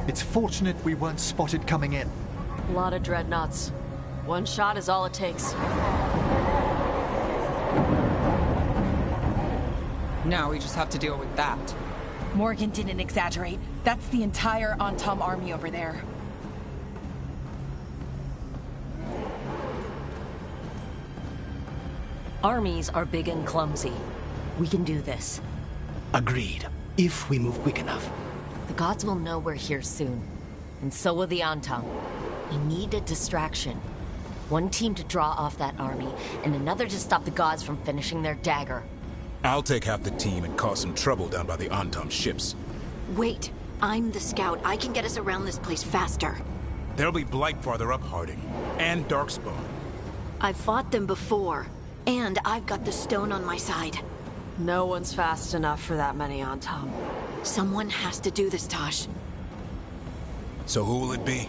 It's fortunate we weren't spotted coming in. A lot of dreadnoughts. One shot is all it takes. Now we just have to deal with that. Morgan didn't exaggerate. That's the entire Antom army over there. Armies are big and clumsy. We can do this. Agreed. If we move quick enough. The gods will know we're here soon. And so will the Antom. We need a distraction. One team to draw off that army, and another to stop the gods from finishing their dagger. I'll take half the team and cause some trouble down by the Antom ships. Wait. I'm the scout. I can get us around this place faster. There'll be Blight farther up, Harding. And Darkspawn. I've fought them before. And I've got the stone on my side. No one's fast enough for that many Antom. Someone has to do this, Tosh. So who will it be?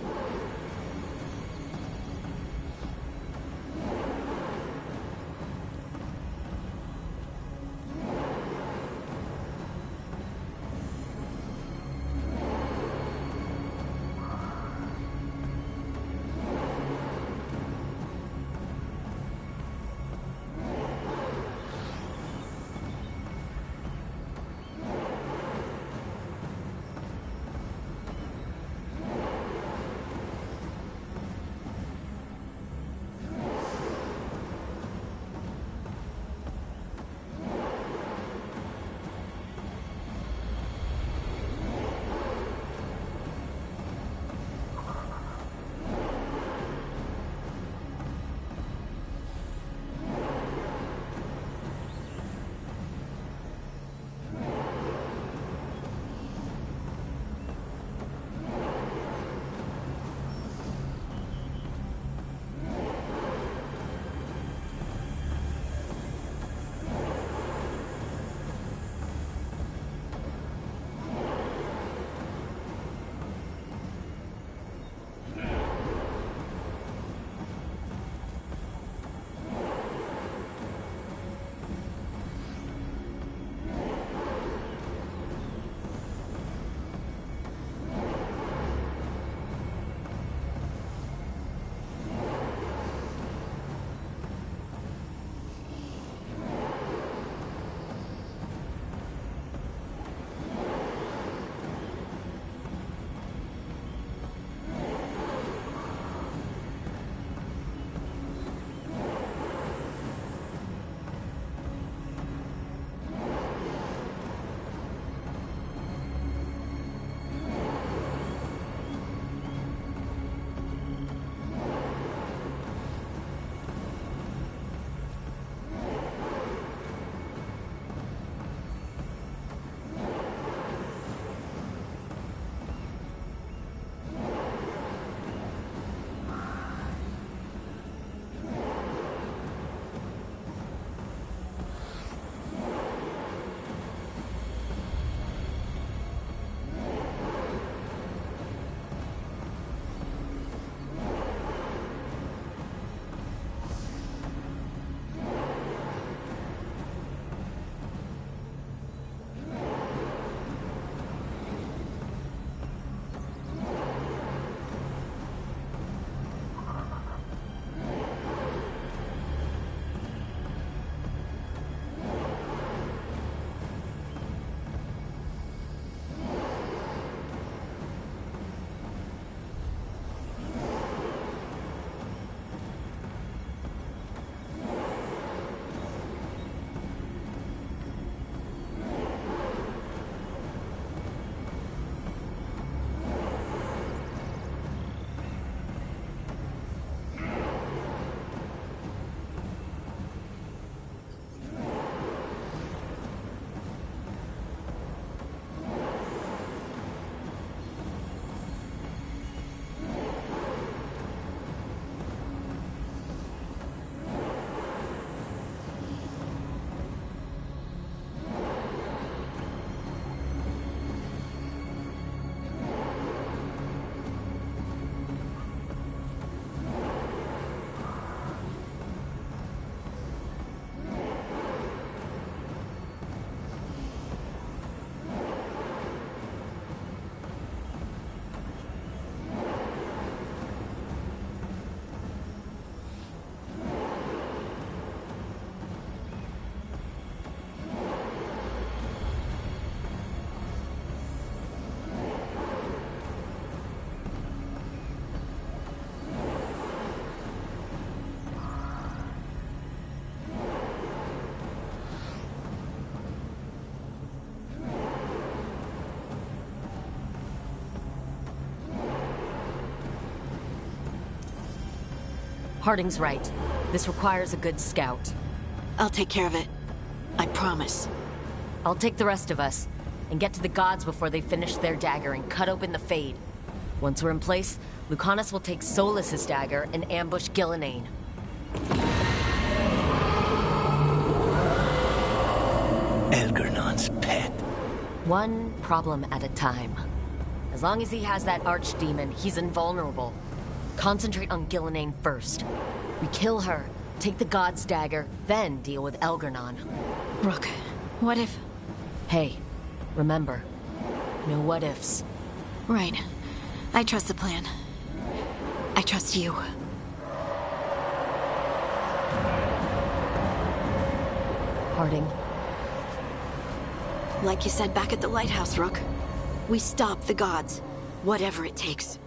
Harding's right. This requires a good scout. I'll take care of it. I promise. I'll take the rest of us, and get to the gods before they finish their dagger and cut open the Fade. Once we're in place, Lucanus will take Solus's dagger and ambush Gillenane. Elgernon's pet. One problem at a time. As long as he has that archdemon, he's invulnerable. Concentrate on Gillenane first. We kill her, take the god's dagger, then deal with Elgernon. Rook, what if... Hey, remember, no what-ifs. Right. I trust the plan. I trust you. Harding. Like you said back at the lighthouse, Rook. We stop the gods, whatever it takes.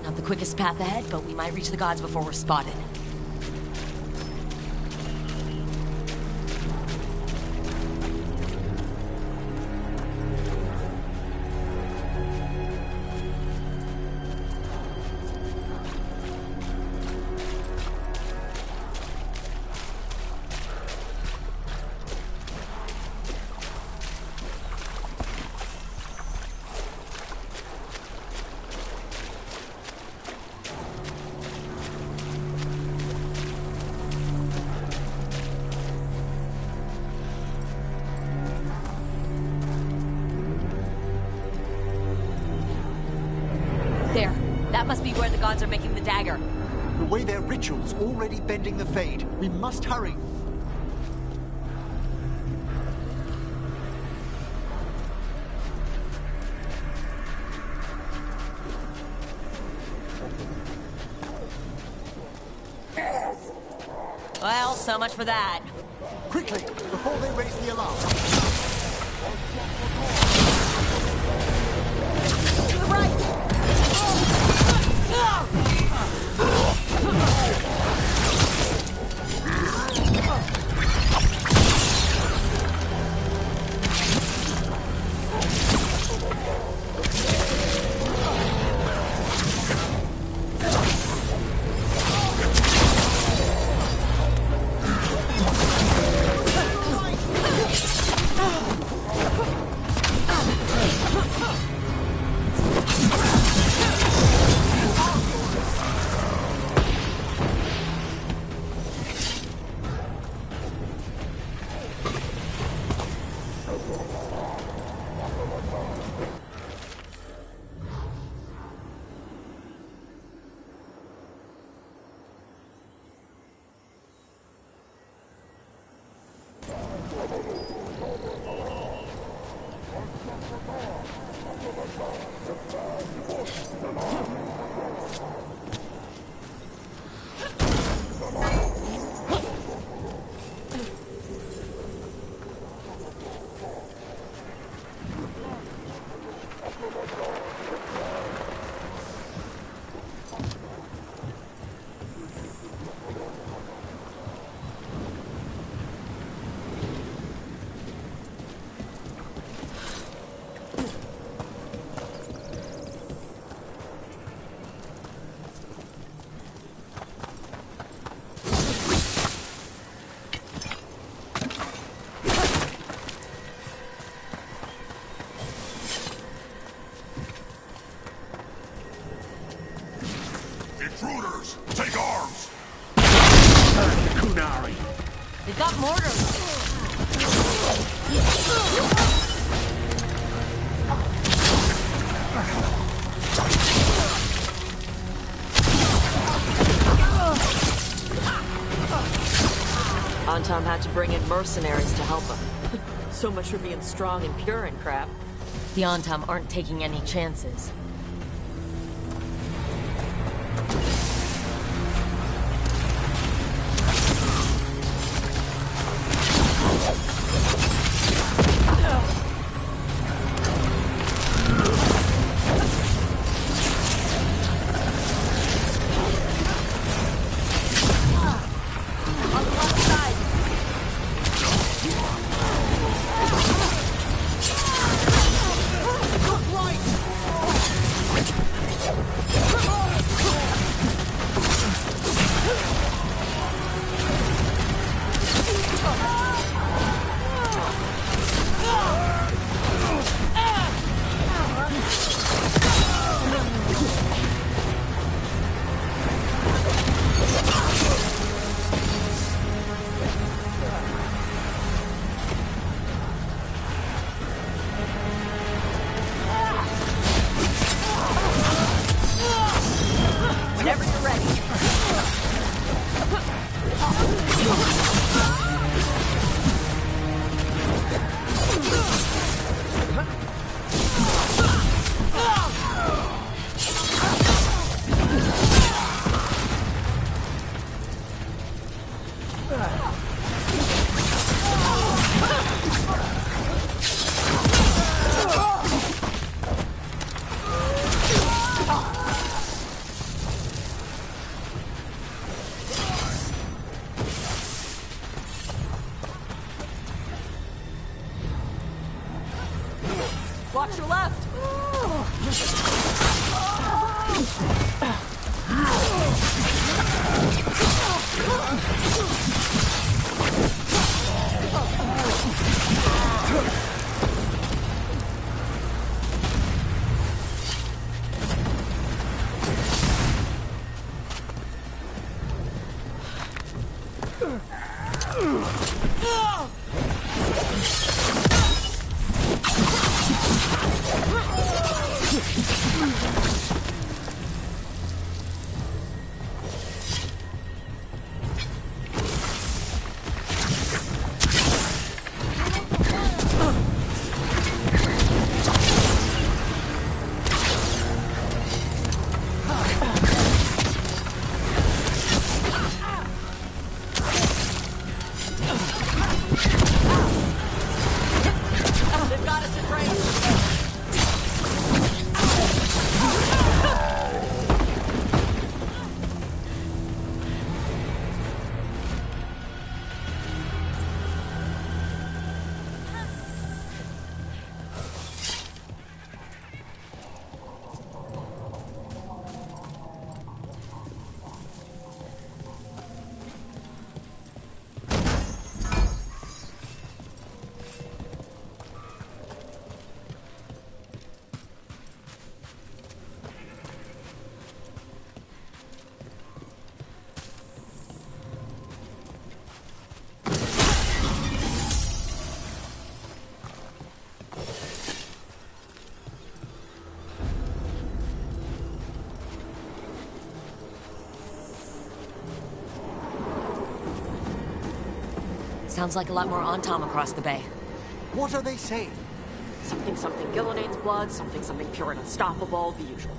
Not the quickest path ahead, but we might reach the gods before we're spotted. There. That must be where the gods are making the dagger. The way their ritual's already bending the Fade. We must hurry. Well, so much for that. Quickly, before they raise the alarm. To the right! Antom had to bring in mercenaries to help him. So much for being strong and pure and crap. The Antom aren't taking any chances. Watch your left! Sounds like a lot more Antom across the bay. What are they saying? Something Gillinane's blood, something pure and unstoppable, the usual.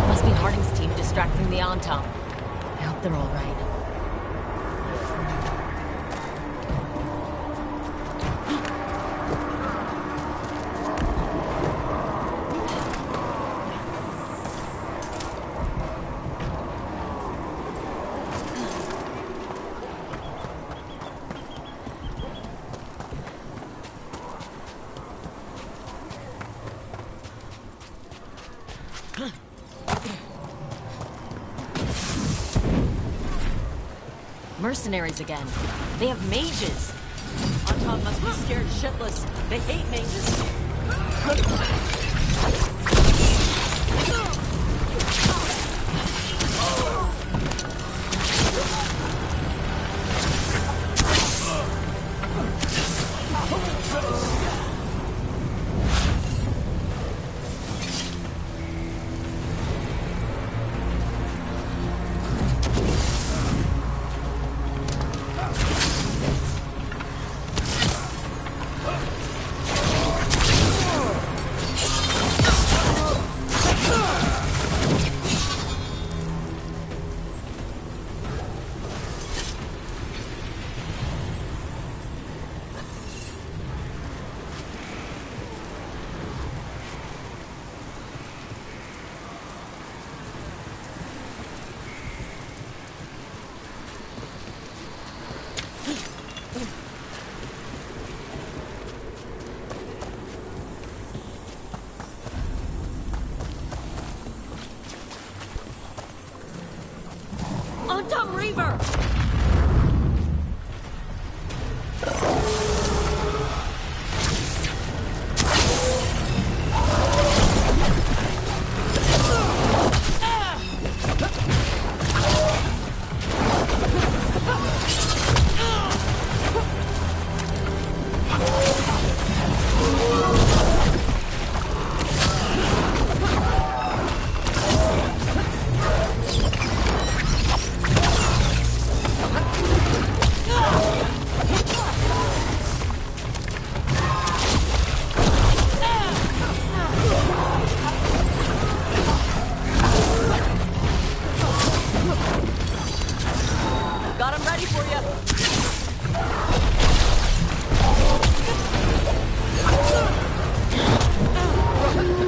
Must be Harding's team distracting the Antom. I hope they're all right. Mercenaries again. They have mages. Antom must be scared shitless. They hate mages.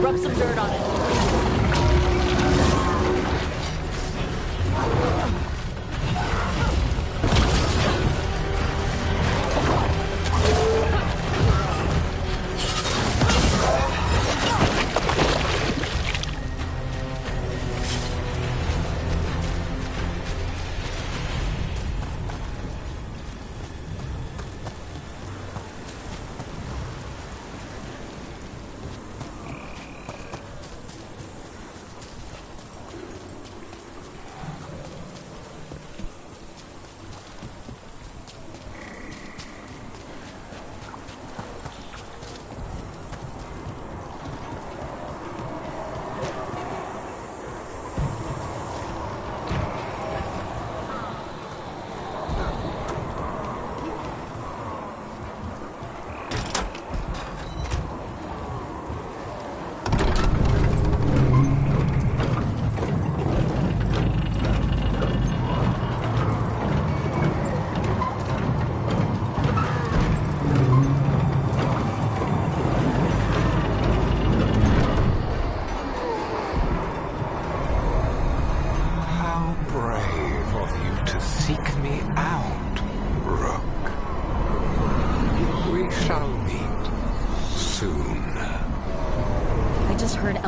Rub some dirt on it.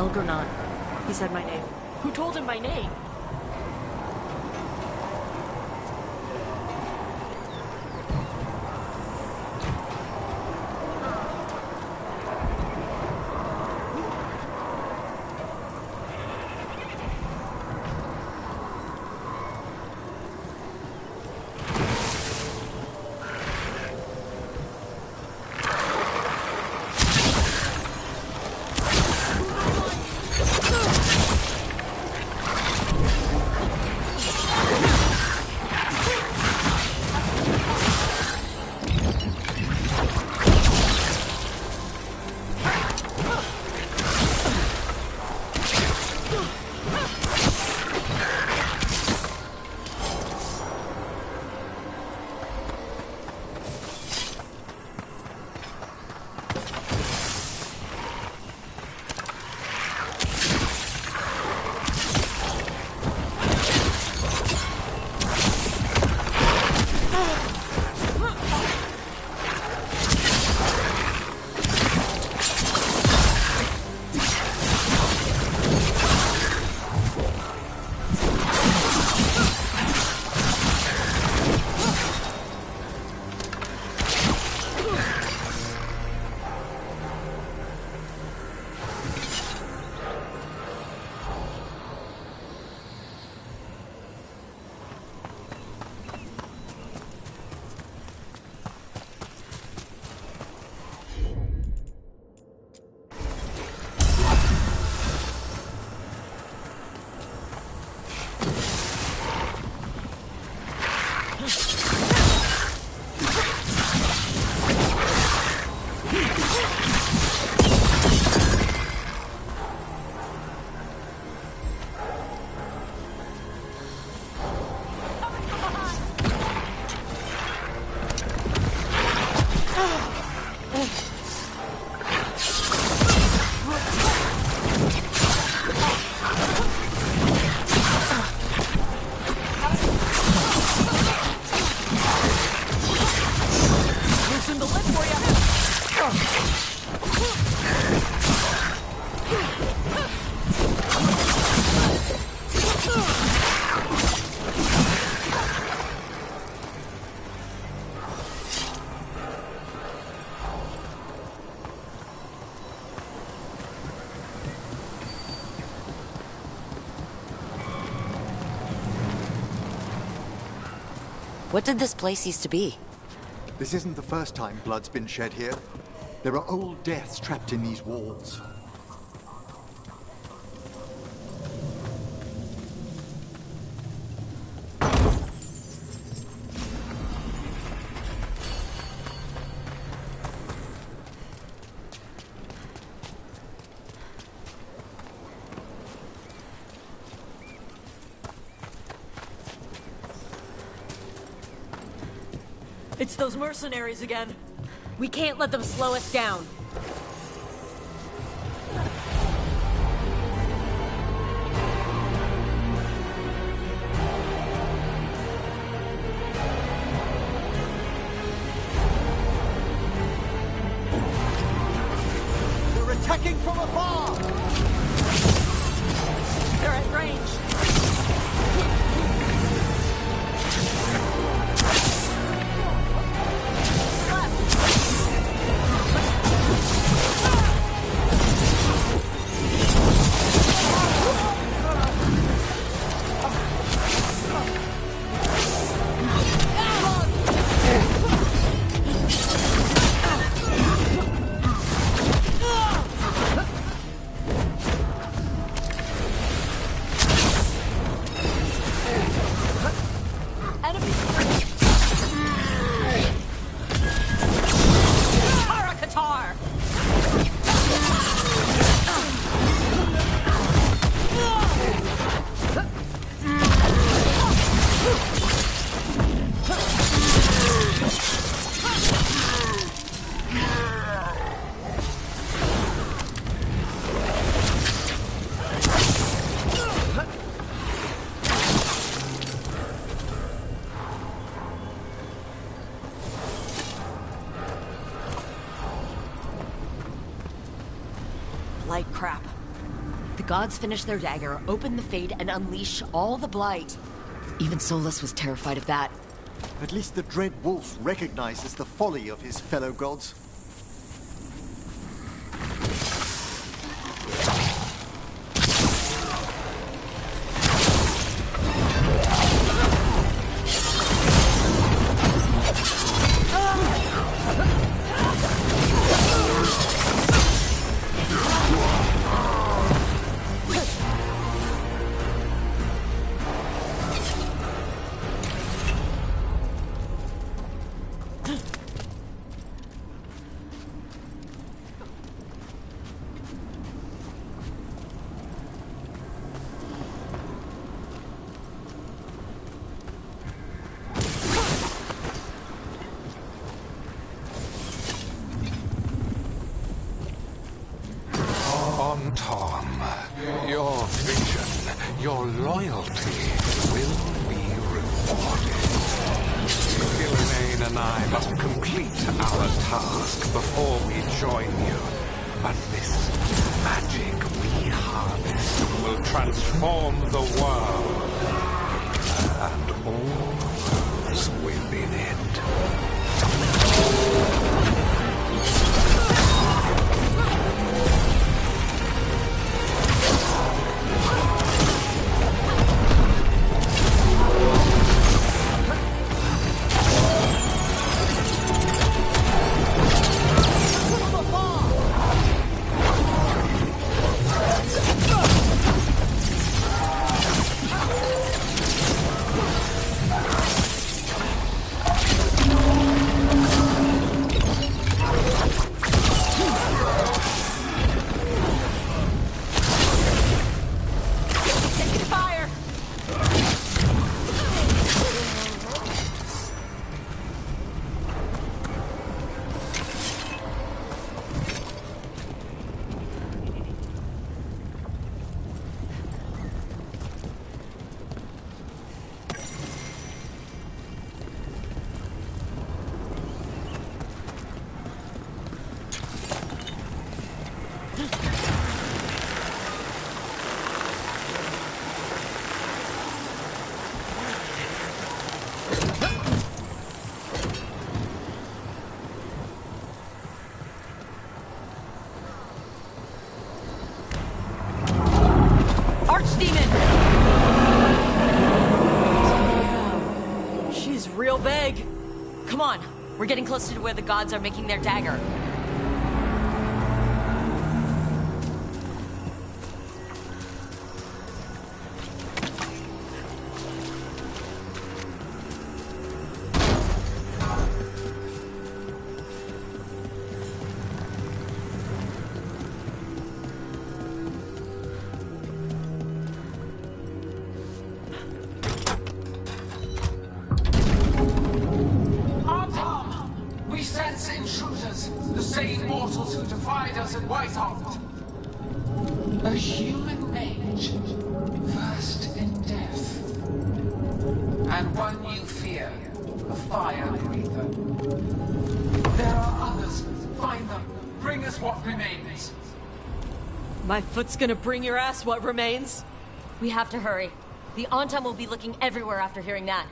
Elgernot. He said my name. Who told him my name? What did this place used to be? This isn't the first time blood's been shed here. There are old deaths trapped in these walls. It's those mercenaries again. We can't let them slow us down. attacking from afar! They're at range. Like crap. The gods finish their dagger, open the Fade, and unleash all the blight. Even Solus was terrified of that. At least the Dread Wolf recognizes the folly of his fellow gods. Tom, your vision, your loyalty will be rewarded. Gillenane and I must complete our task before we join you. But this magic we harness will transform the world. And all those within it. Real big. Come on, we're getting closer to where the gods are making their dagger. The same mortals who defied us at Whiteheart. A human mage, versed in death. And one you fear, a fire breather. There are others. Find them. Bring us what remains. My foot's gonna bring your ass what remains. We have to hurry. The Antam will be looking everywhere after hearing that.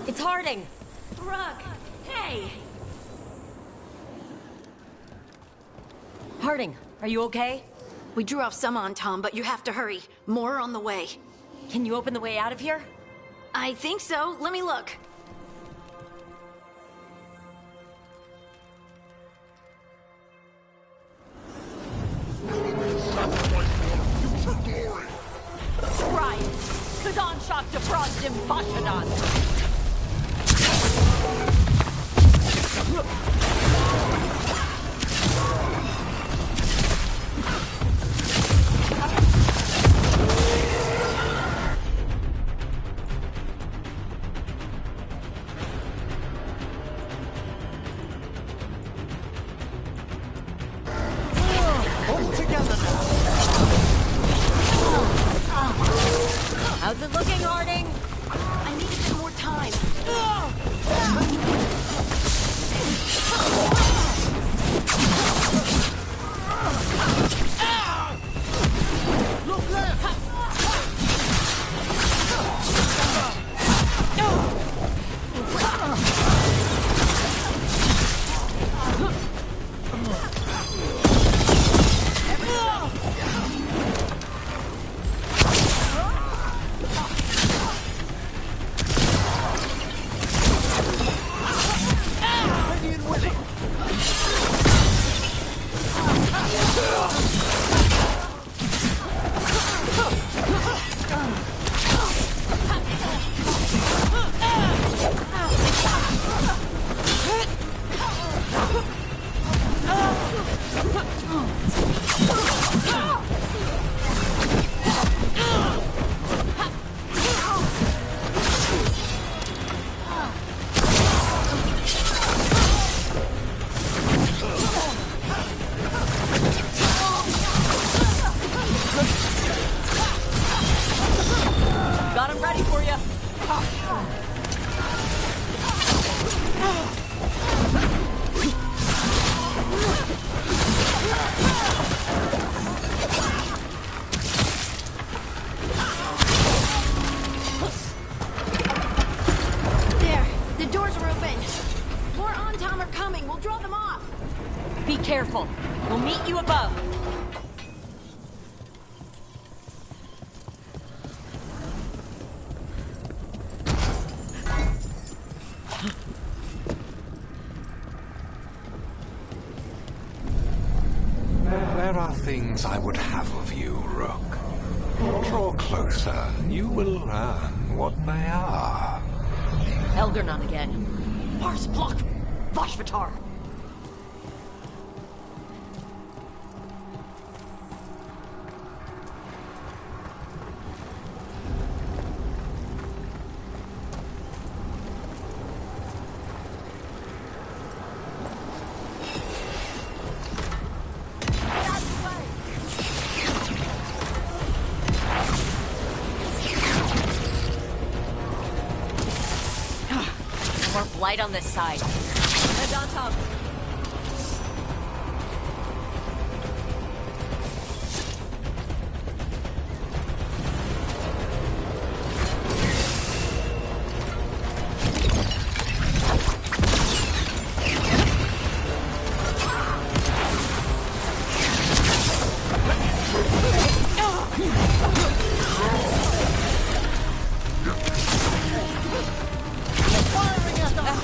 It's Harding! Rug! Hey! Harding, are you okay? We drew off some on Tom, but you have to hurry. More on the way. Can you open the way out of here? I think so. Let me look. Try it! Kadan Shock defrost Impashadan! All together now! How's it looking, Harding? I need a bit more time. Look left! Ready and willing! Got him ready for you! There. The doors are open. More on-Tom are coming. We'll draw them off. Be careful. We'll meet you above. There are things I would have of you, Rook. Draw closer. You will learn what they are. Elgarnon again. Pars block! Vashvatar! More blight on this side. And on top. Firing at them!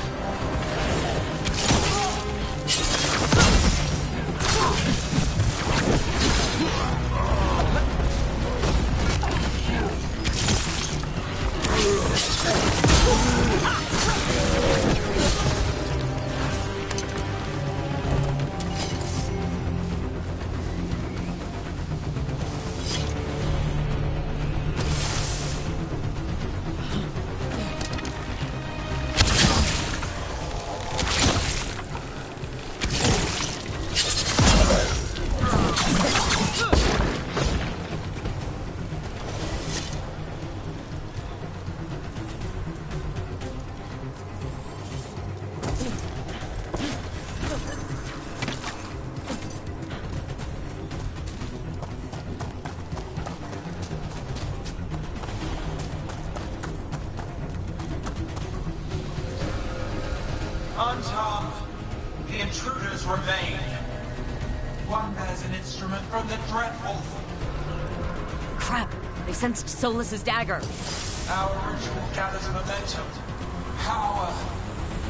Unharmed, the intruders remain. One bears an instrument from the Dreadwolf. Crap! They sensed Solus's dagger. Our ritual gathers momentum. Power.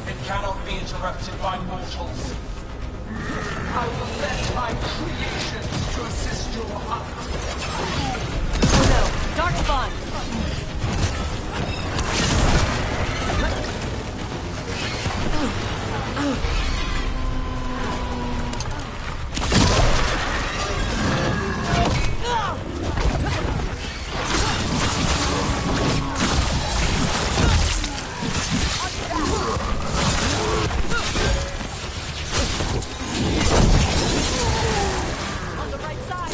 It cannot be interrupted by mortals. I will let my creations to assist your hunt. Oh no! Darkspawn! On the right side.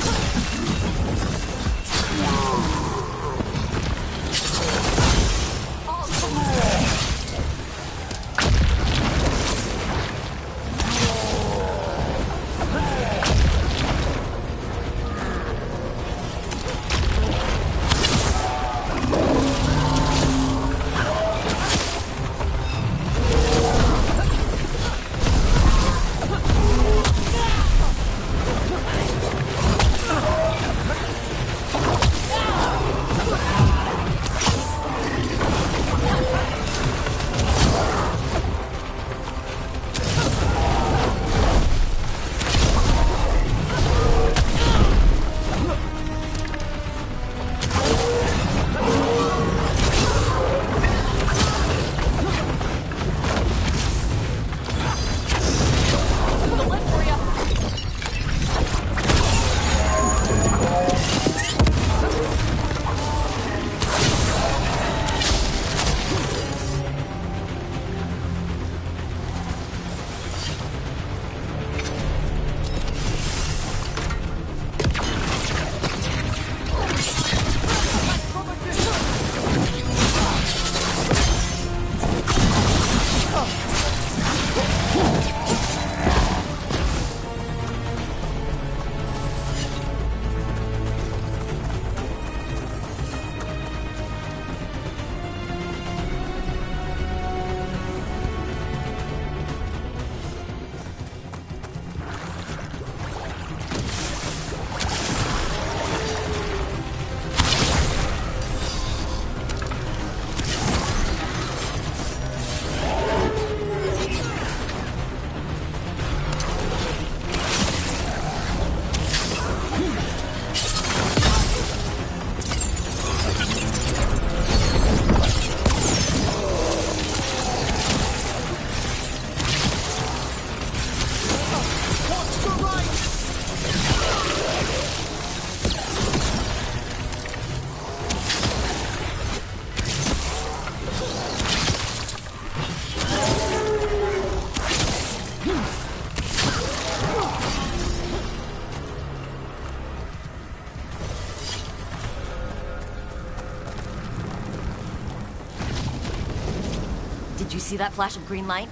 Did you see that flash of green light?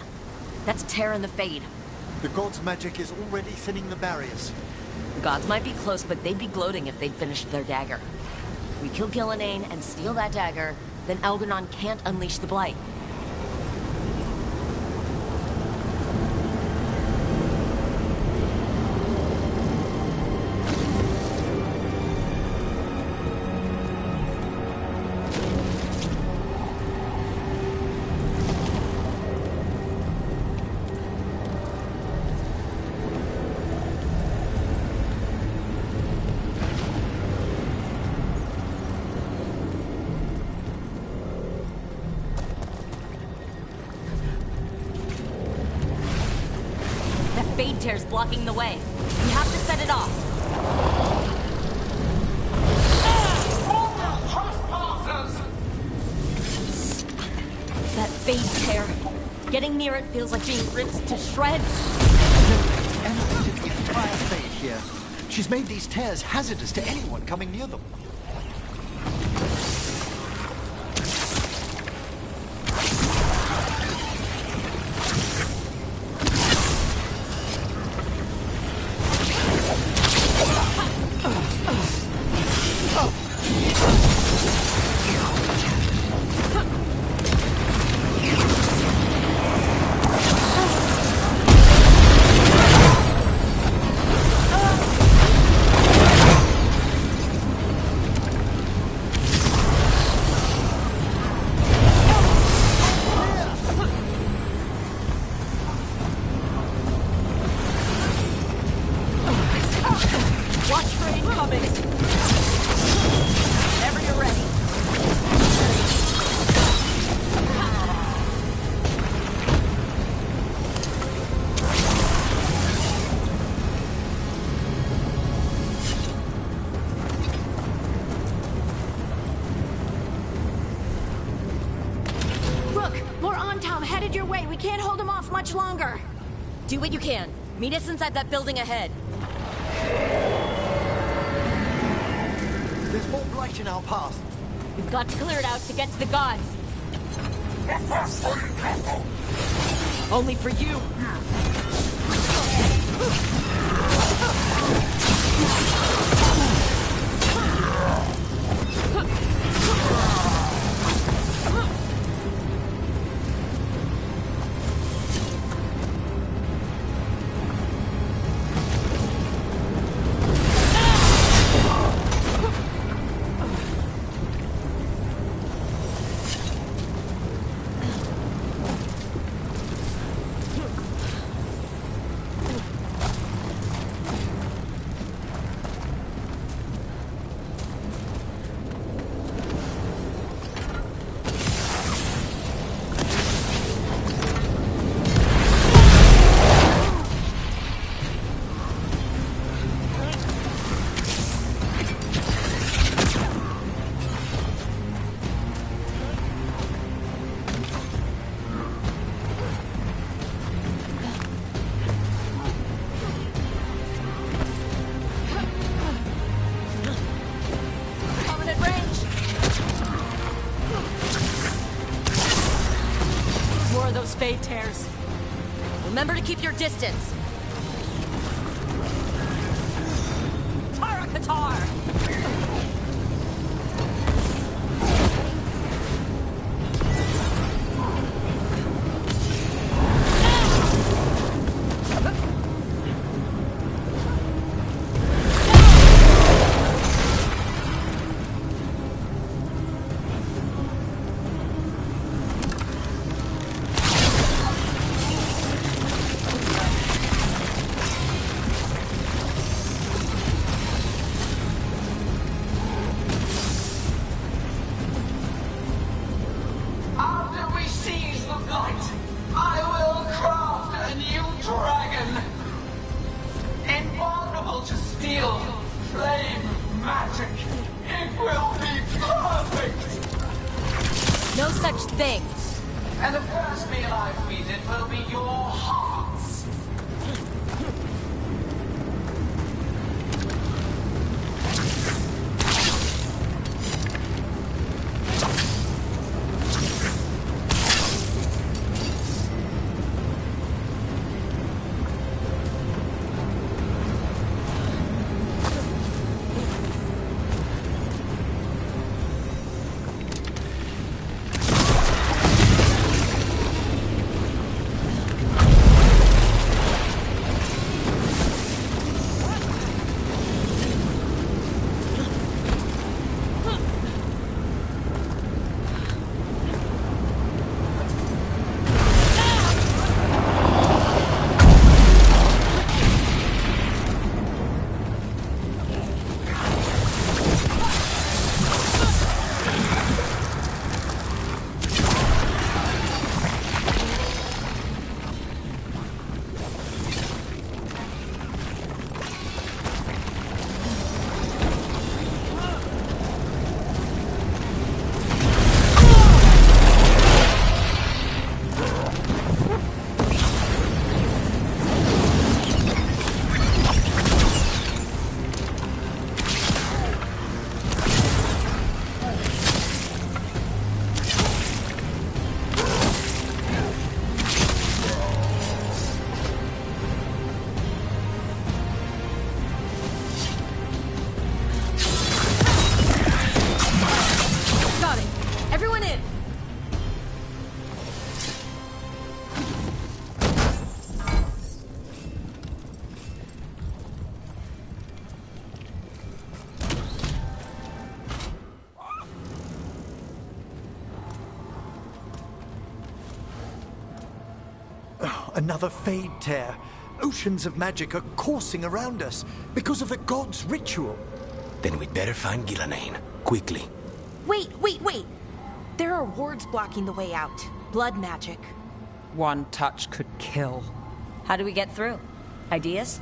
That's Terra and the Fade. The god's magic is already thinning the barriers. The gods might be close, but they'd be gloating if they'd finished their dagger. If we kill Gillenane and steal that dagger, then Elgar'nan can't unleash the Blight. Fade Tear's blocking the way. We have to set it off. That Fade Tear. Getting near it feels like being ripped to shreds. Animated the entire Fade here. She's made these tears hazardous to anyone coming near them. Rook, more Antom headed your way. We can't hold them off much longer. Do what you can. Meet us inside that building ahead. There's more blight in our path. We've got to clear it out to get to the gods. Only for you. Fade tears. Remember to keep your distance. Tara Katar! No such thing. And the first meal I feed it will be your hearts. Another Fade Tear. Oceans of magic are coursing around us because of the god's ritual. Then we'd better find Ghilanane. Quickly. Wait. There are wards blocking the way out. Blood magic. One touch could kill. How do we get through? Ideas?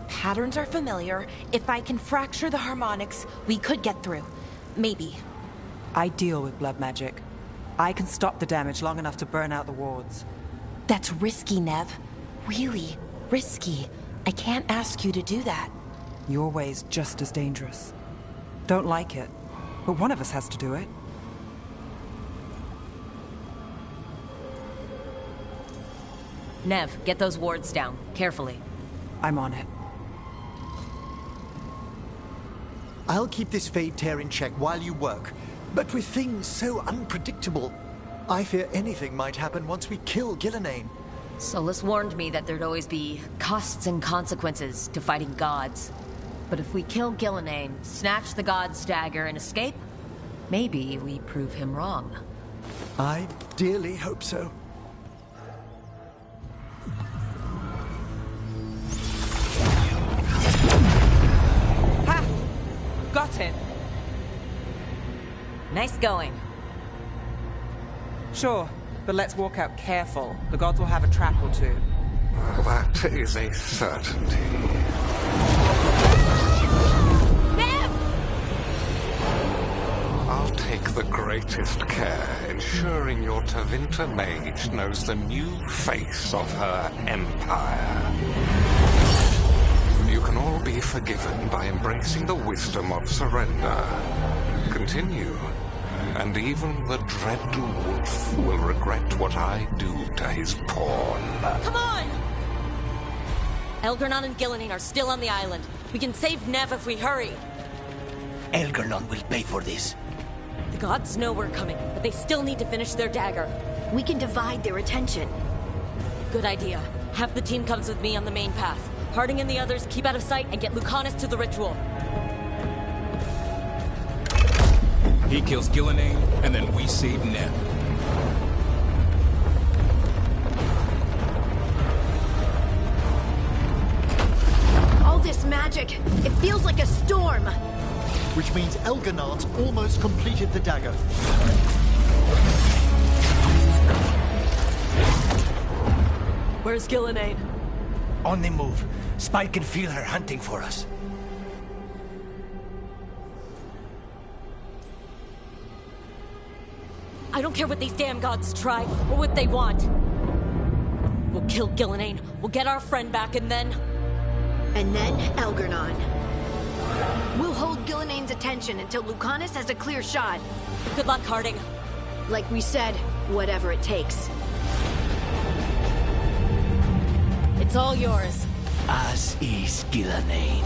Patterns are familiar. If I can fracture the harmonics, we could get through. Maybe. I deal with blood magic. I can stop the damage long enough to burn out the wards. That's risky, Nev. Really risky. I can't ask you to do that. Your way's just as dangerous. Don't like it, but one of us has to do it. Nev, get those wards down, carefully. I'm on it. I'll keep this Fade Tear in check while you work. But with things so unpredictable, I fear anything might happen once we kill Gillenane. Solus warned me that there'd always be costs and consequences to fighting gods. But if we kill Gillenane, snatch the god's dagger, and escape, maybe we prove him wrong. I dearly hope so. Ha! Got it! Nice going. Sure, but let's walk out careful. The gods will have a trap or two. That is a certainty. I'll take the greatest care, ensuring your Tevinter mage knows the new face of her empire. You can all be forgiven by embracing the wisdom of surrender. Continue, and even the dread wolf will regret what I do to his pawn. Come on! Elgernon and Gillenane are still on the island. We can save Nev if we hurry. Elgernon will pay for this. The gods know we're coming, but they still need to finish their dagger. We can divide their attention. Good idea. Half the team comes with me on the main path. Harding and the others keep out of sight and get Lucanus to the ritual. He kills Gillenane, and then we save Nev. All this magic, it feels like a storm. Which means Elgernard's almost completed the dagger. Where's Gillenane? On the move. Spike can feel her hunting for us. I don't care what these damn gods try, or what they want. We'll kill Gillenane, we'll get our friend back, and then... And then Elgernon. We'll hold Gillenane's attention until Lucanus has a clear shot. Good luck, Harding. Like we said, whatever it takes. It's all yours. As is Gillenane.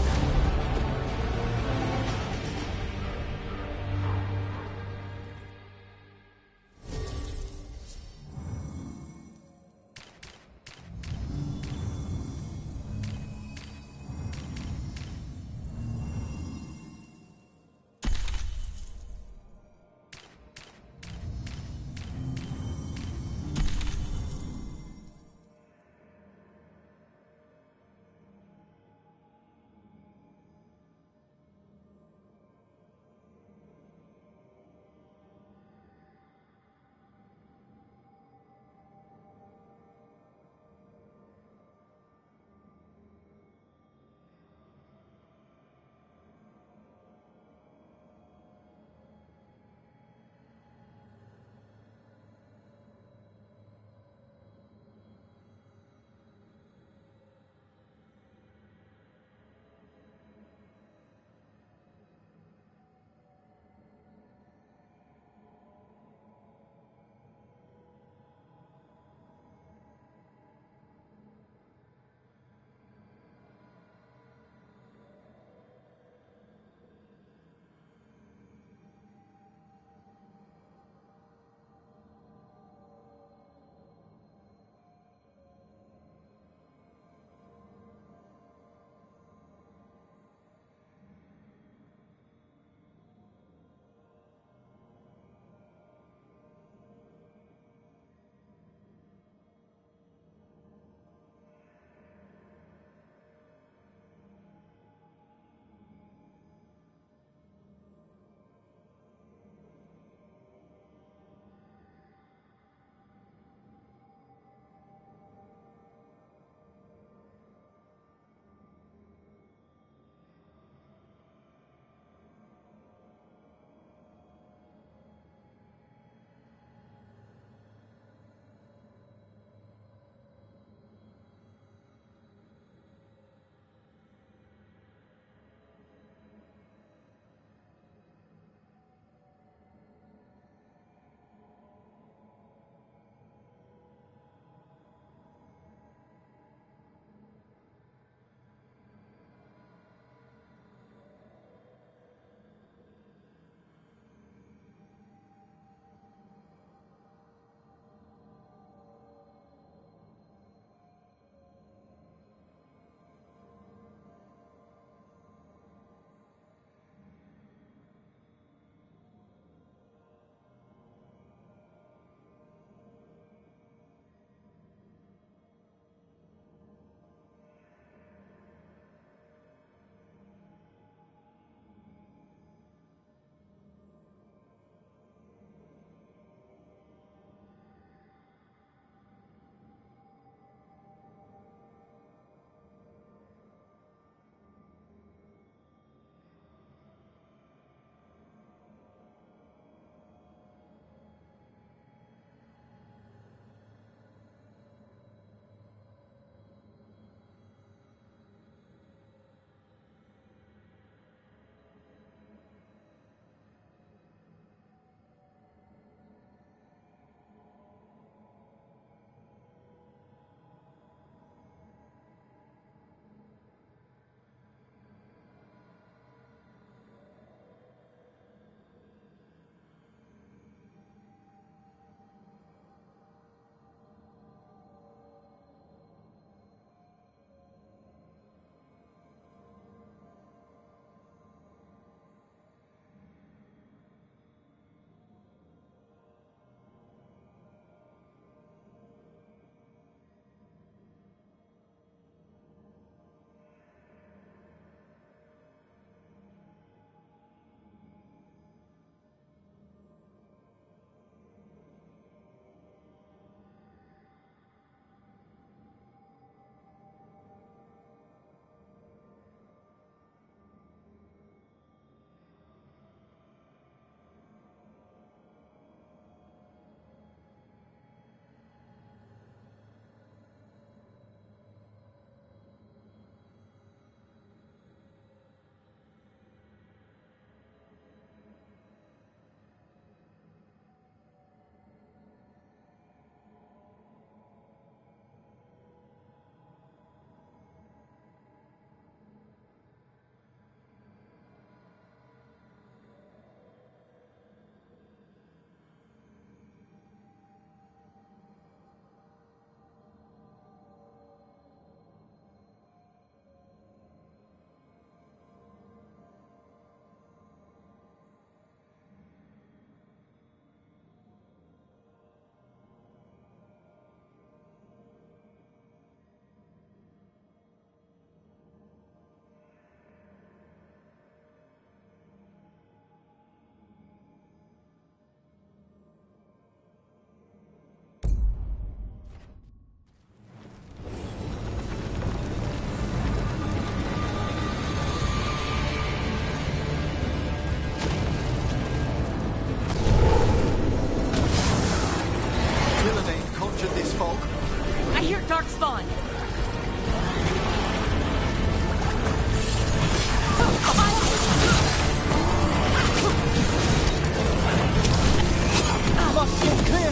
must get clear!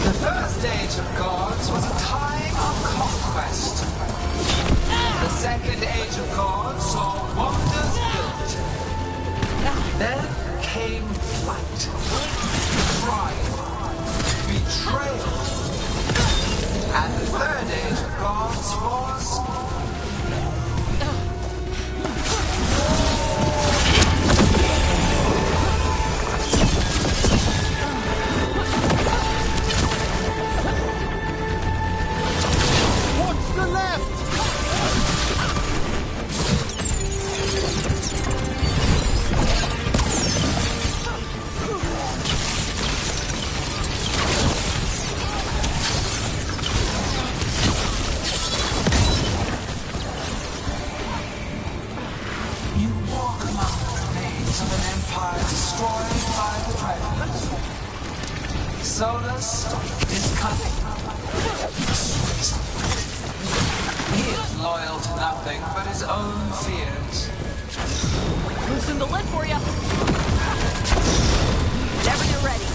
The first age of gods was a time of conquest. The second age of gods saw wonders built. Then came flight, trial, betrayal. And the third age of gods was... Watch the left! You walk among the remains of an empire destroyed by the dragons. Solus is cunning. He is loyal to nothing but his own fears. Loosen the lid for you. Whenever you're ready.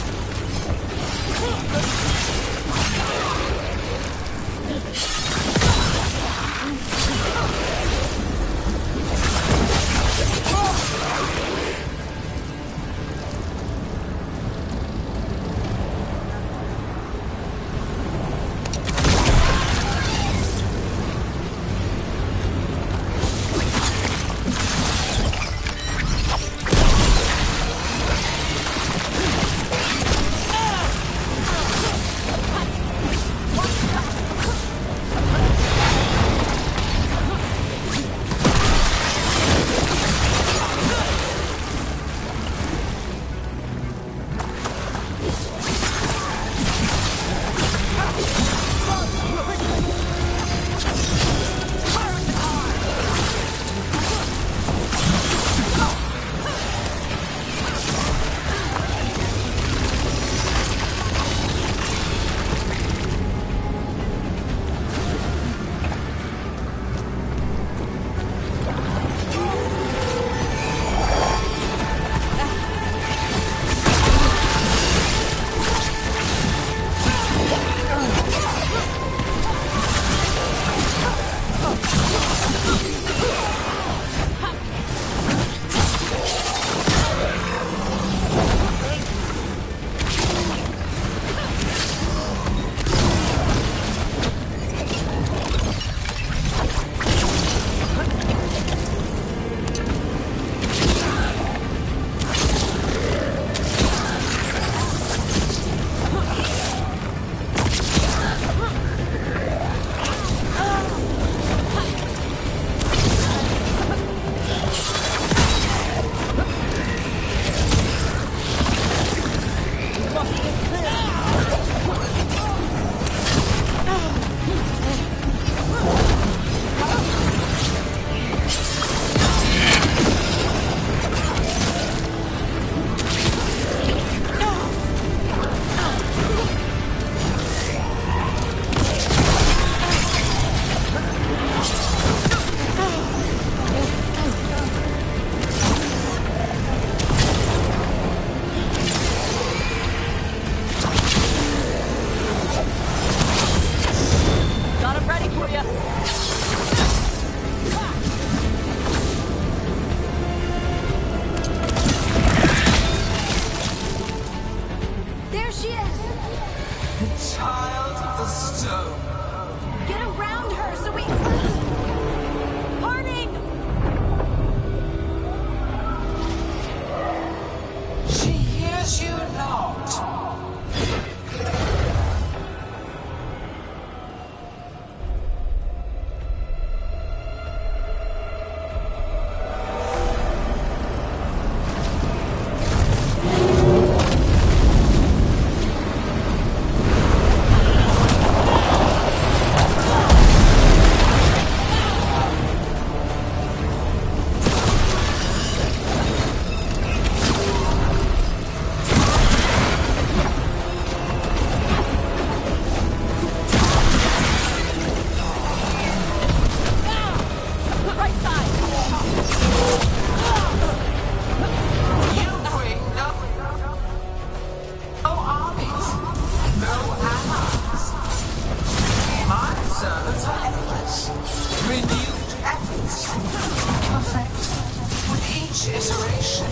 each iteration.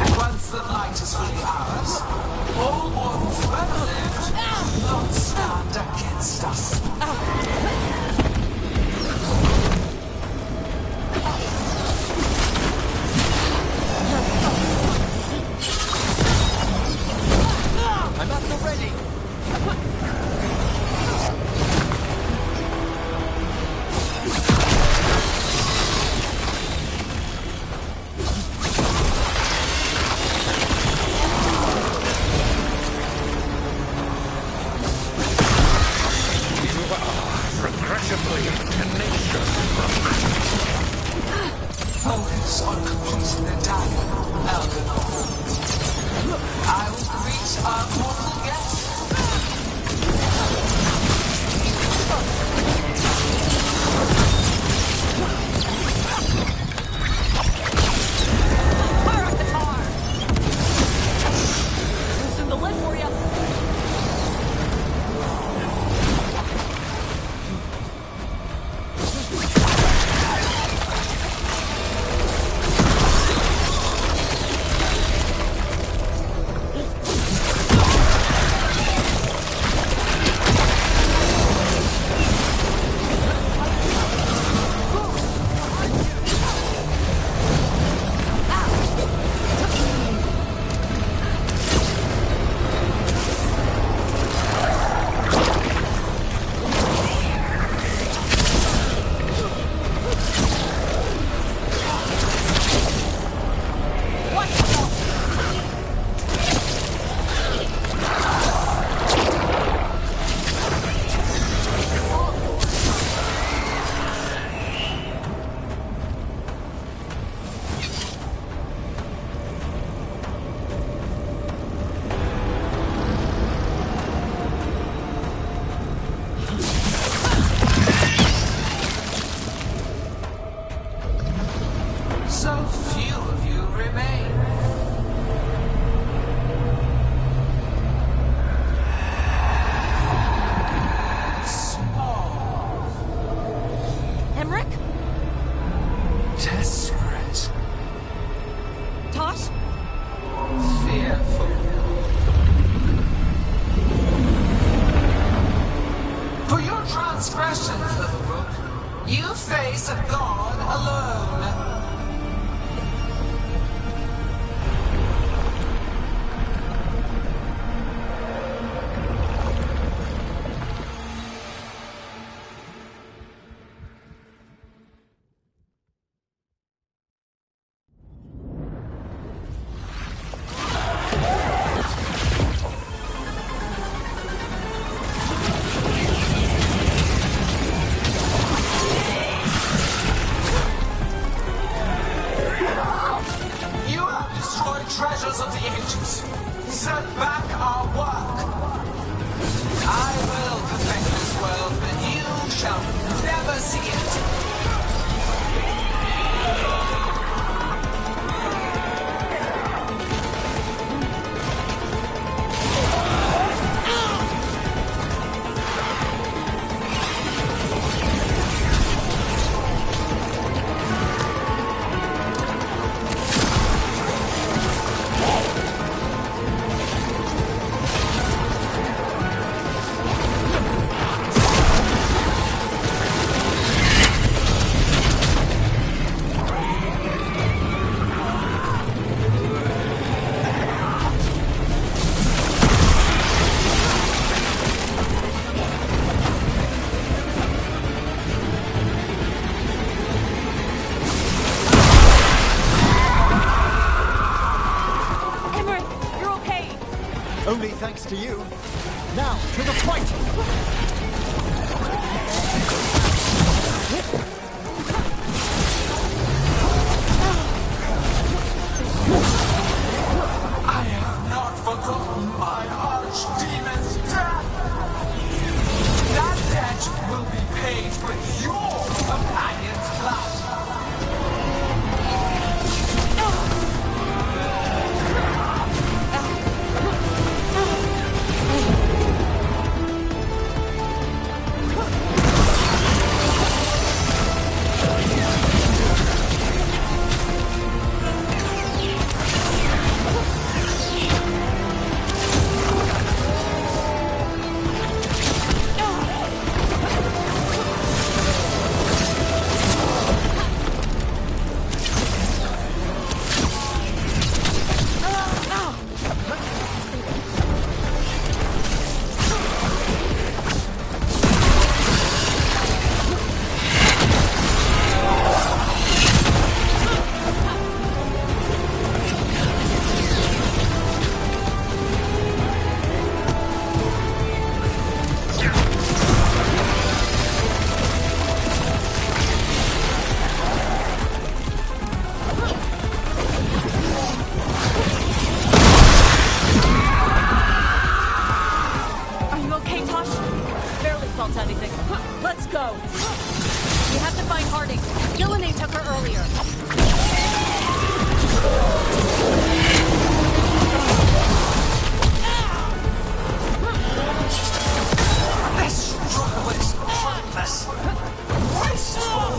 And once the light is fully ours, all ones who ever lived will not stand against us. I'm at the ready. Regrettably tenacious. Focus on completing the dagger, Elganor. I will greet our mortal guest. Fire up the tar! Loosen the lid for you. So few of you remain. Small, Emmerich? desperate, Tosh? fearful. For your transgressions, little rook, you face a god alone. You have destroyed treasures of the ancients. Set back our work. I will perfect this world, but you shall never see it. Emmerich, you're okay. Only thanks to you. Now, to the fight! I have not forgotten my archdemon's death. That debt will be paid with your companion's blood. okay, Tosh? Barely felt anything. Let's go. We have to find Harding. Gillenay took her earlier. This struggle is pointless. Wasteful.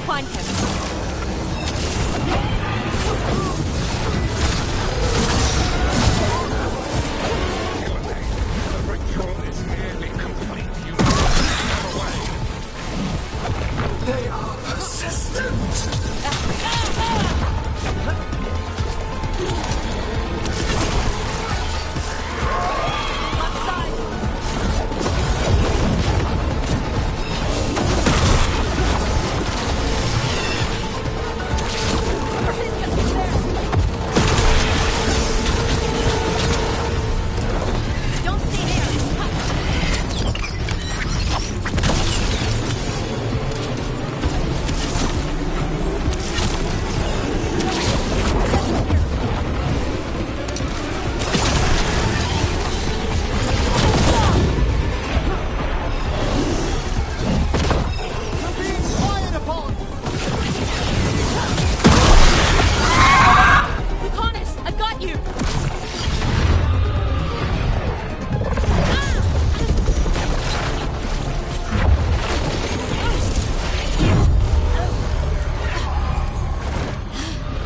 Find him. The ritual is nearly complete. You must get away. They are persistent.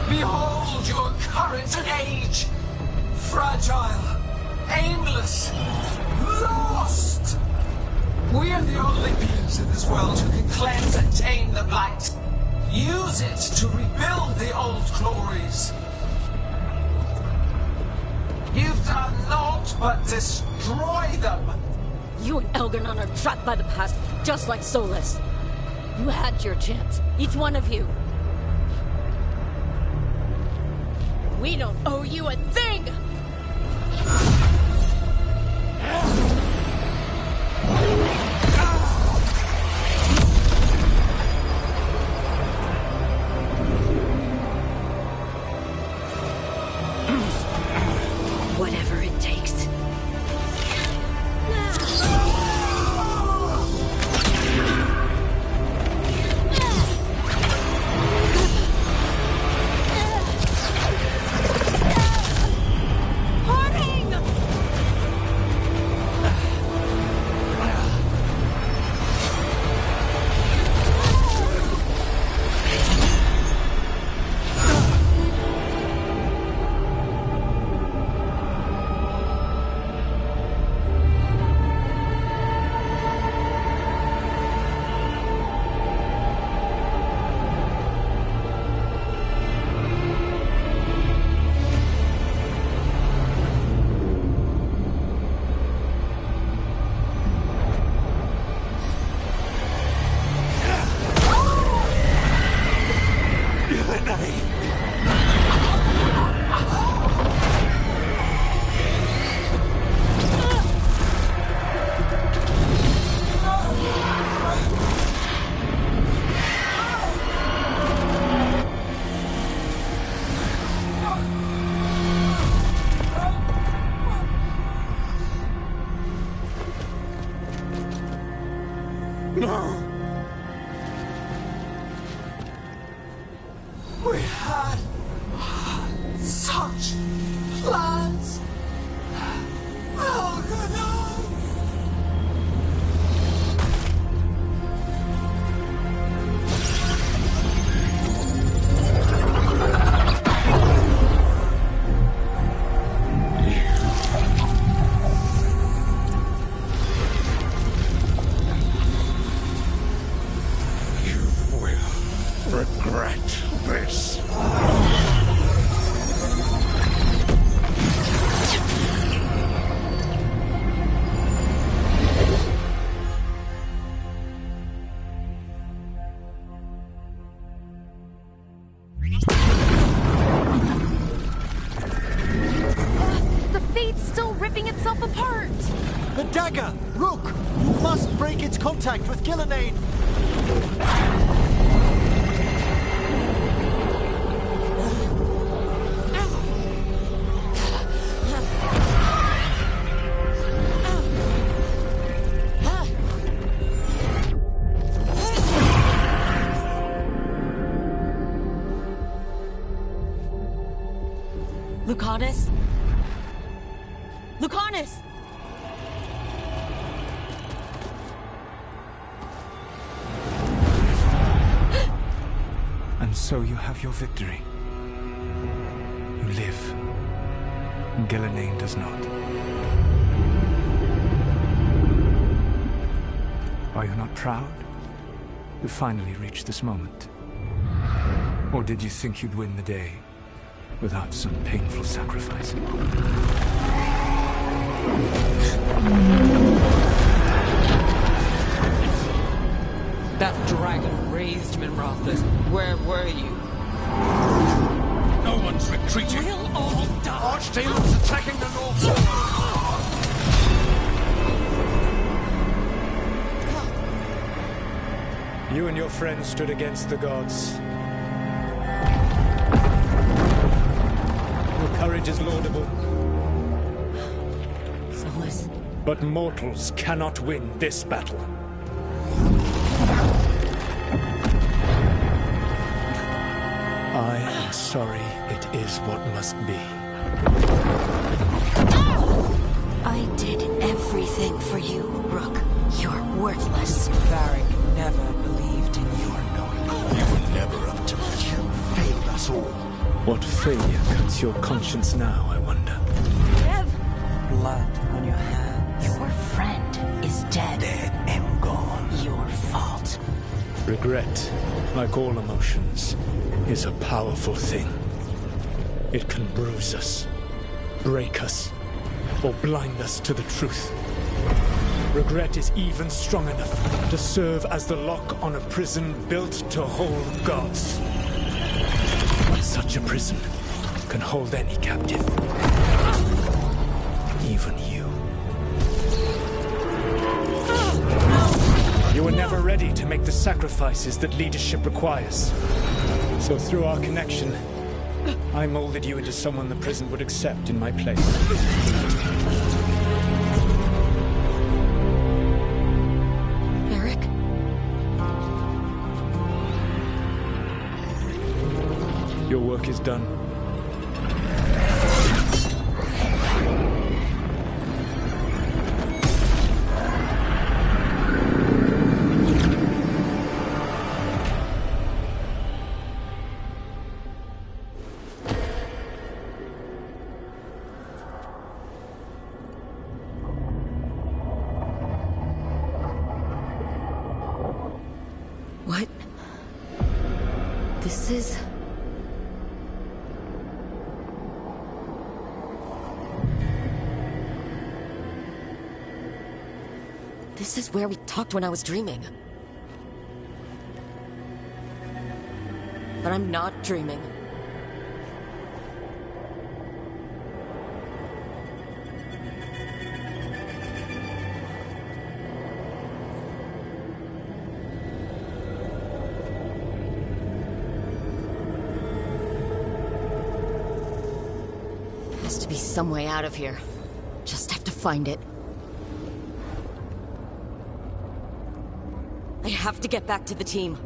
Behold your current age! Fragile, aimless, lost! We are the only beings in this world who can cleanse and tame the blight. Use it to rebuild the old glories. You've done naught but destroy them! You and Elgar'nan are trapped by the past, just like Solas. You had your chance, each one of you. We don't owe you a thing! Whatever it takes. itself apart! The dagger! Rook! You must break its contact with Gillenane! Lucanus? Lucanus! And so you have your victory. You live. And Gillenane does not. Are you not proud? You finally reached this moment. Or did you think you'd win the day without some painful sacrifice? That dragon raised Minrothus. Where were you? No one's retreating. We'll all die! Archdemons attacking the North Wall! You and your friends stood against the gods. Your courage is laudable. Solus. But mortals cannot win this battle. I am sorry it is what must be. I did everything for you, Rook. You're worthless. Varric never believed in you. You were never up to it. You failed us all. What failure cuts your conscience now, I wonder? Nev! Blood on your hands. Your friend is dead. Dead and gone. Your fault. Regret, like all emotions, is a powerful thing. It can bruise us, break us, or blind us to the truth. Regret is even strong enough to serve as the lock on a prison built to hold gods. But such a prison can hold any captive. Even you. You were never ready to make the sacrifices that leadership requires. So through our connection, I molded you into someone the prison would accept in my place. Eric? Your work is done. What? This is... This is where we talked when I was dreaming. But I'm not dreaming. Has to be some way out of here. Just have to find it. I have to get back to the team.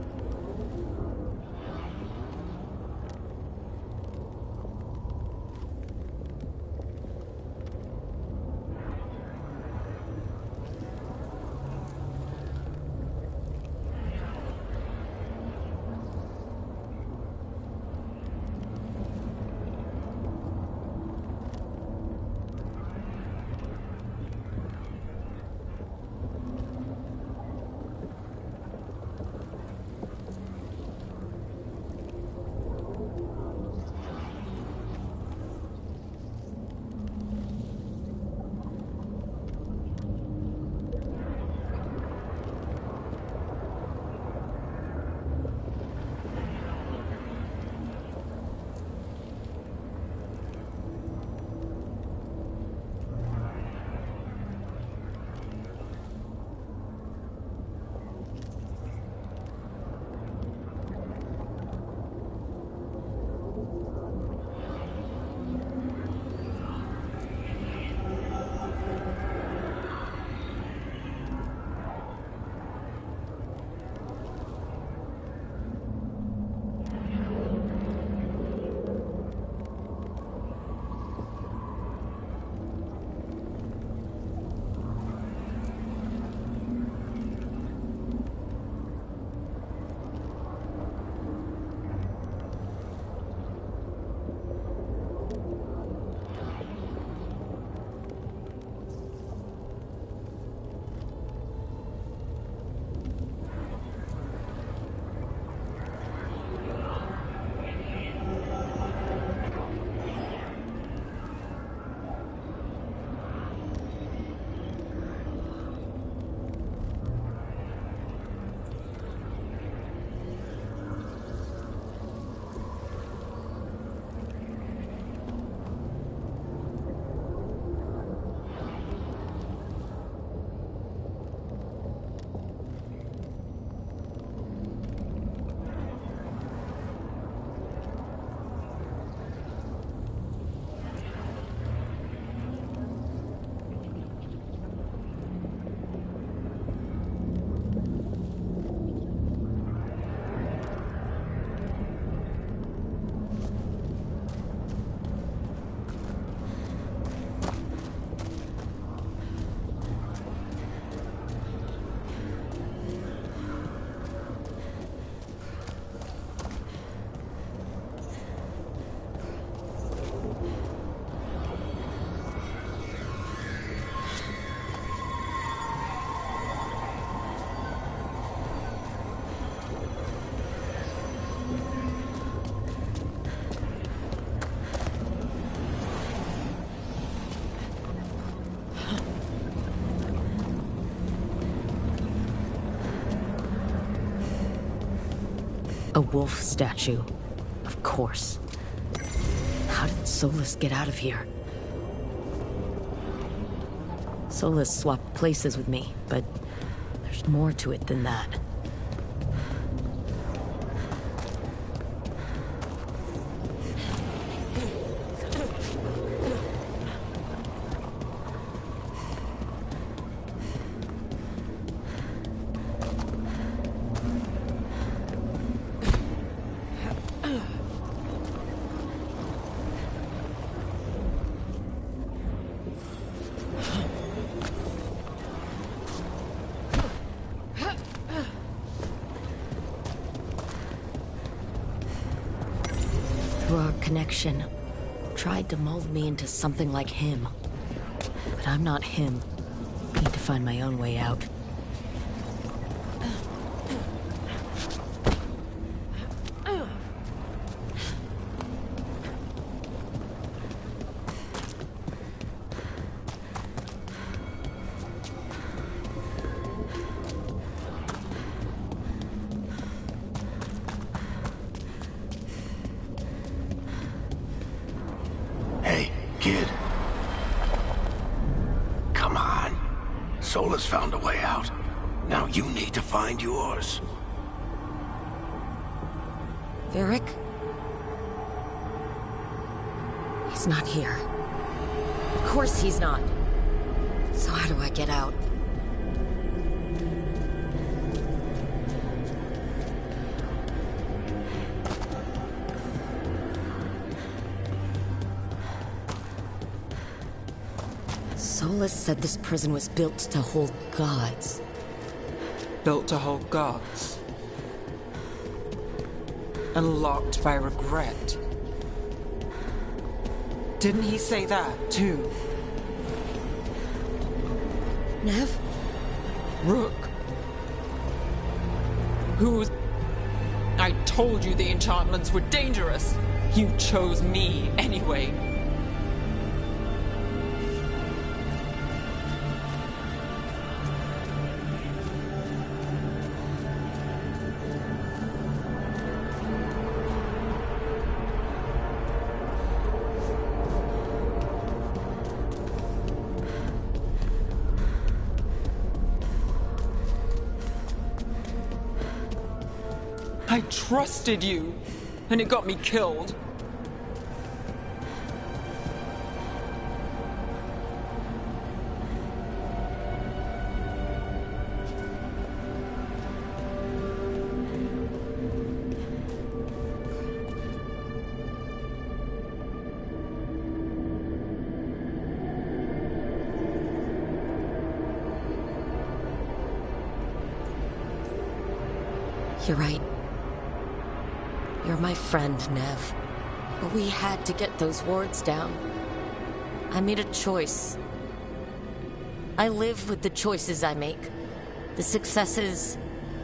A wolf statue. Of course. How did Solus get out of here? Solus swapped places with me, but there's more to it than that. Our connection tried to mold me into something like him. But I'm not him. I need to find my own way out. Kid. Come on. Solus found a way out. Now you need to find yours. Varric? He's not here. Of course he's not. So how do I get out? Solus said this prison was built to hold gods. Built to hold gods. And locked by regret. Didn't he say that, too? Nev? Rook. Who's... I told you the enchantments were dangerous. You chose me anyway. I trusted you, and it got me killed. You're right. You're my friend, Nev. But we had to get those wards down. I made a choice. I live with the choices I make. The successes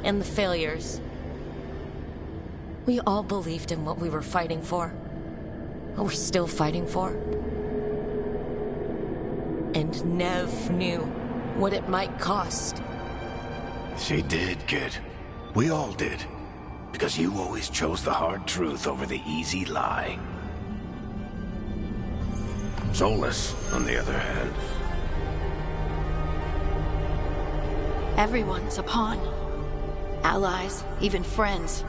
and the failures. We all believed in what we were fighting for. What we're still fighting for. And Nev knew what it might cost. She did, kid. We all did. Because you always chose the hard truth over the easy lie. Solus, on the other hand. Everyone's a pawn. Allies, even friends.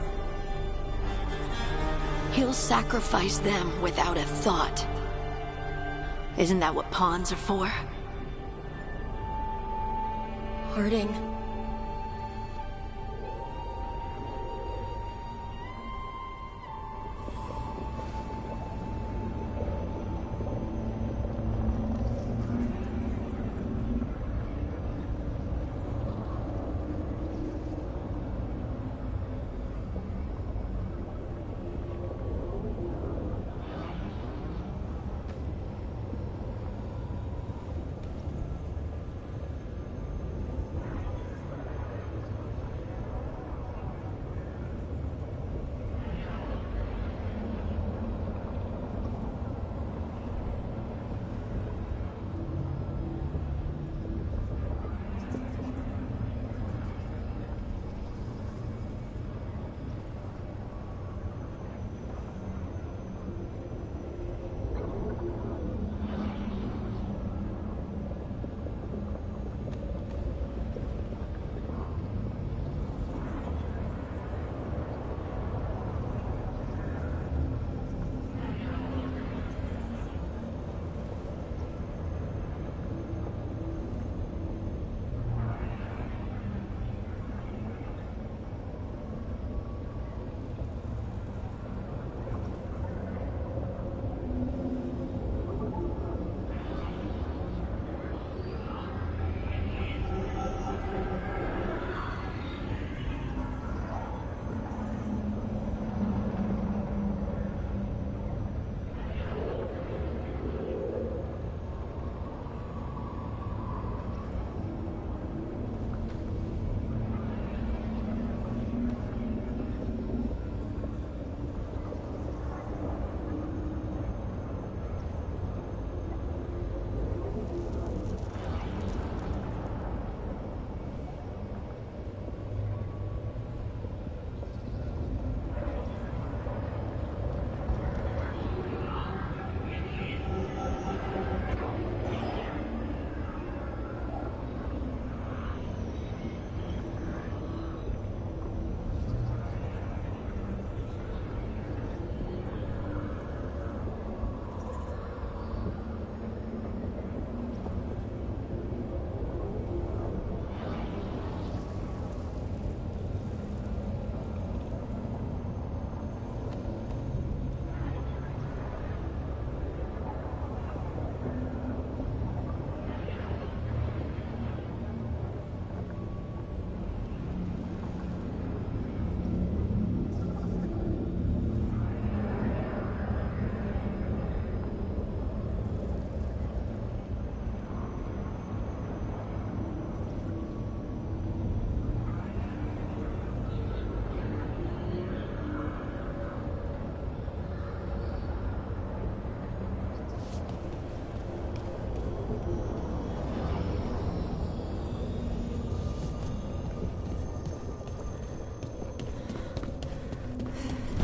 He'll sacrifice them without a thought. Isn't that what pawns are for? Harding.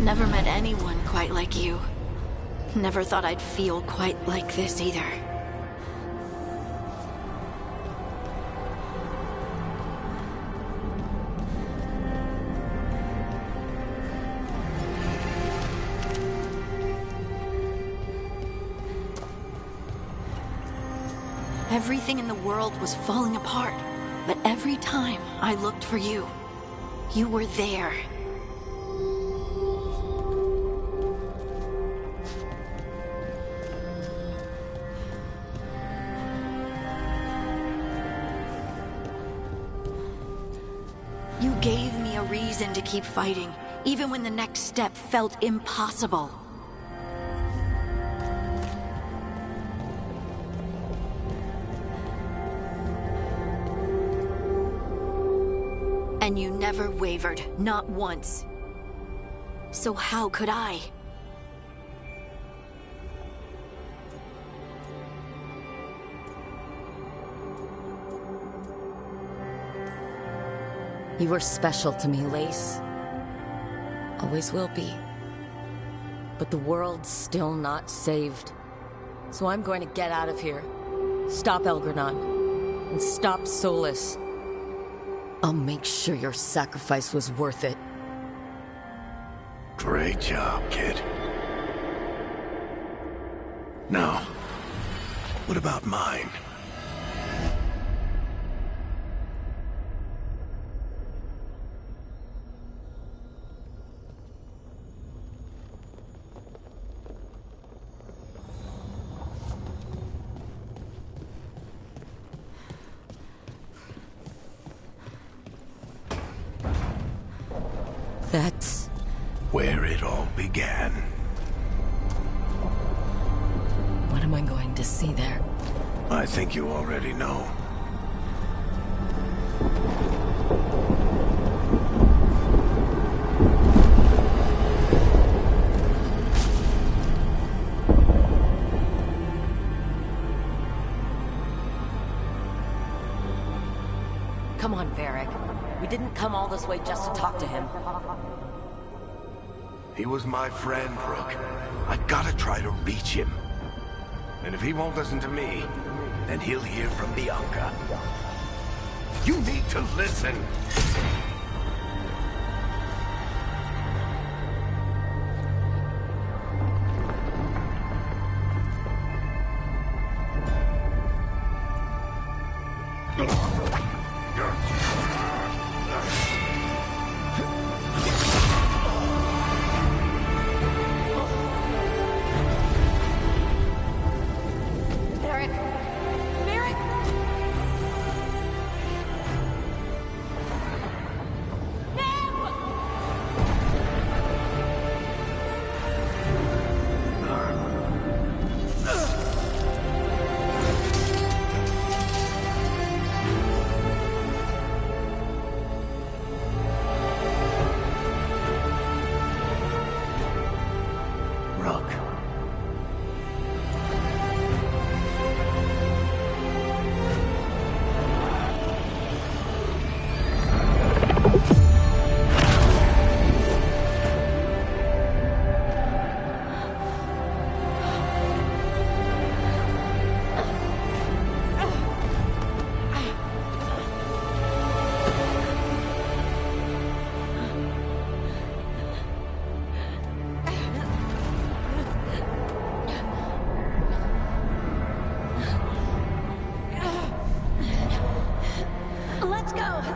Never met anyone quite like you. Never thought I'd feel quite like this either. Everything in the world was falling apart, but every time I looked for you, you were there. You gave me a reason to keep fighting, even when the next step felt impossible. And you never wavered, not once. So how could I? You were special to me, Lace. Always will be. But the world's still not saved. So I'm going to get out of here. Stop Elgranon. And stop Solus. I'll make sure your sacrifice was worth it. Great job, kid. Now, what about mine? That's where it all began. What am I going to see there? I think you already know. Come on, Varric. We didn't come all this way just to talk to him. He was my friend, Rook. I gotta try to reach him. And if he won't listen to me, then he'll hear from Bianca. You need to listen!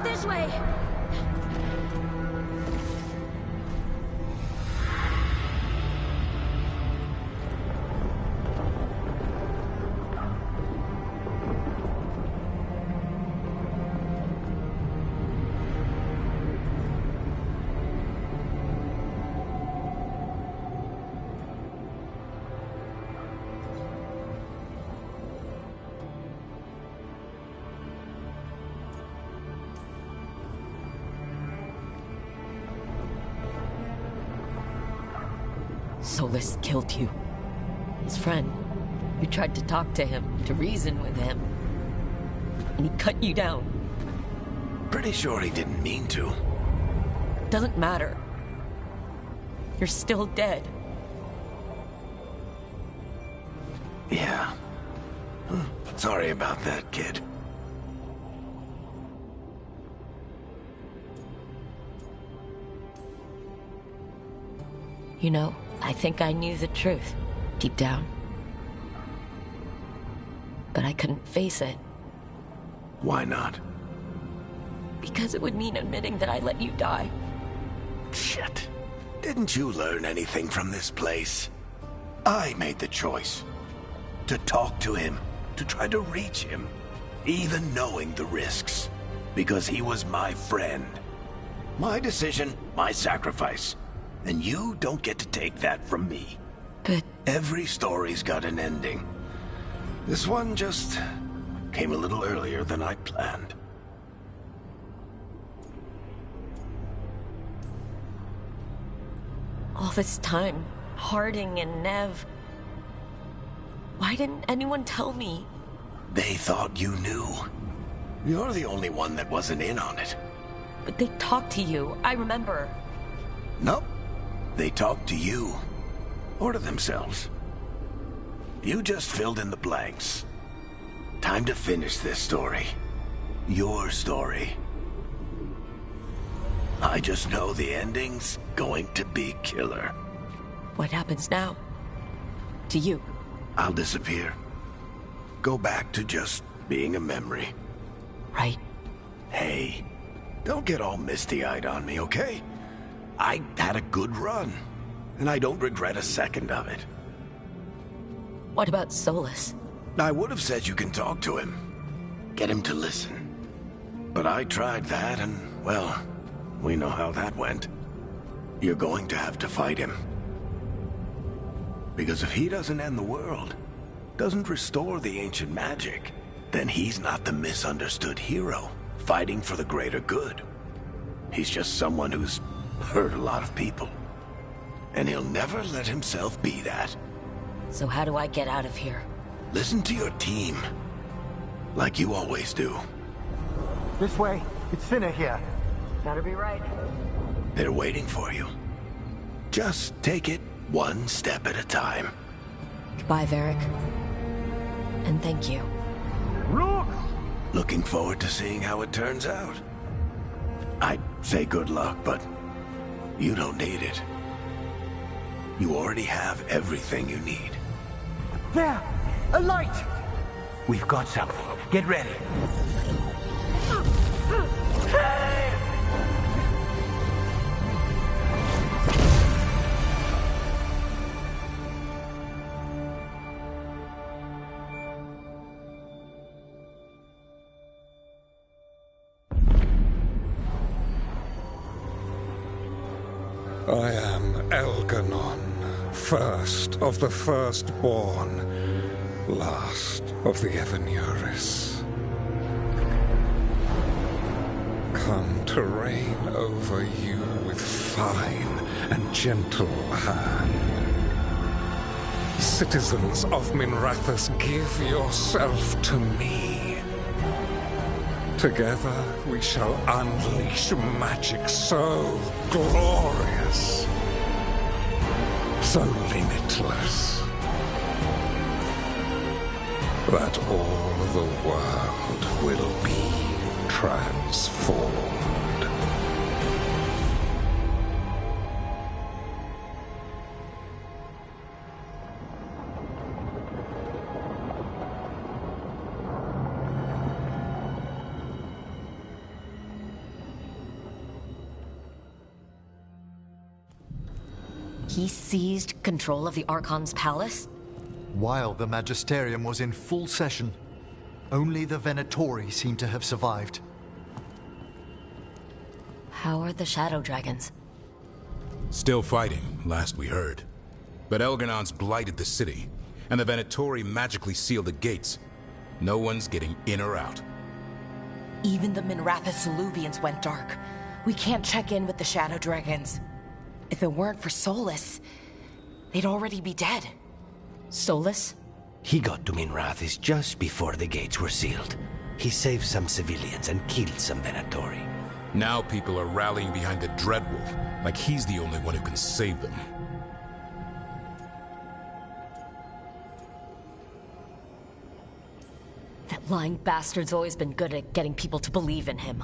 This way! Solus killed you. His friend. You tried to talk to him, to reason with him. And he cut you down. Pretty sure he didn't mean to. Doesn't matter. You're still dead. Yeah. Sorry about that, kid. You know, I think I knew the truth, deep down. But I couldn't face it. Why not? Because it would mean admitting that I let you die. Shit. Didn't you learn anything from this place? I made the choice. To talk to him, to try to reach him, even knowing the risks. Because he was my friend. My decision, my sacrifice. And you don't get to take that from me. But... every story's got an ending. This one just came a little earlier than I planned. all this time, Harding and Nev. Why didn't anyone tell me? They thought you knew. You're the only one that wasn't in on it. But they talked to you, I remember. Nope. They talked to you. Or to themselves. You just filled in the blanks. Time to finish this story. Your story. I just know the ending's going to be killer. What happens now? To you? I'll disappear. Go back to just being a memory. Right. Hey, don't get all misty-eyed on me, okay? I had a good run, and I don't regret a second of it. What about Solus? I would have said you can talk to him. Get him to listen. But I tried that, and, well, we know how that went. You're going to have to fight him. Because if he doesn't end the world, doesn't restore the ancient magic, then he's not the misunderstood hero, fighting for the greater good. He's just someone who's hurt a lot of people. And he'll never let himself be that. So how do I get out of here? Listen to your team. Like you always do. This way. It's thinner here. Better be right. They're waiting for you. Just take it one step at a time. Goodbye, Varric. And thank you. Look! Looking forward to seeing how it turns out. I'd say good luck, but you don't need it. You already have everything you need. There! A light! We've got something. Get ready. I am Elganon, first of the firstborn, last of the Evenuris. Come to reign over you with fine and gentle hand. Citizens of Minrathous, give yourself to me. Together we shall unleash magic so glorious, so limitless, that all the world will be transformed. He seized control of the Archon's palace? While the Magisterium was in full session, only the Venatori seem to have survived. How are the Shadow Dragons? Still fighting, last we heard. But Elganon's blighted the city, and the Venatori magically sealed the gates. No one's getting in or out. Even the Minrathous Eluvians went dark. We can't check in with the Shadow Dragons. If it weren't for Solus, they'd already be dead. Solus? He got to Minrathous just before the gates were sealed. He saved some civilians and killed some Venatori. Now people are rallying behind the Dreadwolf, like he's the only one who can save them. That lying bastard's always been good at getting people to believe in him.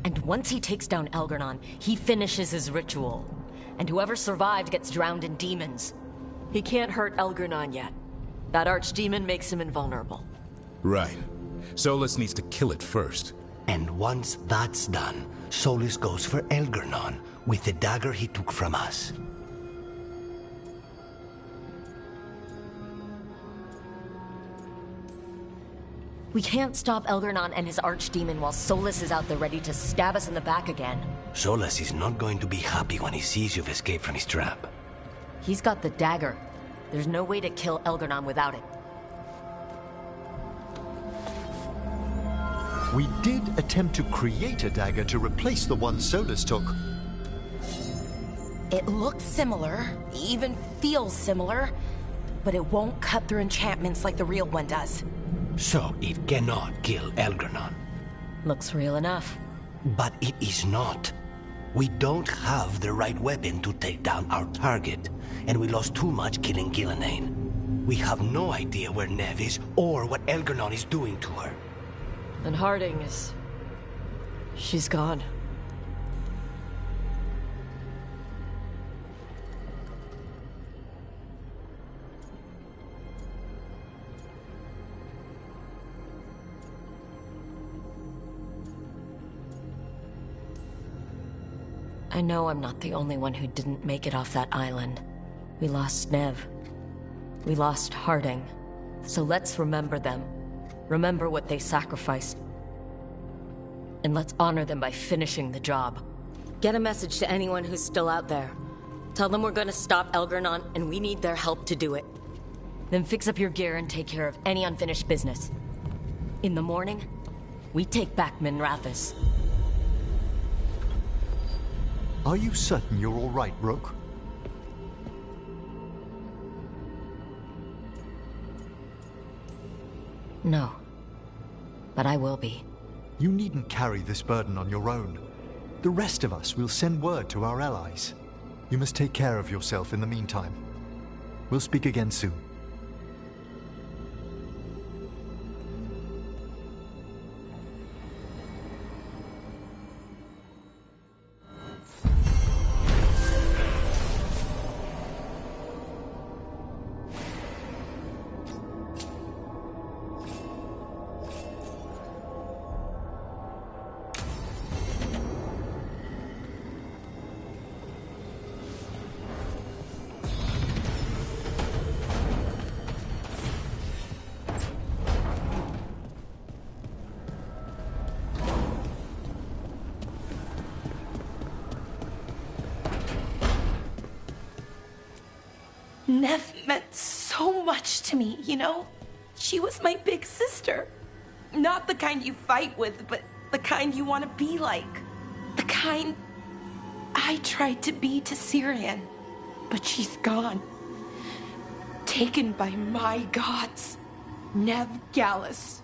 And once he takes down Elgernon, he finishes his ritual. And whoever survived gets drowned in demons. He can't hurt Elgernon yet. That archdemon makes him invulnerable. Right. Solus needs to kill it first. And once that's done, Solus goes for Elgernon with the dagger he took from us. We can't stop Elgernon and his archdemon while Solus is out there ready to stab us in the back again. Solus is not going to be happy when he sees you've escaped from his trap. He's got the dagger. There's no way to kill Elgernon without it. We did attempt to create a dagger to replace the one Solus took. It looks similar, even feels similar, but it won't cut through enchantments like the real one does. So it cannot kill Elgernon. Looks real enough. But it is not. We don't have the right weapon to take down our target, and we lost too much killing Gillenane. We have no idea where Neve is or what Elgernon is doing to her. And Harding is... she's gone. I know I'm not the only one who didn't make it off that island. We lost Neve. We lost Harding. So let's remember them. Remember what they sacrificed. And let's honor them by finishing the job. Get a message to anyone who's still out there. Tell them we're gonna stop Elgernon, and we need their help to do it. Then fix up your gear and take care of any unfinished business. In the morning, we take back Minrathous. Are you certain you're all right, Rook? No. But I will be. You needn't carry this burden on your own. The rest of us will send word to our allies. You must take care of yourself in the meantime. We'll speak again soon. Neve meant so much to me, you know? She was my big sister. Not the kind you fight with, but the kind you want to be like. The kind I tried to be to Syrian. But she's gone. Taken by my gods. Neve Gallus.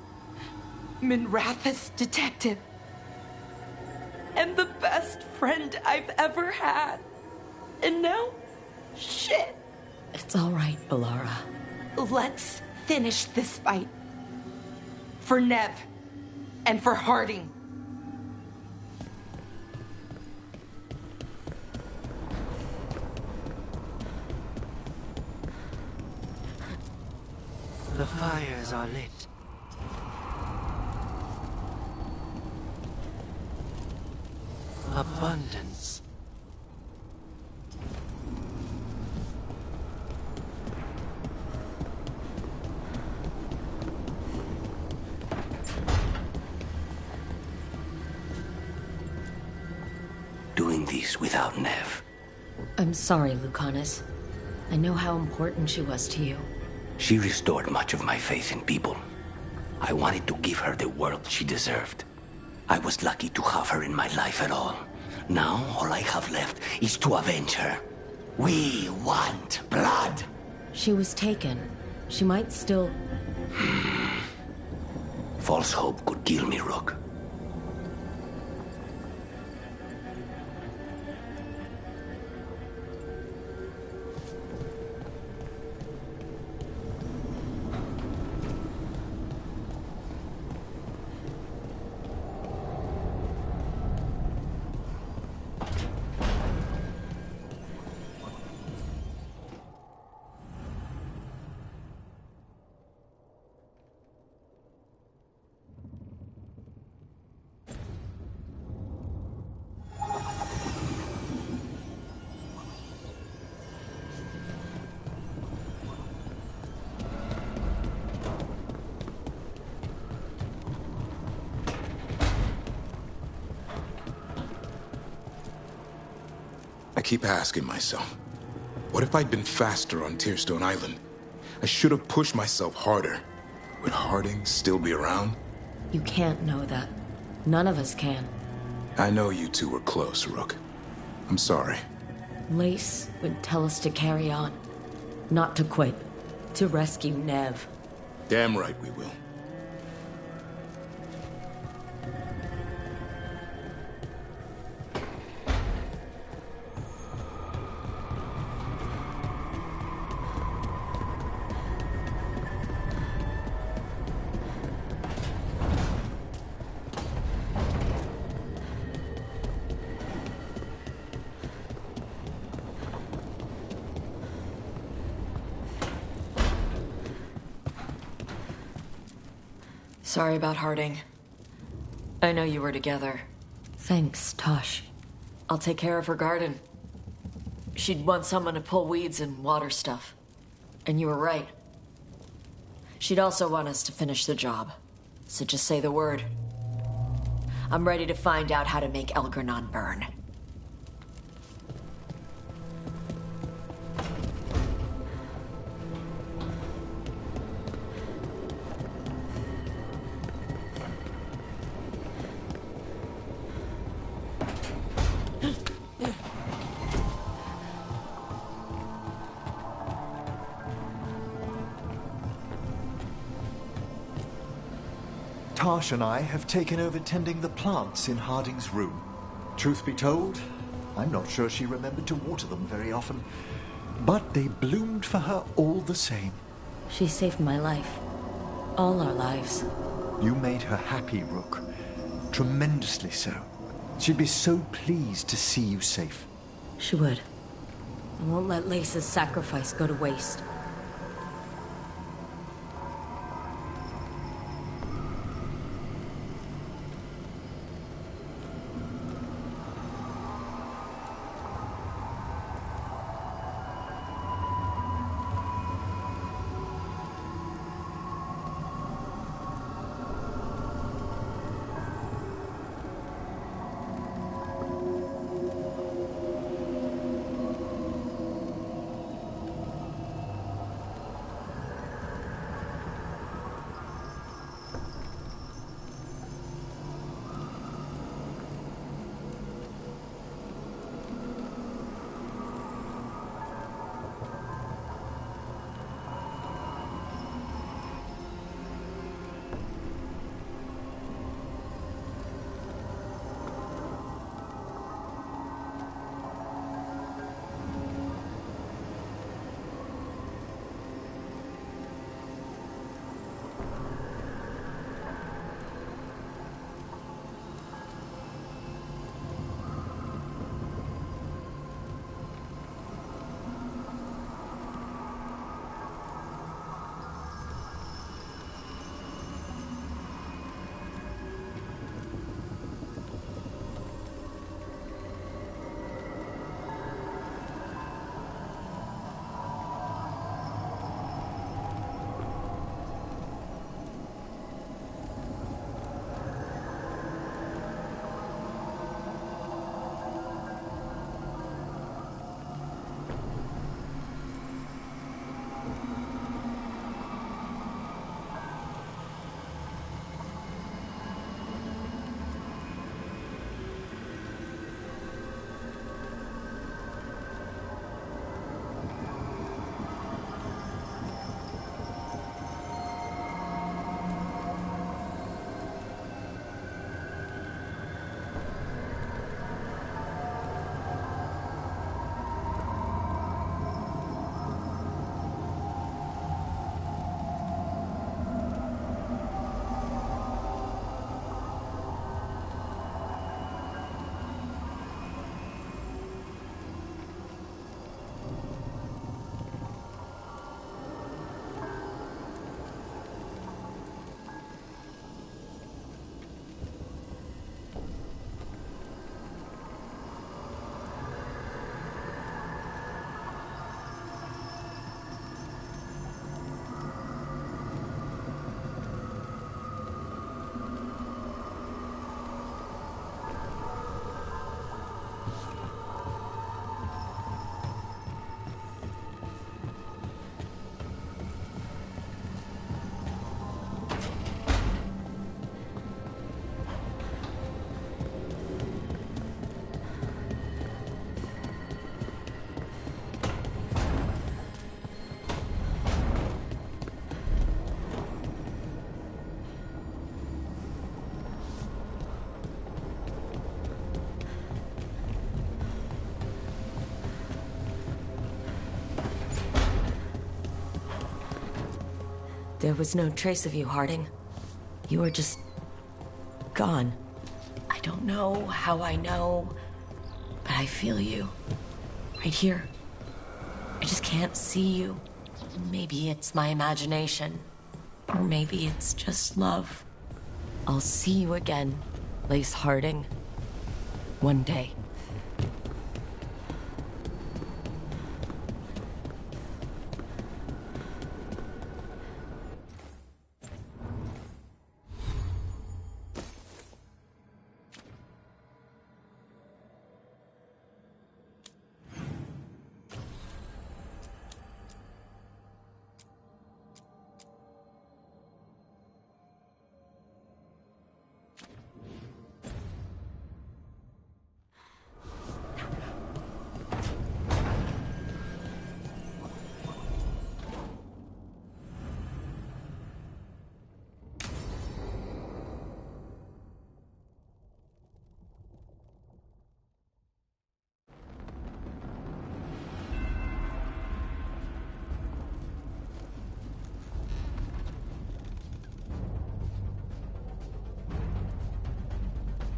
Minrathous detective. And the best friend I've ever had. And now, shit. It's all right, Alara. Let's finish this fight. For Neve. And for Harding. The fires are lit. Abundance. Doing this without Neve. I'm sorry, Lucanus. I know how important she was to you. She restored much of my faith in people. I wanted to give her the world she deserved. I was lucky to have her in my life at all. Now, all I have left is to avenge her. We want blood! She was taken. She might still... False hope could kill me, Rook. keep asking myself, what if I'd been faster on Tearstone Island? I should have pushed myself harder. Would Harding still be around? You can't know that. None of us can. I know you two were close, Rook. I'm sorry. Lace would tell us to carry on. Not to quit. To rescue Nev. Damn right we will. Sorry about Harding. I know you were together. Thanks, Tosh. I'll take care of her garden. She'd want someone to pull weeds and water stuff. And you were right. She'd also want us to finish the job. So just say the word. I'm ready to find out how to make Elgernon burn. Tosh and I have taken over tending the plants in Harding's room. Truth be told, I'm not sure she remembered to water them very often. But they bloomed for her all the same. She saved my life. All our lives. You made her happy, Rook. Tremendously so. She'd be so pleased to see you safe. She would. I won't let Lace's sacrifice go to waste. There was no trace of you, Harding. You were just... gone. I don't know how I know, but I feel you. Right here. I just can't see you. Maybe it's my imagination. Or maybe it's just love. I'll see you again, Lace Harding. One day.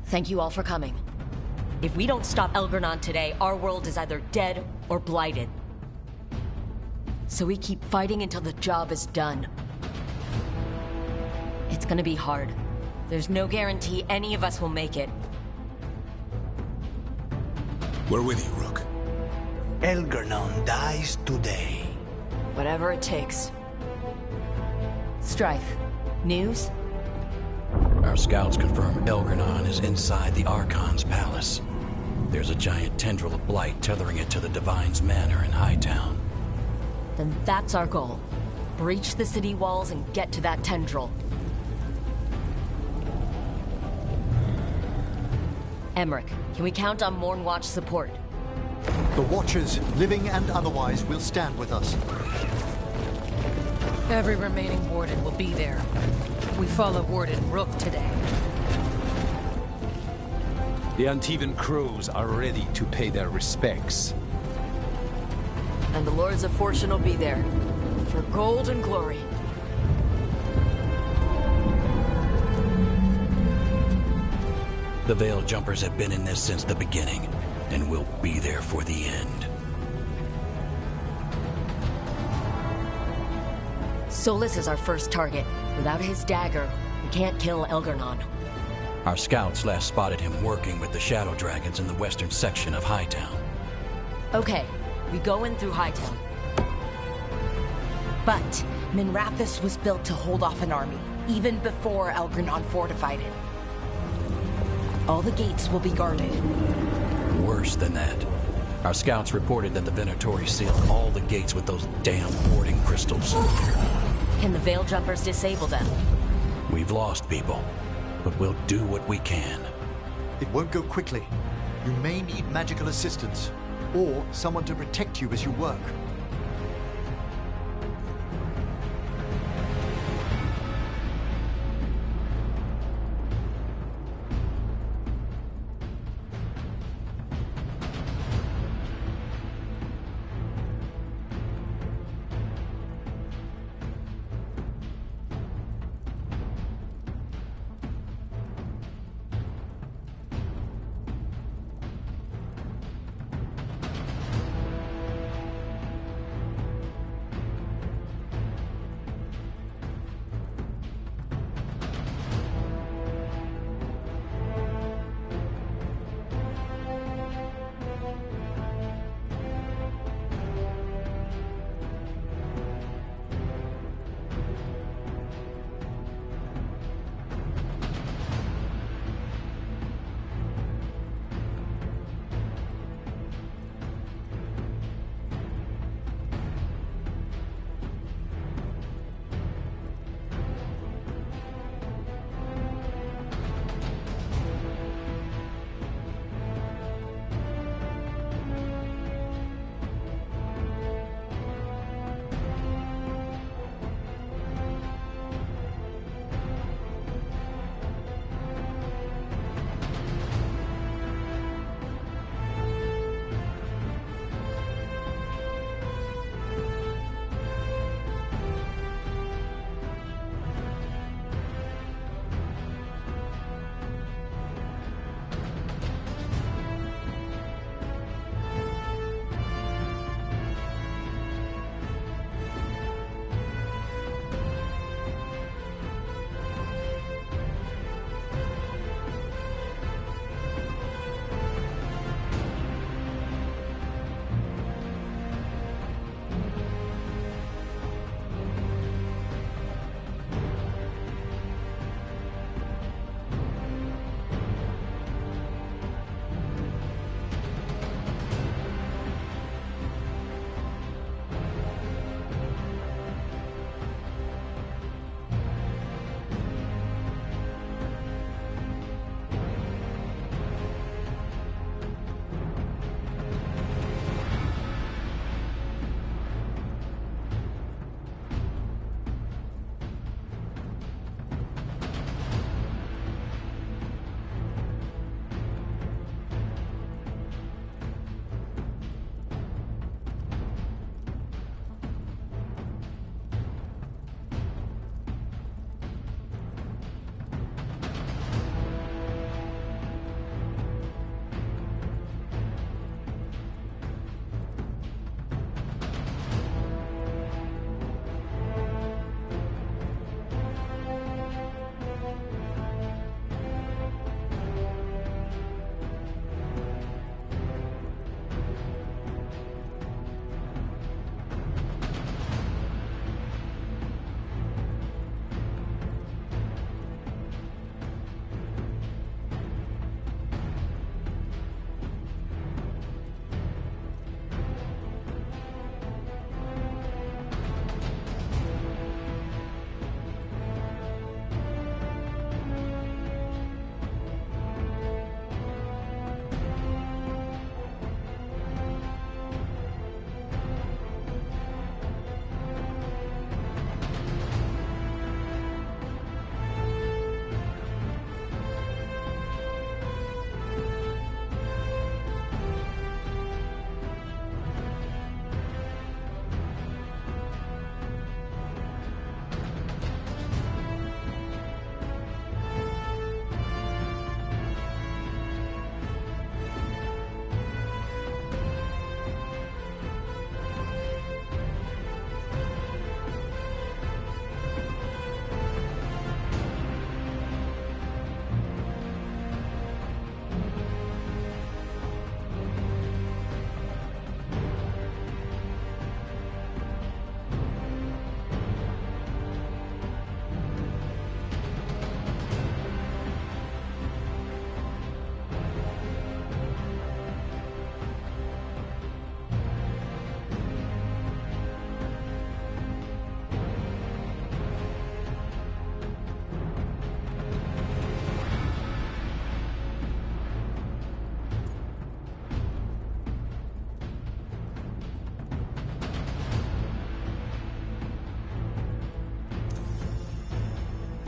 Thank you all for coming. If we don't stop Elgernon today, our world is either dead or blighted. So we keep fighting until the job is done. It's gonna be hard. There's no guarantee any of us will make it. We're with you, Rook. Elgernon dies today. Whatever it takes. Strife, news? Our scouts confirm Elgernon is inside the Archon's palace. There's a giant tendril of blight tethering it to the Divine's manor in Hightown. Then that's our goal. Breach the city walls and get to that tendril. Emmerich, can we count on Mornwatch support? The Watchers, living and otherwise, will stand with us. Every remaining Warden will be there. We follow Warden Rook today. The Antivan crows are ready to pay their respects. And the Lords of Fortune will be there. For gold and glory. The Veil Jumpers have been in this since the beginning, and will be there for the end. Solas is our first target. Without his dagger, we can't kill Elgernon. Our scouts last spotted him working with the Shadow Dragons in the western section of Hightown. Okay, we go in through Hightown. But Minrathous was built to hold off an army, even before Elgernon fortified it. All the gates will be guarded. Worse than that. Our scouts reported that the Venatori sealed all the gates with those damn warding crystals. Can the Veil Jumpers disable them? We've lost people, but we'll do what we can. It won't go quickly. You may need magical assistance, or someone to protect you as you work.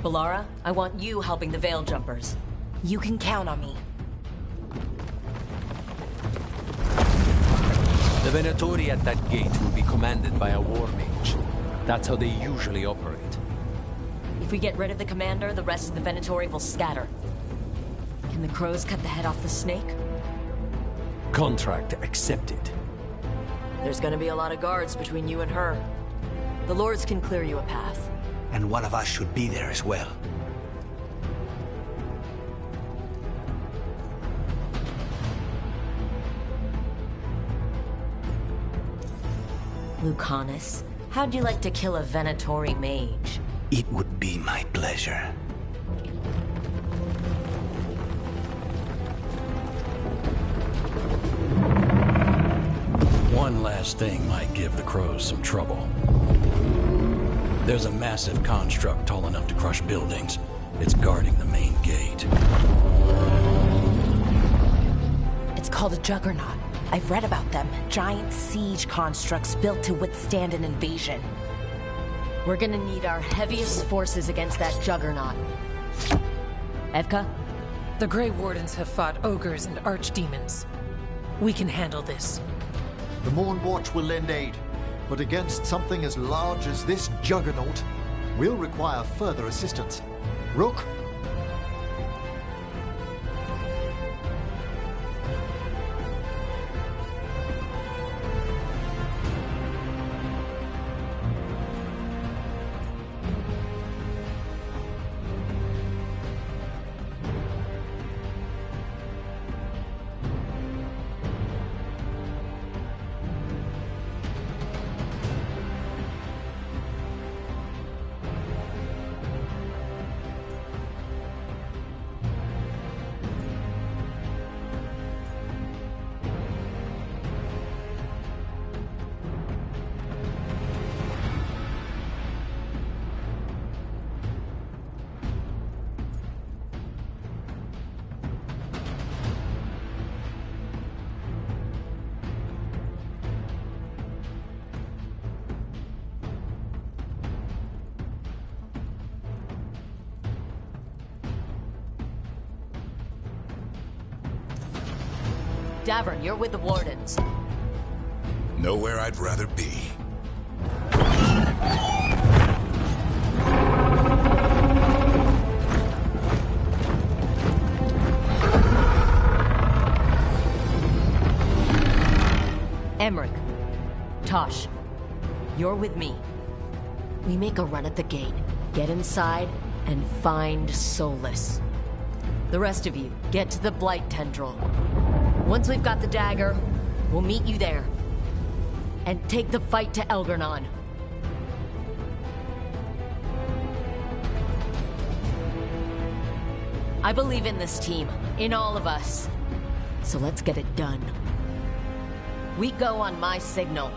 Balara, I want you helping the Veil Jumpers. You can count on me. The Venatori at that gate will be commanded by a war mage. That's how they usually operate. If we get rid of the commander, the rest of the Venatori will scatter. Can the crows cut the head off the snake? Contract accepted. There's gonna be a lot of guards between you and her. The Lords can clear you a path. And one of us should be there as well. Lucanus, how'd you like to kill a Venatori mage? It would be my pleasure. One last thing might give the crows some trouble. There's a massive construct tall enough to crush buildings. It's guarding the main gate. It's called a Juggernaut. I've read about them. Giant siege constructs built to withstand an invasion. We're gonna need our heaviest forces against that Juggernaut. Evka? The Grey Wardens have fought ogres and archdemons. We can handle this. The Morn Watch will lend aid, but against something as large as this Juggernaut, we'll require further assistance. Rook? Davern, you're with the Wardens. Nowhere I'd rather be. Emmerich, Tosh, you're with me. We make a run at the gate, get inside, and find Solus. The rest of you, get to the Blight Tendril. Once we've got the dagger, we'll meet you there. And take the fight to Elgernon. I believe in this team, in all of us. So let's get it done. We go on my signal.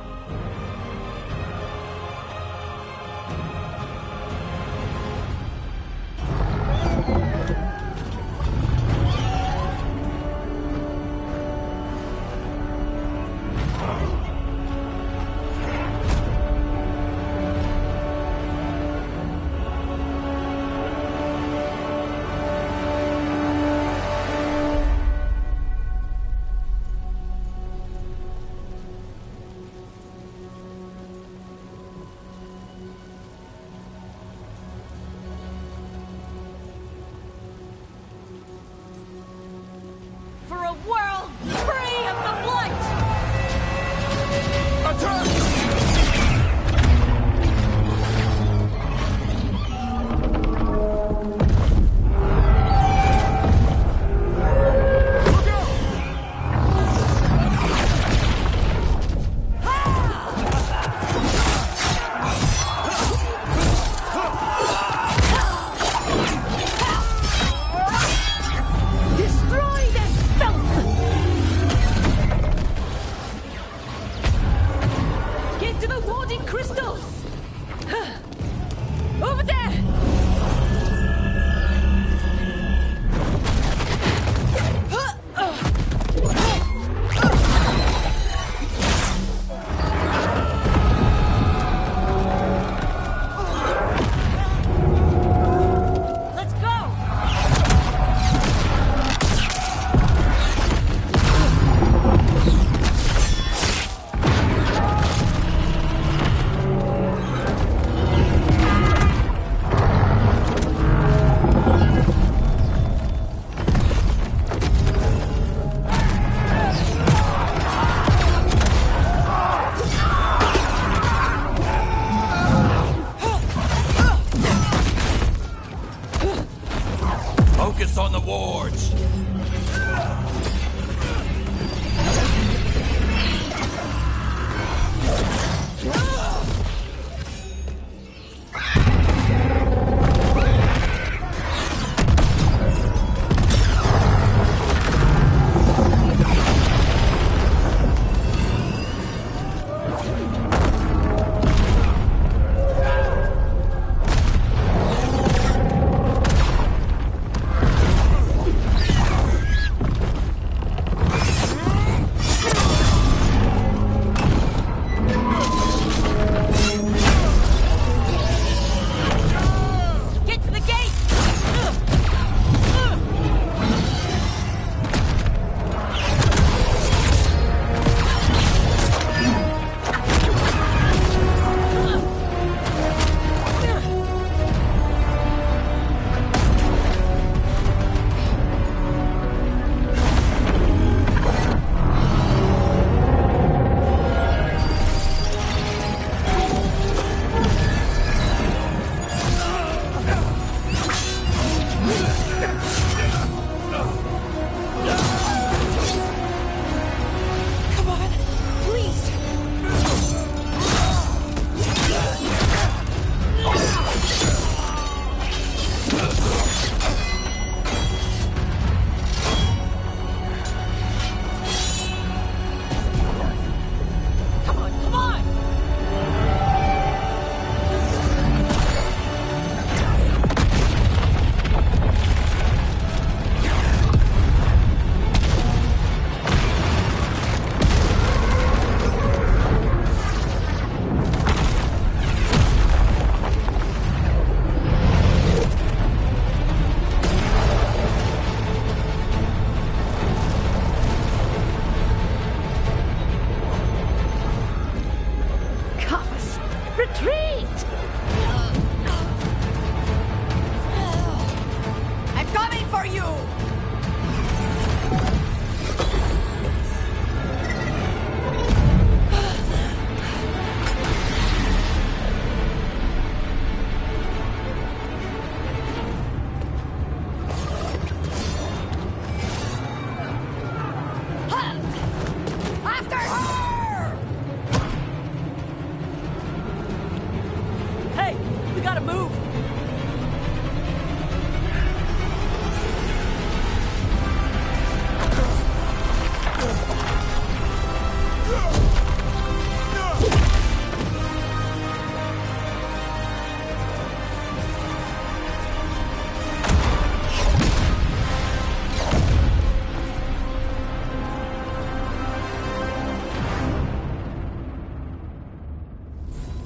For a world free of the Blight! Destroy this filth! Focus on the wards.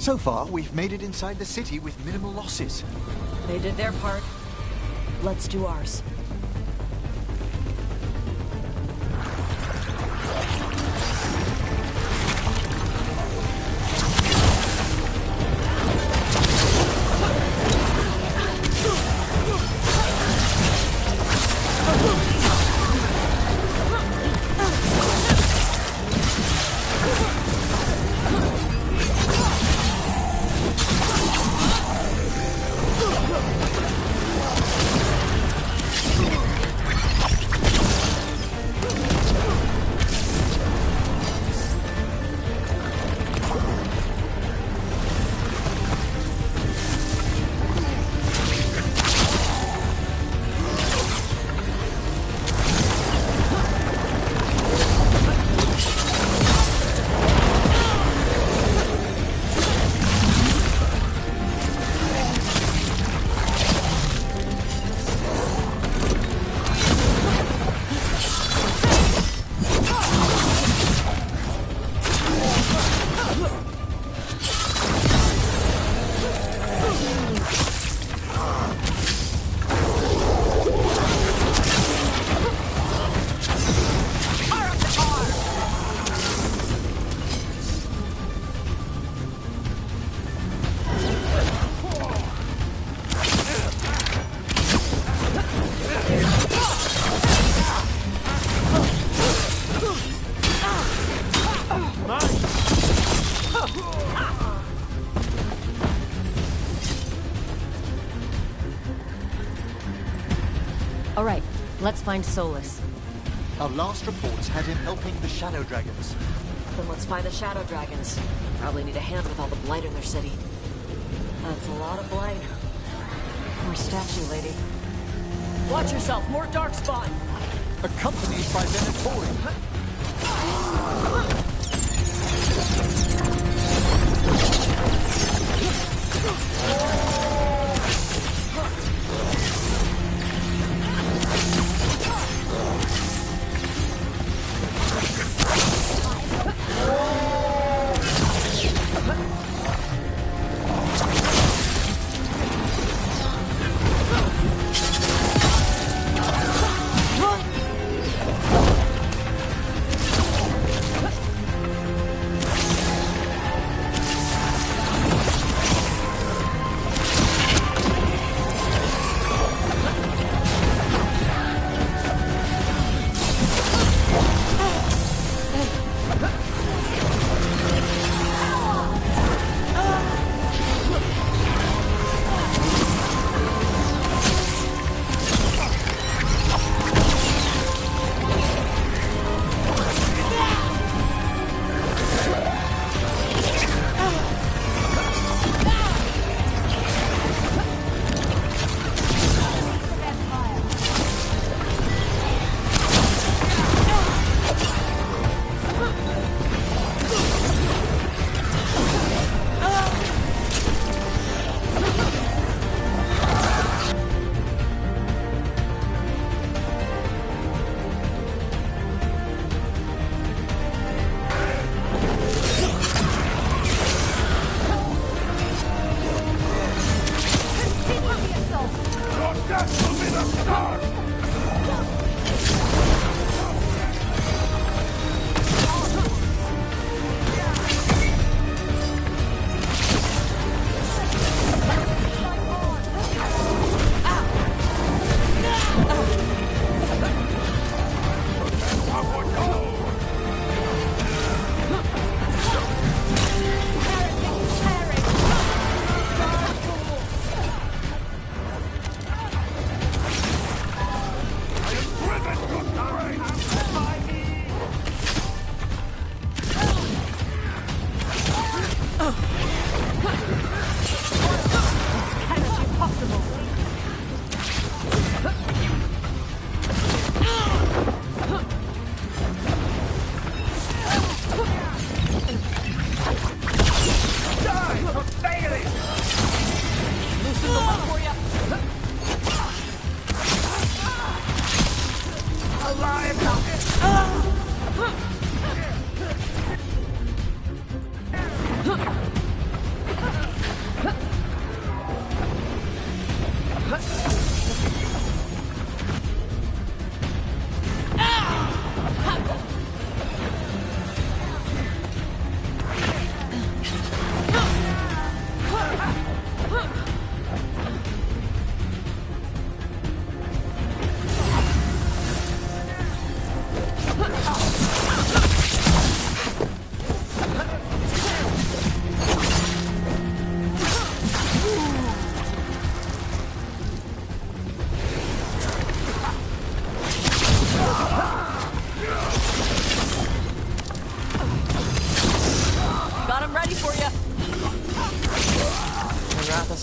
So far, we've made it inside the city with minimal losses. They did their part. Let's do ours. All right, let's find Solus. Our last reports had him helping the Shadow Dragons. Then let's find the Shadow Dragons. Probably need a hand with all the blight in their city. That's a lot of blight. Poor statue lady. Watch yourself, more Darkspawn! Accompanied by Venatori.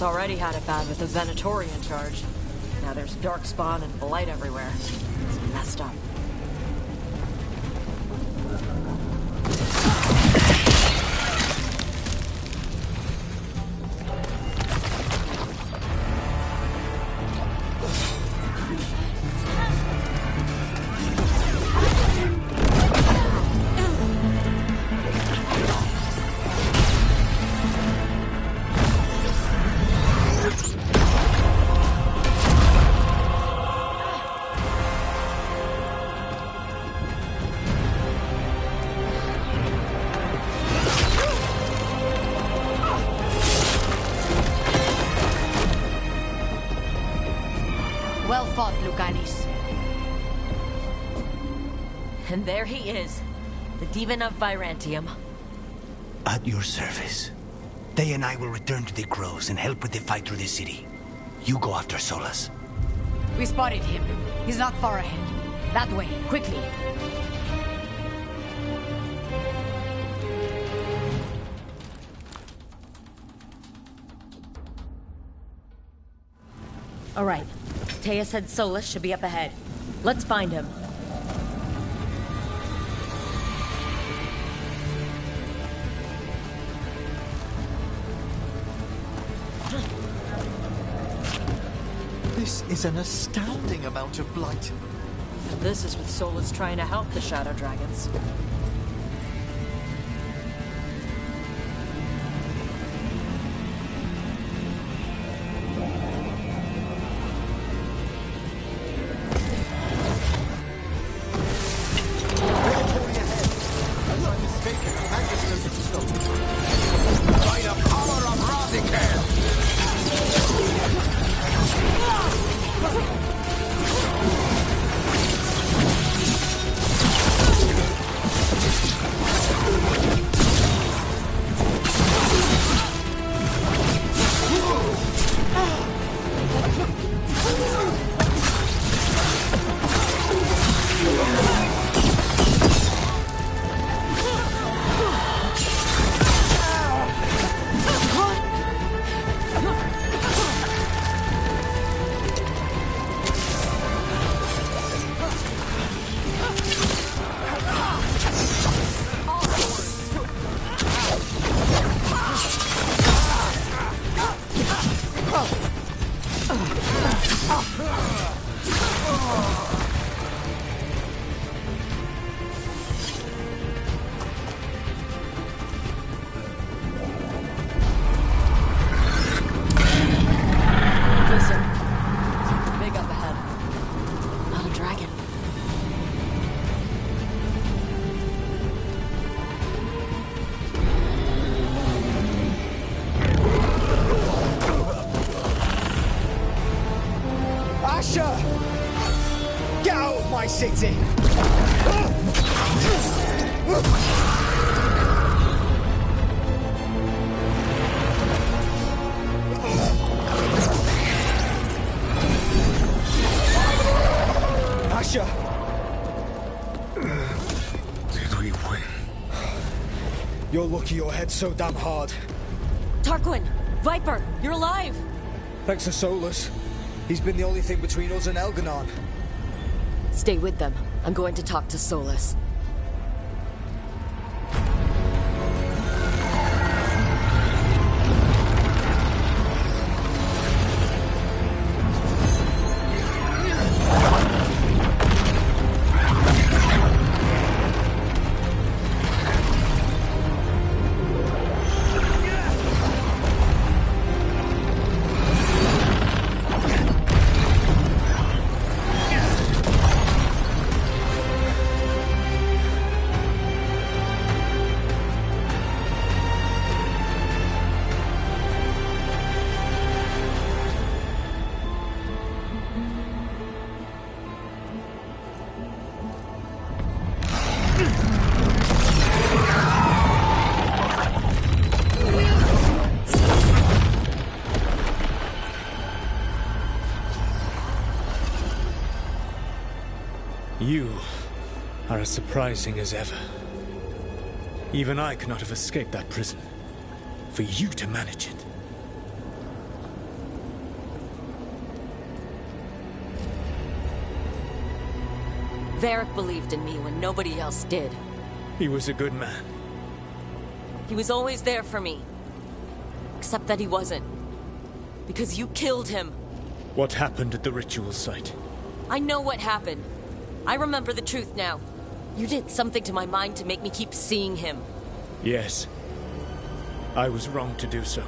Already had it bad with the Venatori in charge. Now there's Darkspawn and blight everywhere. It's messed up. Well fought, Lucanis. And there he is, the Demon of Virantium. At your service. They and I will return to the Crows and help with the fight through the city. You go after Solus. We spotted him. He's not far ahead. That way, quickly. All right. Taya said Solus should be up ahead. Let's find him. This is an astounding amount of blight. And this is with Solus trying to help the Shadow Dragons. Get out of my city! Asher! Did we win? You're lucky your head's so damn hard. Tarquin! Viper! You're alive! Thanks to Solus. He's been the only thing between us and Elganon. Stay with them. I'm going to talk to Solus. You are as surprising as ever. Even I could not have escaped that prison. For you to manage it. Varric believed in me when nobody else did. He was a good man. He was always there for me. Except that he wasn't. Because you killed him. What happened at the ritual site? I know what happened. I remember the truth now. You did something to my mind to make me keep seeing him. Yes. I was wrong to do so.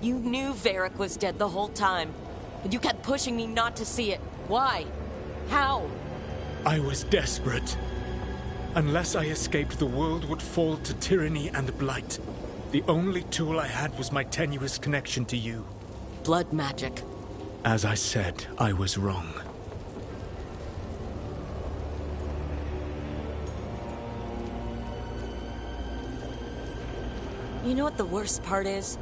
You knew Varric was dead the whole time. But you kept pushing me not to see it. Why? How? I was desperate. Unless I escaped, the world would fall to tyranny and blight. The only tool I had was my tenuous connection to you. Blood magic. As I said, I was wrong. You know what the worst part is?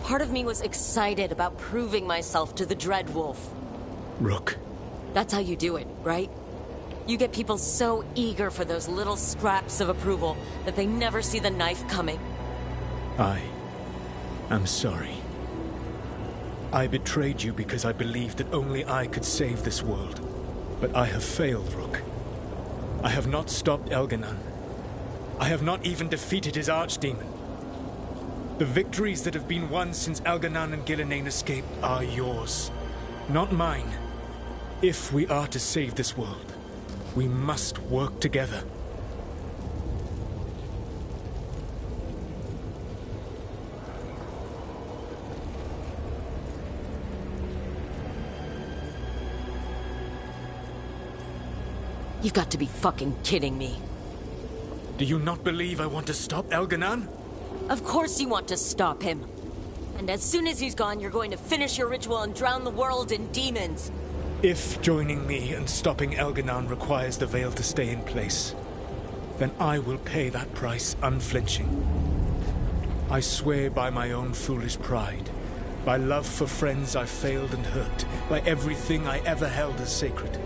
Part of me was excited about proving myself to the Dreadwolf. Rook. That's how you do it, right? You get people so eager for those little scraps of approval that they never see the knife coming. I am sorry. I betrayed you because I believed that only I could save this world. But I have failed, Rook. I have not stopped Elganon. I have not even defeated his archdemon. The victories that have been won since Elganon and Gillenane escaped are yours, not mine. If we are to save this world, we must work together. You've got to be fucking kidding me. Do you not believe I want to stop Elganon? Of course you want to stop him. And as soon as he's gone, you're going to finish your ritual and drown the world in demons. If joining me and stopping Elganon requires the veil to stay in place, then I will pay that price unflinching. I swear by my own foolish pride, by love for friends I failed and hurt, by everything I ever held as sacred.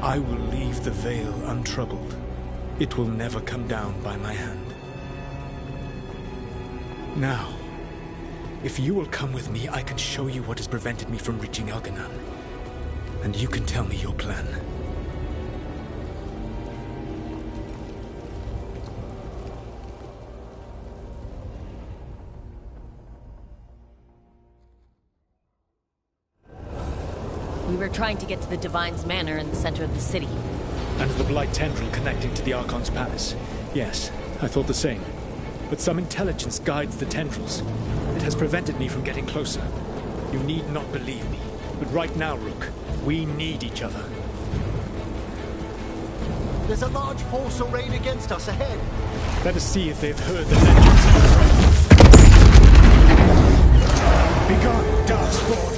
I will leave the veil untroubled. It will never come down by my hand. Now, if you will come with me, I can show you what has prevented me from reaching Elganon. And you can tell me your plan. We were trying to get to the Divine's Manor in the center of the city. And the Blight Tendril connecting to the Archon's palace. Yes, I thought the same. But some intelligence guides the tendrils. It has prevented me from getting closer. You need not believe me. But right now, Rook, we need each other. There's a large force arrayed against us ahead. Let us see if they've heard the legends of the Dreadwolf. Begone, Darkspawn!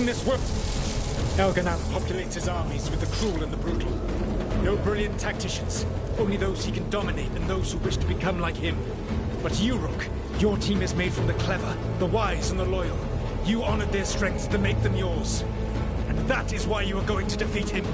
In this world, Elganan populates his armies with the cruel and the brutal. No brilliant tacticians, only those he can dominate and those who wish to become like him. But you, Rook, your team is made from the clever, the wise, and the loyal. You honored their strengths to make them yours. And that is why you are going to defeat him.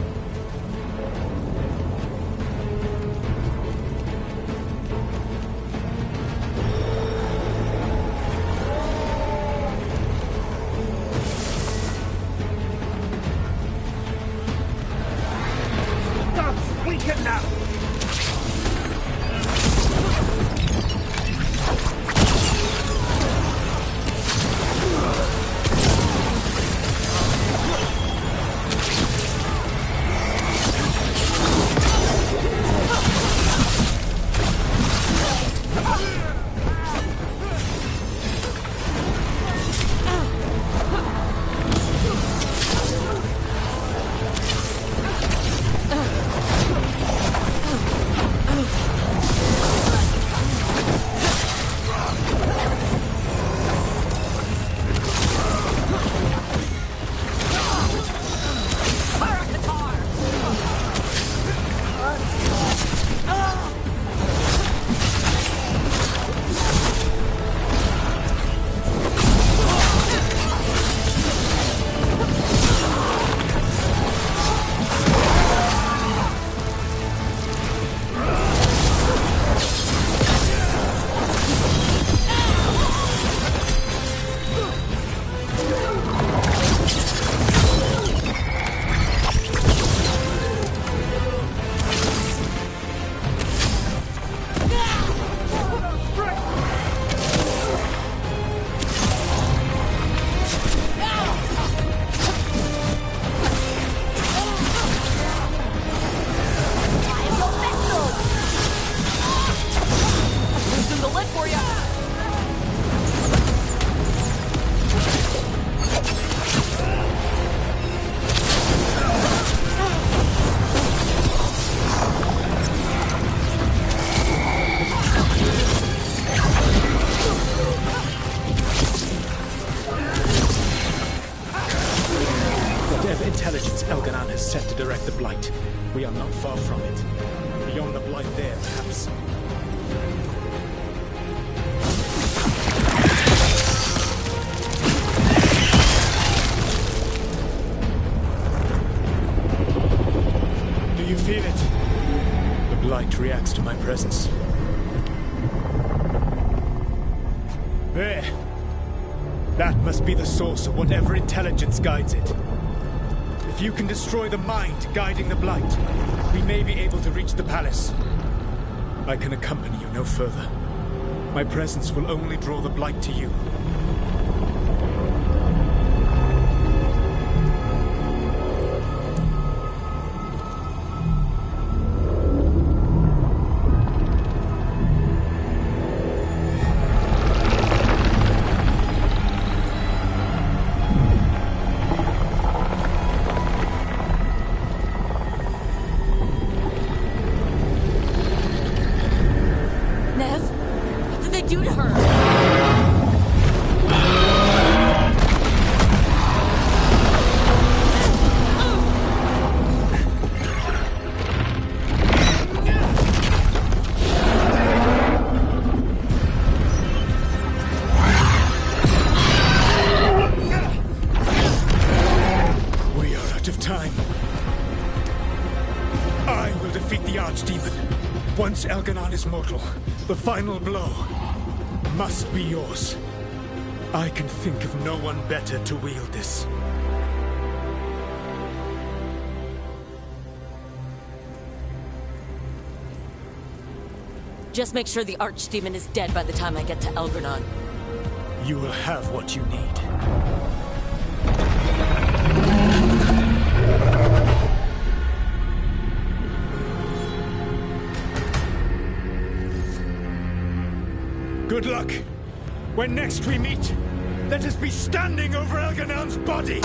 Intelligence Elganan has set to direct the Blight. We are not far from it. Beyond the Blight there, perhaps. Do you feel it? The Blight reacts to my presence. There. That must be the source of whatever intelligence guides it. If you can destroy the mind guiding the Blight, we may be able to reach the palace. I can accompany you no further. My presence will only draw the Blight to you. Once Elganan is mortal, the final blow must be yours. I can think of no one better to wield this. Just make sure the Archdemon is dead by the time I get to Elgranon. You will have what you need. Good luck. When next we meet, let us be standing over Elganan's body!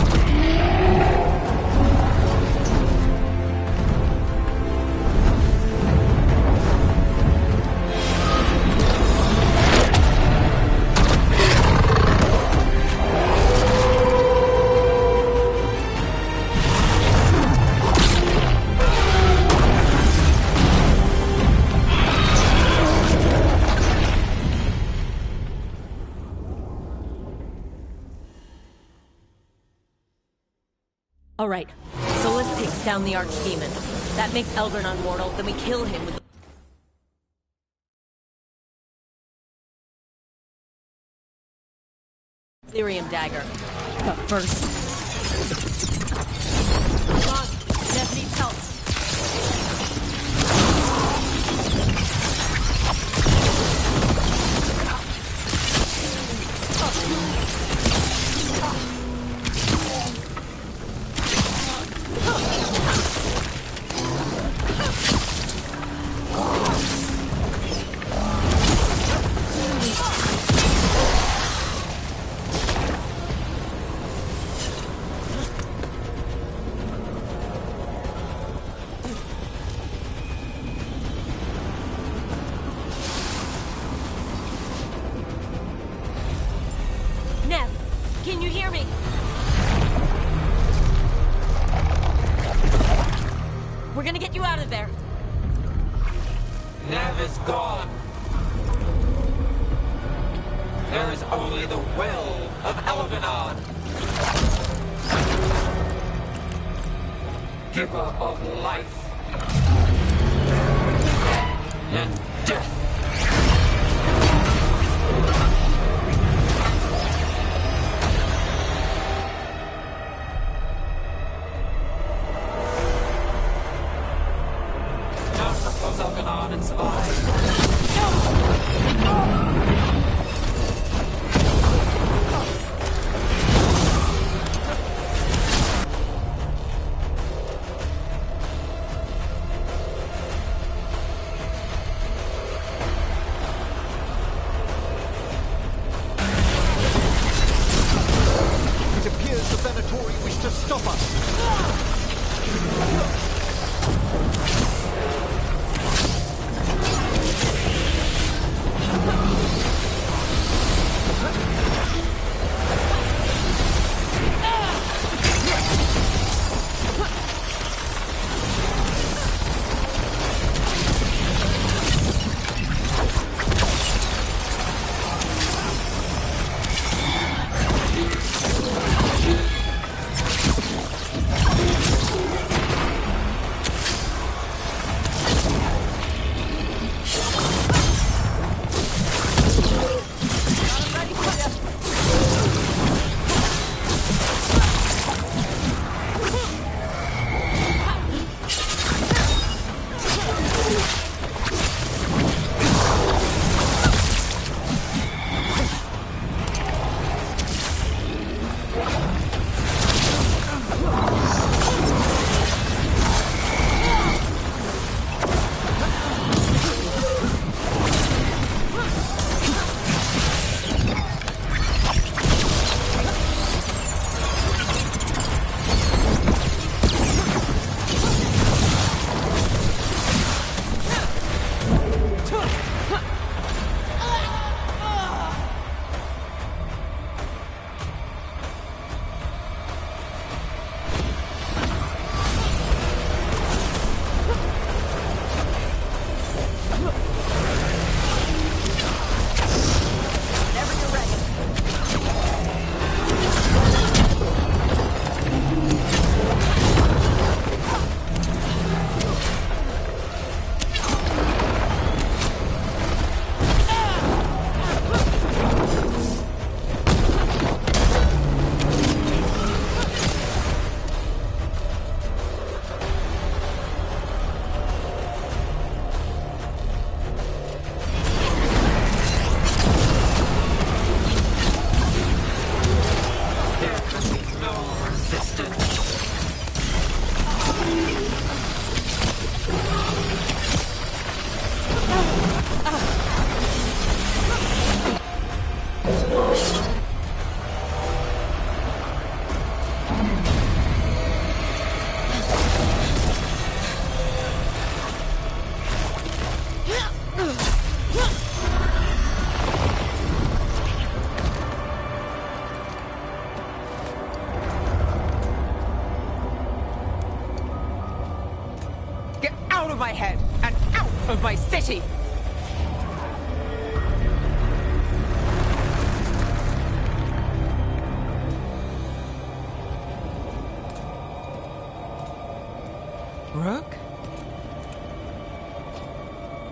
All right. Solus takes down the Archdemon. That makes Elgernon mortal, then we kill him with the Therium dagger. But first... Come on, Nev needs help. Nev, can you hear me? We're gonna get you out of there. Nev is gone. There is only the will of Elvenon. Giver of life. And death. Now suppose Elvenon and survive.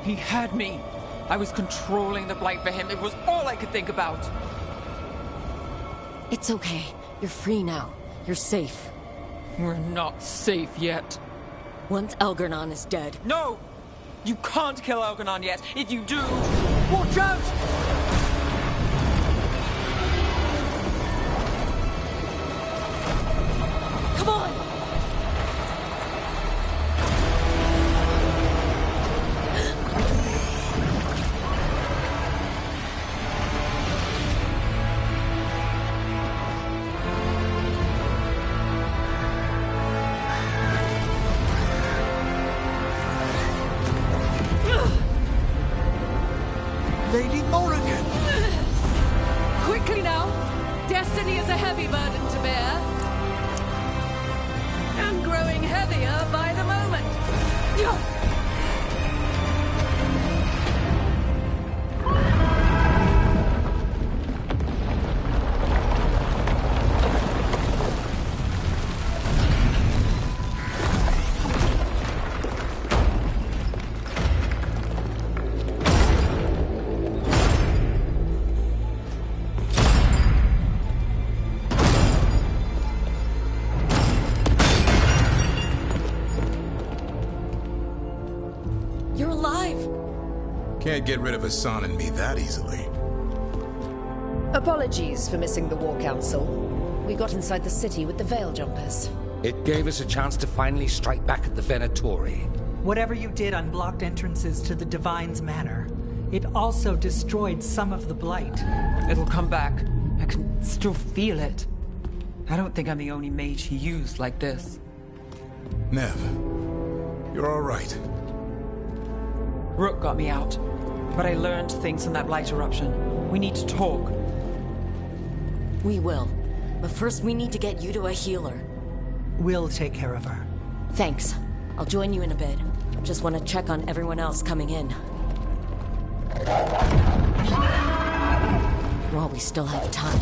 He had me. I was controlling the Blight for him. It was all I could think about. It's okay. You're free now. You're safe. We're not safe yet. Once Elgernon is dead... No! You can't kill Elgernon yet. If you do... Watch out! Come on! Lady Morrigan! Quickly now! Destiny is a heavy burden to bear. And growing heavier by the moment. You're alive! Can't get rid of Hassan and me that easily. Apologies for missing the War Council. We got inside the city with the Veil Jumpers. It gave us a chance to finally strike back at the Venatori. Whatever you did unblocked entrances to the Divine's Manor. It also destroyed some of the Blight. It'll come back. I can still feel it. I don't think I'm the only mage he used like this. Nev, you're all right. Rook got me out, but I learned things from that Blight eruption. We need to talk. We will. But first we need to get you to a healer. We'll take care of her. Thanks. I'll join you in a bit. Just want to check on everyone else coming in. While we still have time.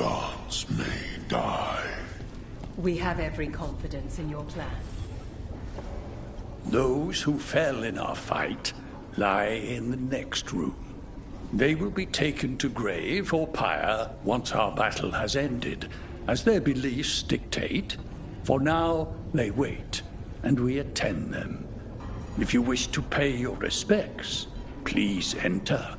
gods may die. We have every confidence in your plan. Those who fell in our fight lie in the next room. They will be taken to grave or pyre once our battle has ended, as their beliefs dictate. For now, they wait, and we attend them. If you wish to pay your respects, please enter.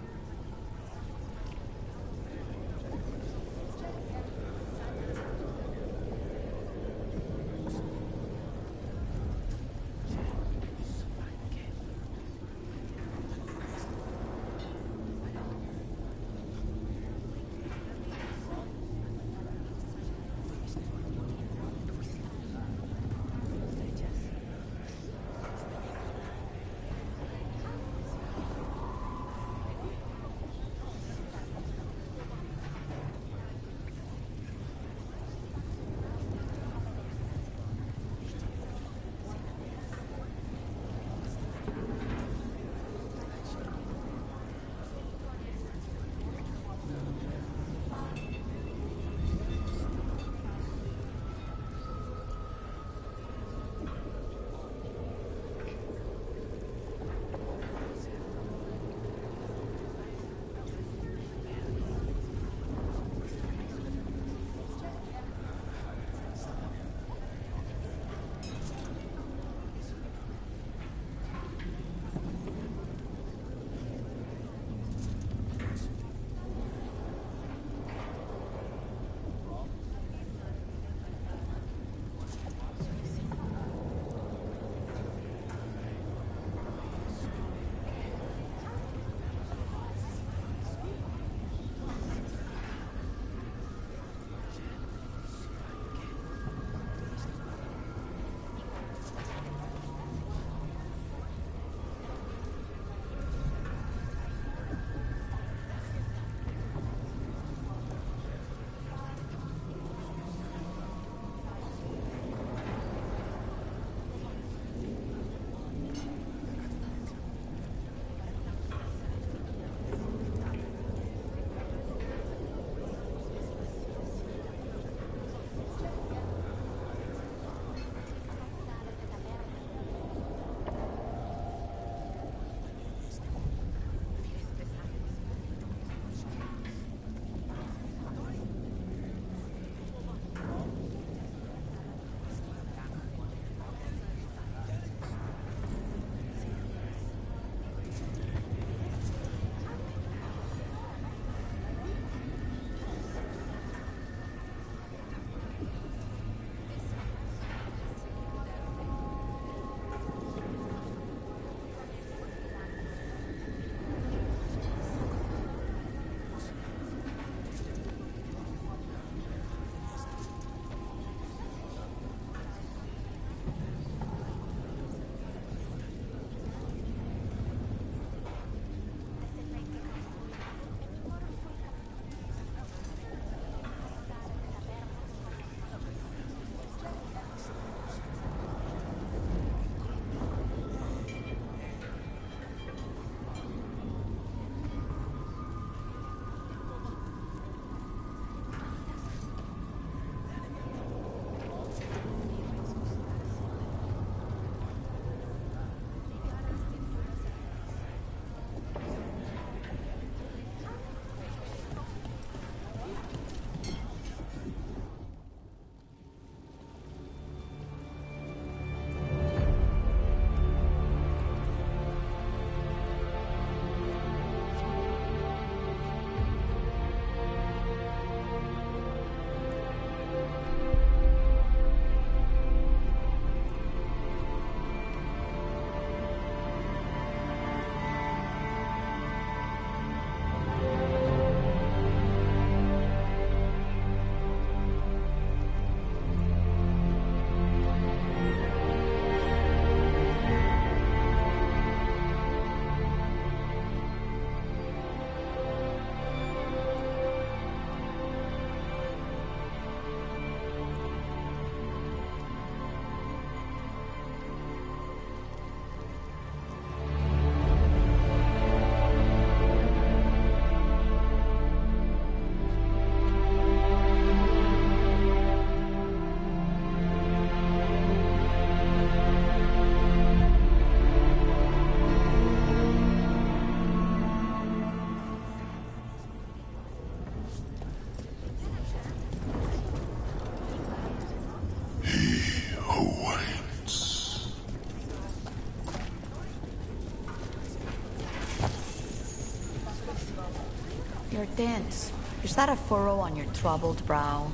You're tense. Is that a furrow on your troubled brow?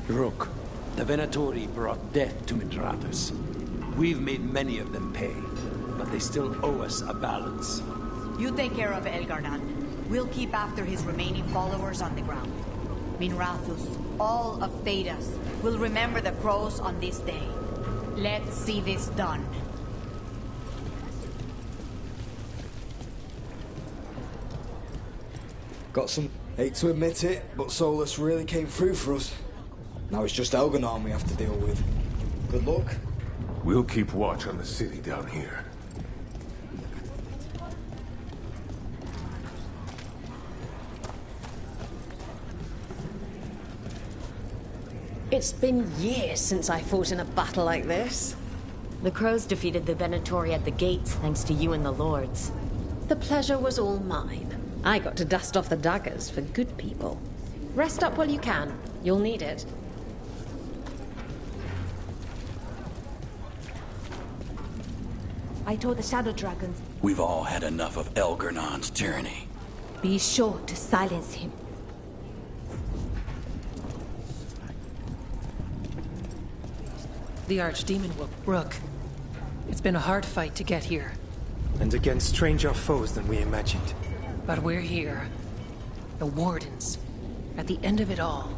Rook, the Venatori brought death to Midratus. We've made many of them pay, but they still owe us a balance. You take care of Elgar'nan. We'll keep after his remaining followers on the ground. Minrathus, all of Thedas, will remember the crows on this day. Let's see this done. Got some... Hate to admit it, but Solus really came through for us. Now it's just Elgar'nan we have to deal with. Good luck. We'll keep watch on the city down here. It's been years since I fought in a battle like this. The Crows defeated the Venatori at the gates thanks to you and the Lords. The pleasure was all mine. I got to dust off the daggers for good people. Rest up while you can. You'll need it. I told the Shadow Dragons. We've all had enough of Elgar'nan's tyranny. Be sure to silence him. The Archdemon will... Rook, it's been a hard fight to get here. And against stranger foes than we imagined. But we're here. The Wardens. At the end of it all.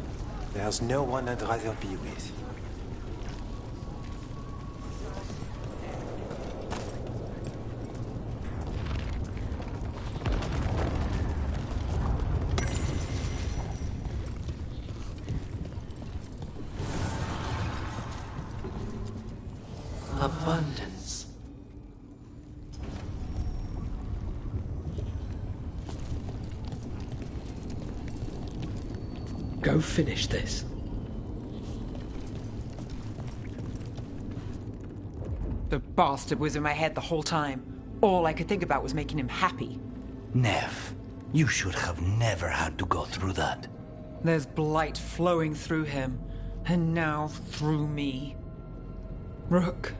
There's no one I'd rather be with. Abundance. Go finish this. The bastard was in my head the whole time. All I could think about was making him happy. Nev, you should have never had to go through that. There's blight flowing through him, and now through me. Rook.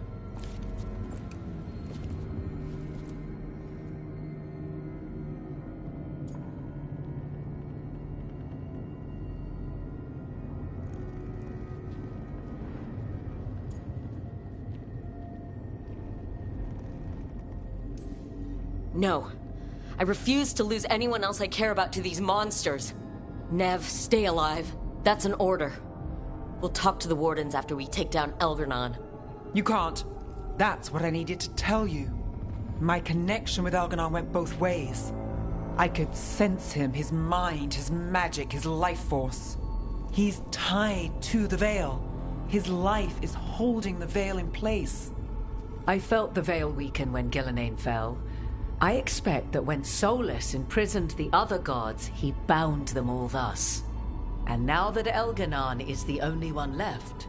No. I refuse to lose anyone else I care about to these monsters. Nev, stay alive. That's an order. We'll talk to the Wardens after we take down Elgar'nan. You can't. That's what I needed to tell you. My connection with Elgar'nan went both ways. I could sense him, his mind, his magic, his life force. He's tied to the Veil. His life is holding the Veil in place. I felt the Veil weaken when Gillenane fell. I expect that when Solus imprisoned the other gods, he bound them all thus. And now that Elgar'nan is the only one left...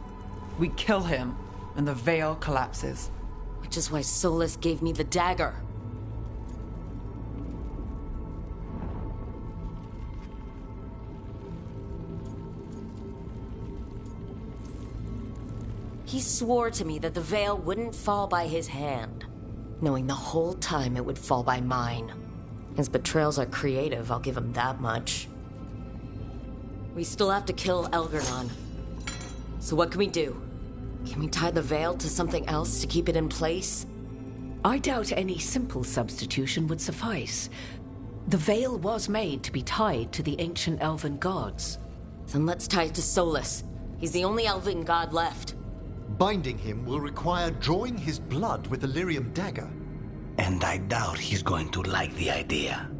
We kill him, and the Veil collapses. Which is why Solus gave me the dagger. He swore to me that the Veil wouldn't fall by his hand, knowing the whole time it would fall by mine. His betrayals are creative, I'll give him that much. We still have to kill Elgar'nan. So what can we do? Can we tie the Veil to something else to keep it in place? I doubt any simple substitution would suffice. The Veil was made to be tied to the ancient elven gods. Then let's tie it to Solus. He's the only elven god left. Binding him will require drawing his blood with the lyrium dagger. And I doubt he's going to like the idea.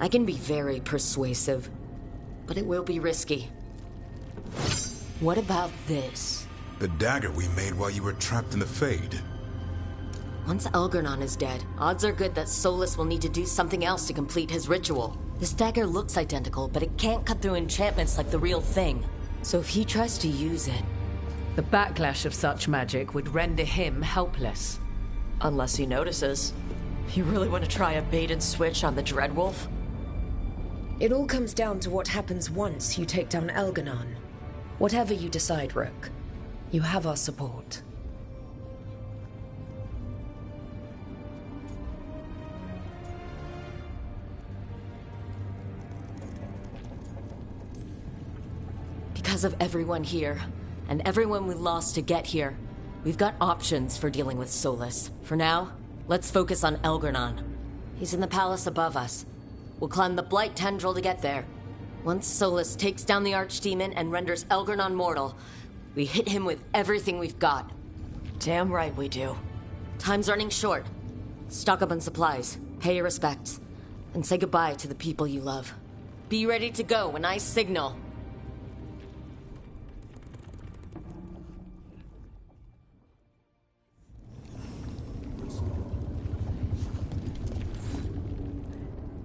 I can be very persuasive, but it will be risky. What about this? The dagger we made while you were trapped in the Fade. Once Elgar'nan is dead, odds are good that Solus will need to do something else to complete his ritual. This dagger looks identical, but it can't cut through enchantments like the real thing. So if he tries to use it... The backlash of such magic would render him helpless. Unless he notices. You really want to try a bait and switch on the Dreadwolf? It all comes down to what happens once you take down Elgar'nan. Whatever you decide, Rook, you have our support. because of everyone here, and everyone we lost to get here, we've got options for dealing with Solus. For now, let's focus on Elgar'nan. He's in the palace above us. We'll climb the Blight Tendril to get there. Once Solus takes down the Archdemon and renders Elgar'nan mortal, we hit him with everything we've got. Damn right we do. Time's running short. Stock up on supplies, pay your respects, and say goodbye to the people you love. Be ready to go when I signal.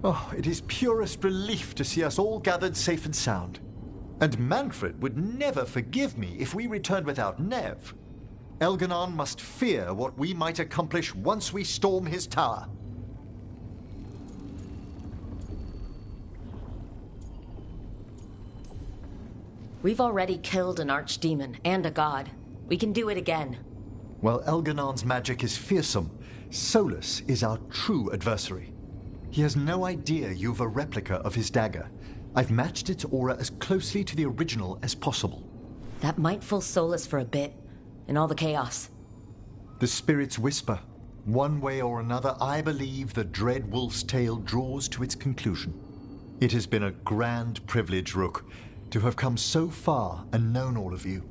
Oh, it is purest relief to see us all gathered safe and sound. And Mannfred would never forgive me if we returned without Nev. Elgar'nan must fear what we might accomplish once we storm his tower. We've already killed an Archdemon and a god. We can do it again. While Elgar'nan's magic is fearsome, Solus is our true adversary. He has no idea you've a replica of his dagger. I've matched its aura as closely to the original as possible. That might fool Solus for a bit, in all the chaos. The spirits whisper. One way or another, I believe the dread wolf's tale draws to its conclusion. It has been a grand privilege, Rook, to have come so far and known all of you.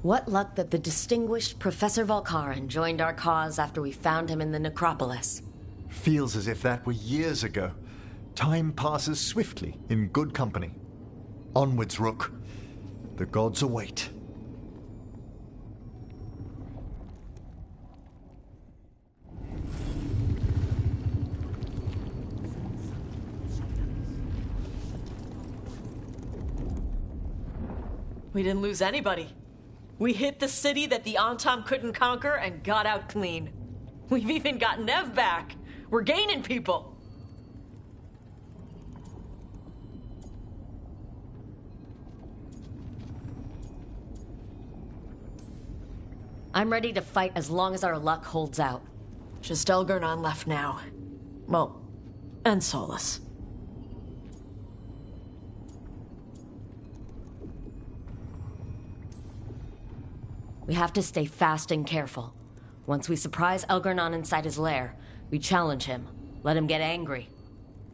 What luck that the distinguished Professor Volkarin joined our cause after we found him in the necropolis. Feels as if that were years ago. Time passes swiftly in good company. Onwards, Rook. The gods await. We didn't lose anybody. We hit the city that the Antam couldn't conquer and got out clean. We've even got Nev back. We're gaining people. I'm ready to fight as long as our luck holds out. Just Elgar'nan left now. Well, and Solas. We have to stay fast and careful. Once we surprise Elgar'nan inside his lair, we challenge him, let him get angry.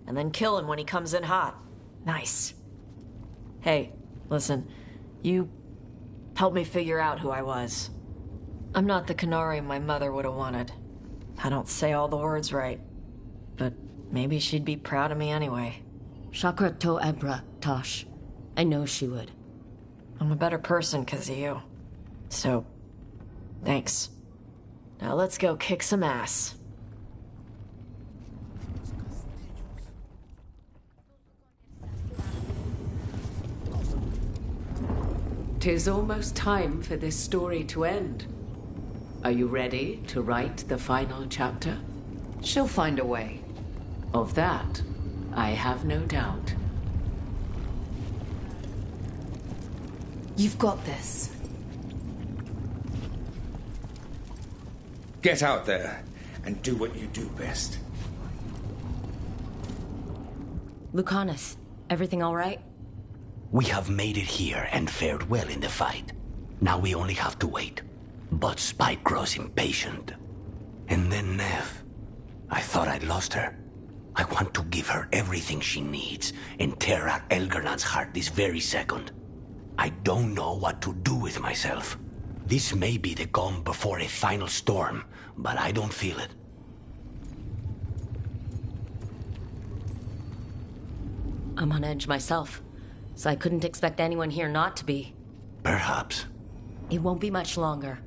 And then kill him when he comes in hot. Nice. Hey, listen. You helped me figure out who I was. I'm not the Qunari my mother would have wanted. I don't say all the words right. But maybe she'd be proud of me anyway. Shakra to Ebra, Tosh. I know she would. I'm a better person because of you. So, thanks. Now let's go kick some ass. "'Tis almost time for this story to end. Are you ready to write the final chapter? She'll find a way. Of that, I have no doubt." You've got this. Get out there and do what you do best. Lucanus, everything all right? We have made it here and fared well in the fight. Now we only have to wait. But Spike grows impatient. And then Nev. I thought I'd lost her. I want to give her everything she needs and tear out Elgar'nan's heart this very second. I don't know what to do with myself. This may be the calm before a final storm, but I don't feel it. I'm on edge myself, so I couldn't expect anyone here not to be. Perhaps. It won't be much longer.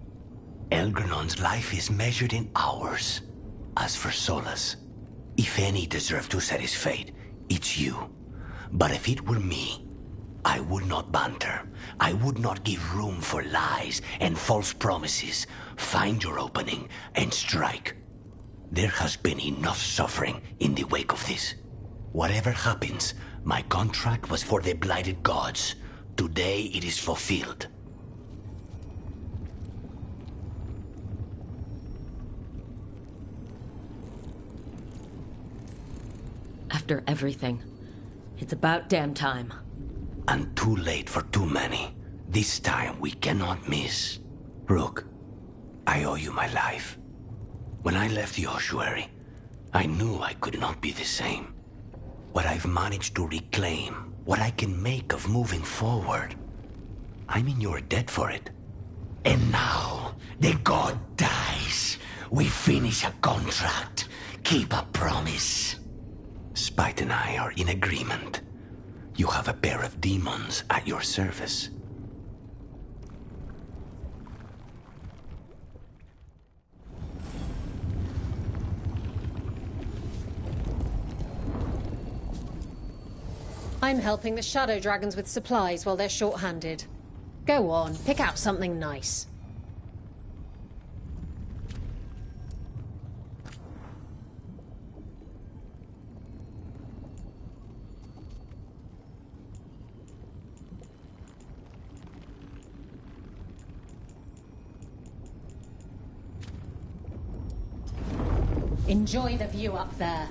Elgar'nan's life is measured in hours. As for Solas, if any deserve to set his fate, it's you. But if it were me, I would not banter. I would not give room for lies and false promises. Find your opening and strike. There has been enough suffering in the wake of this. Whatever happens, my contract was for the blighted gods. Today it is fulfilled. After everything, it's about damn time. And too late for too many. This time we cannot miss. Rook, I owe you my life. When I left the ossuary, I knew I could not be the same. What I've managed to reclaim, what I can make of moving forward, I'm in your debt for it. And now, the god dies. We finish a contract, keep a promise. Spite and I are in agreement. You have a pair of demons at your service. I'm helping the Shadow Dragons with supplies while they're short-handed. Go on, pick out something nice. Enjoy the view up there.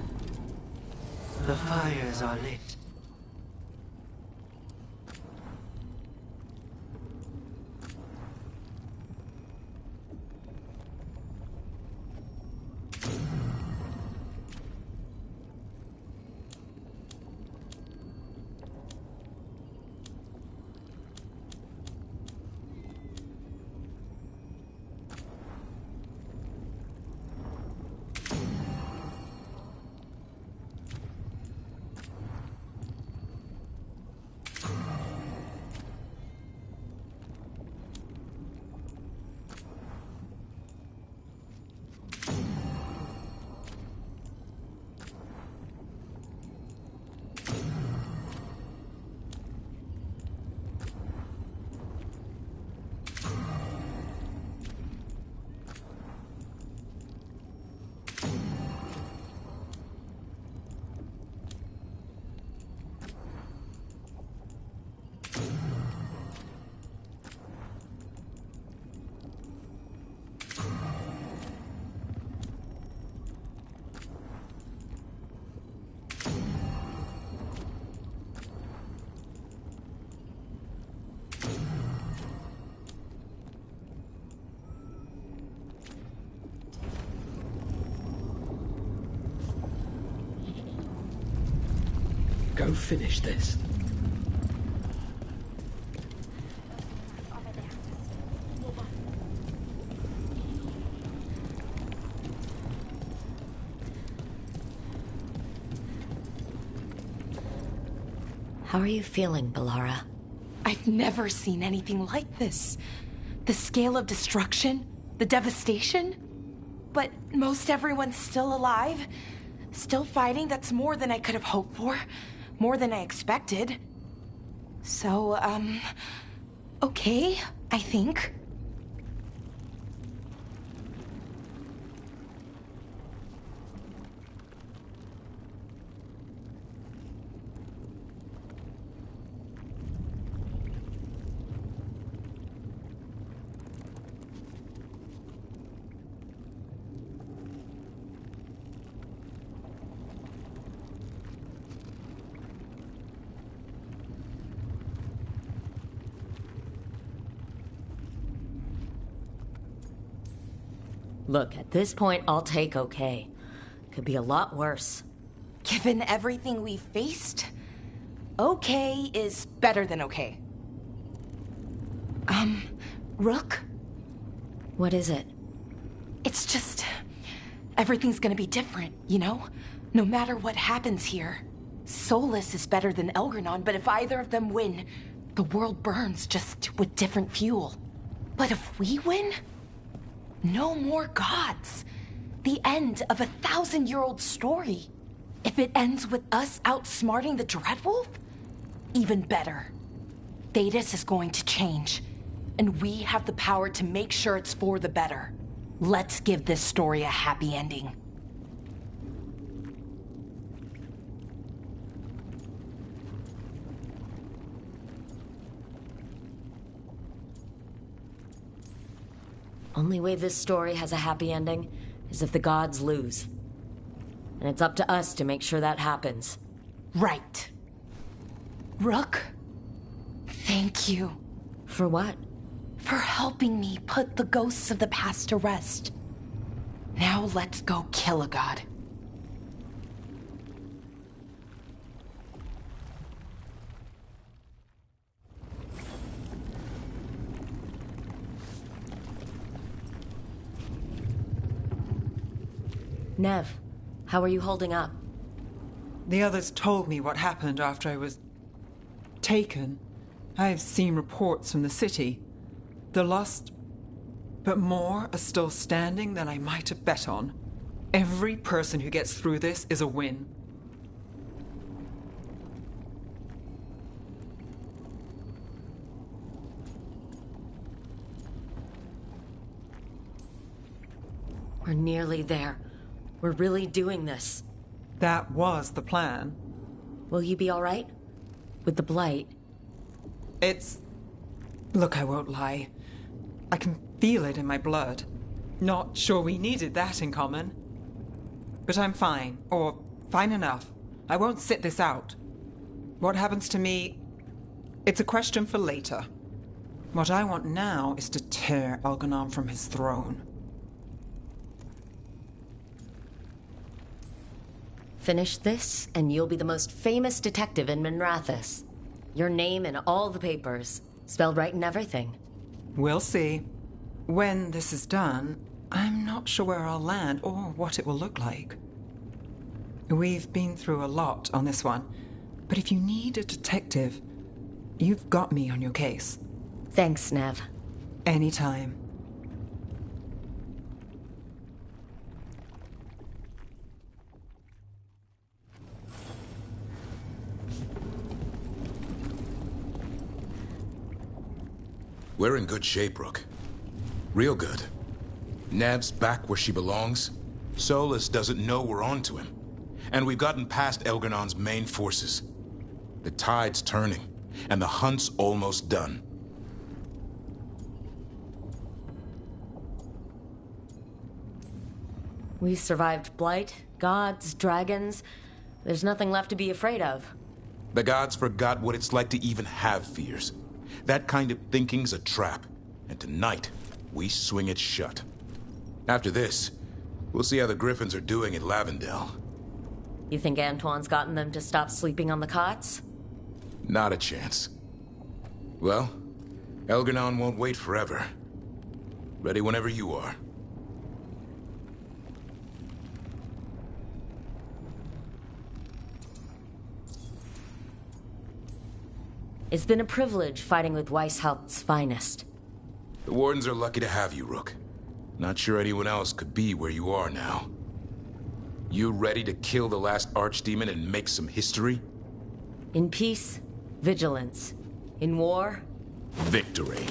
The fires are lit. Go finish this. How are you feeling, Bellara? I've never seen anything like this. The scale of destruction, the devastation. But most everyone's still alive, still fighting. That's more than I could have hoped for, more than I expected. So, okay, I think. Look, at this point, I'll take okay. Could be a lot worse. Given everything we faced, okay is better than okay. Rook? What is it? It's just... everything's gonna be different, you know? No matter what happens here. Solus is better than Elgar'nan, but if either of them win, the world burns, just with different fuel. But if we win... no more gods. The end of a 1,000-year-old story. If it ends with us outsmarting the Dreadwolf, even better. Thedas is going to change, and we have the power to make sure it's for the better. Let's give this story a happy ending. Only way this story has a happy ending is if the gods lose. And it's up to us to make sure that happens. Right. Rook, thank you. For what? For helping me put the ghosts of the past to rest. Now let's go kill a god. Nev, how are you holding up? The others told me what happened after I was taken. I've seen reports from the city. The lost, but more are still standing than I might have bet on. Every person who gets through this is a win. We're nearly there. We're really doing this. That was the plan. Will you be all right? With the blight? Look, I won't lie. I can feel it in my blood. Not sure we needed that in common. But I'm fine, or fine enough. I won't sit this out. What happens to me, it's a question for later. What I want now is to tear Elgar'nan from his throne. Finish this, and you'll be the most famous detective in Minrathous. Your name in all the papers, spelled right and everything. We'll see. When this is done, I'm not sure where I'll land or what it will look like. We've been through a lot on this one, but if you need a detective, you've got me on your case. Thanks, Nev. Anytime. We're in good shape, Rook. Real good. Nev's back where she belongs. Solus doesn't know we're on to him. And we've gotten past Elgar'nan's main forces. The tide's turning, and the hunt's almost done. We survived Blight, gods, dragons. There's nothing left to be afraid of. The gods forgot what it's like to even have fears. That kind of thinking's a trap, and tonight, we swing it shut. After this, we'll see how the Griffins are doing at Lavendel. You think Antoine's gotten them to stop sleeping on the cots? Not a chance. Well, Elganon won't wait forever. Ready whenever you are. It's been a privilege fighting with Weishaupt's finest. The Wardens are lucky to have you, Rook. Not sure anyone else could be where you are now. You ready to kill the last Archdemon and make some history? In peace, vigilance. In war, victory.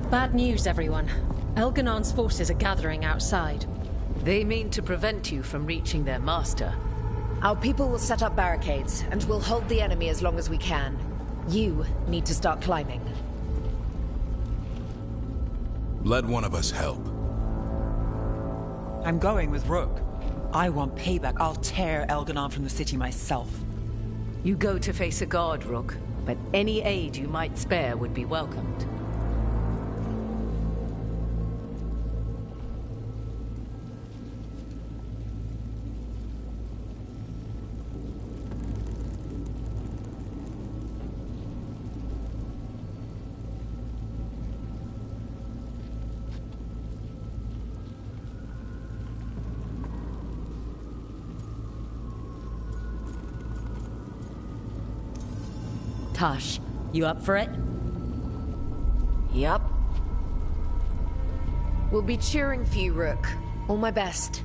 Bad news, everyone. Elganon's forces are gathering outside. They mean to prevent you from reaching their master. Our people will set up barricades, and we'll hold the enemy as long as we can. You need to start climbing. Let one of us help. I'm going with Rook. I want payback. I'll tear Elganon from the city myself. You go to face a guard, Rook, but any aid you might spare would be welcomed. Tosh, you up for it? Yup. We'll be cheering for you, Rook. All my best.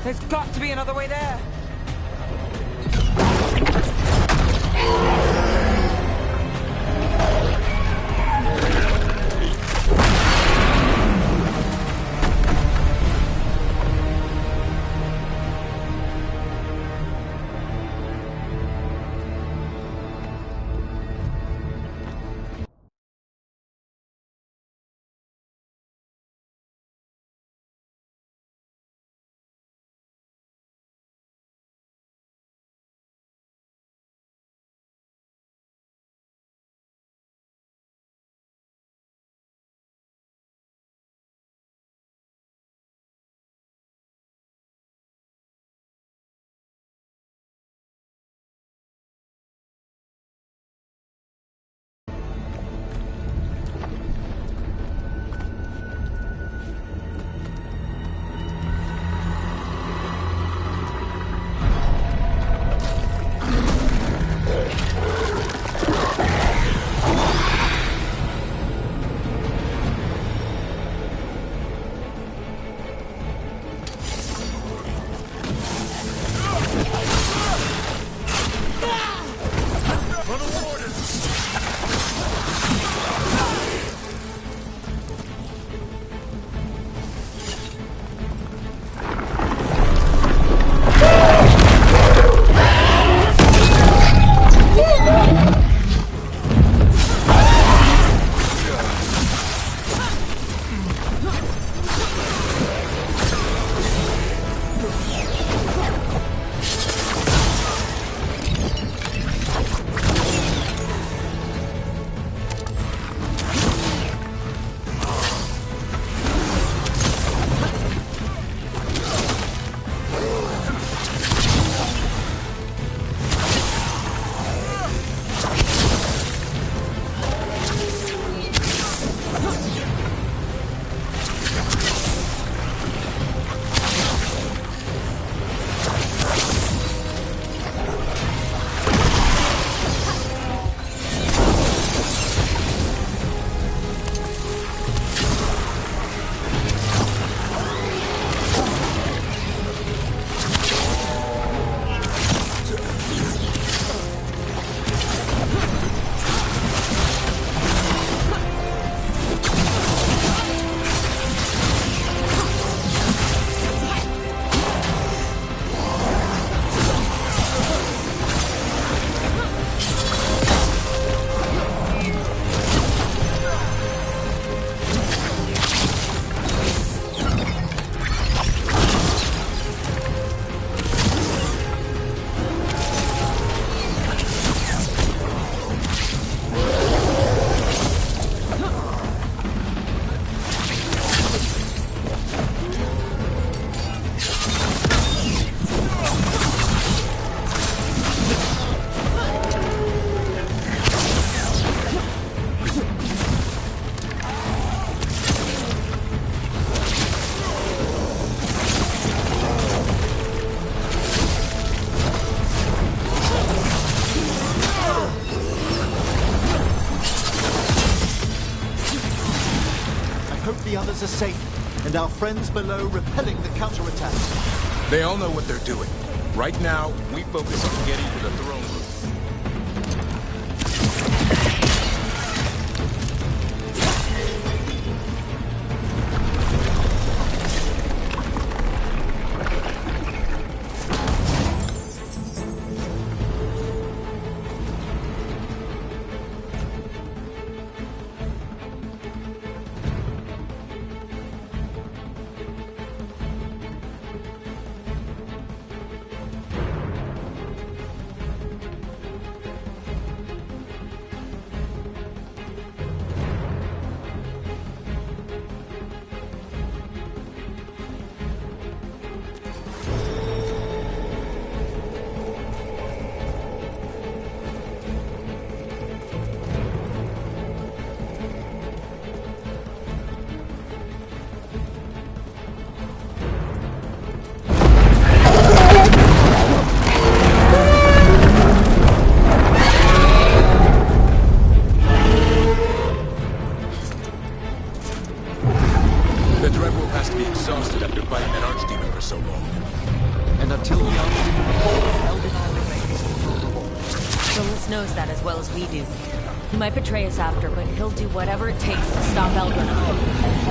There's got to be another way there. the others are safe, and our friends below repelling the counterattack. They all know what they're doing. Right now, we focus on getting to the throne room. And until the Archdemon falls, Elganon remains invulnerable. Solas knows that as well as we do. He might betray us after, but he'll do whatever it takes to stop Elganon.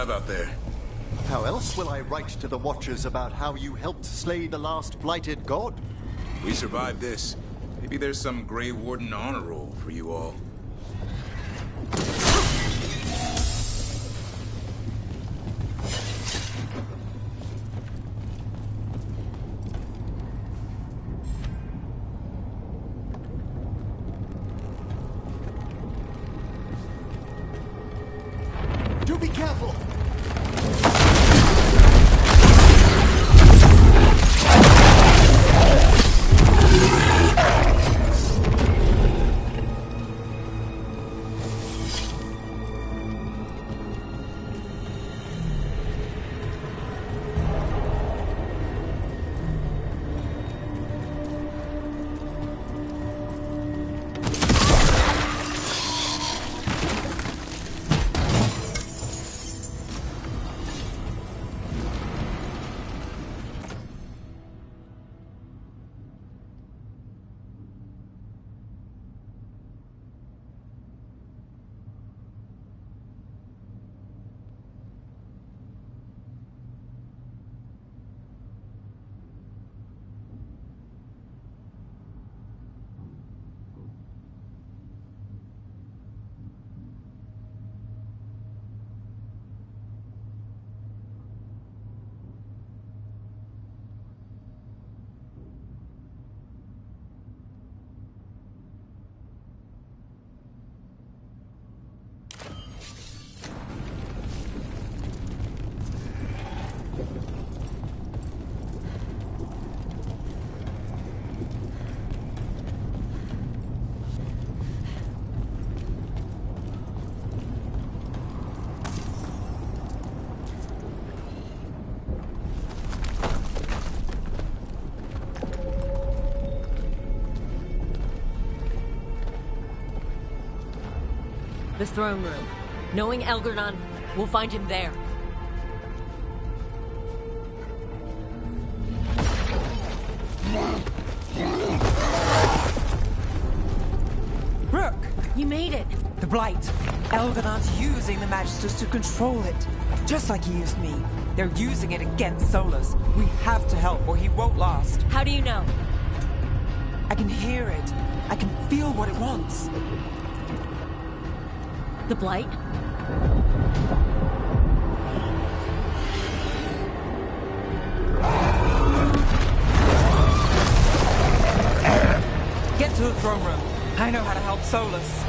have out there? How else will I write to the Watchers about how you helped slay the last blighted god? We survived this. Maybe there's some Grey Warden honor roll for you all. Do be careful! The throne room. Knowing Elgar'nan, we'll find him there. Brooke! You made it! The Blight. Elgar'nan's using the Magisters to control it. Just like he used me. They're using it against Solus. We have to help or he won't last. How do you know? I can hear it. I can feel what it wants. The Blight? Get to the throne room. I know how to help Solus.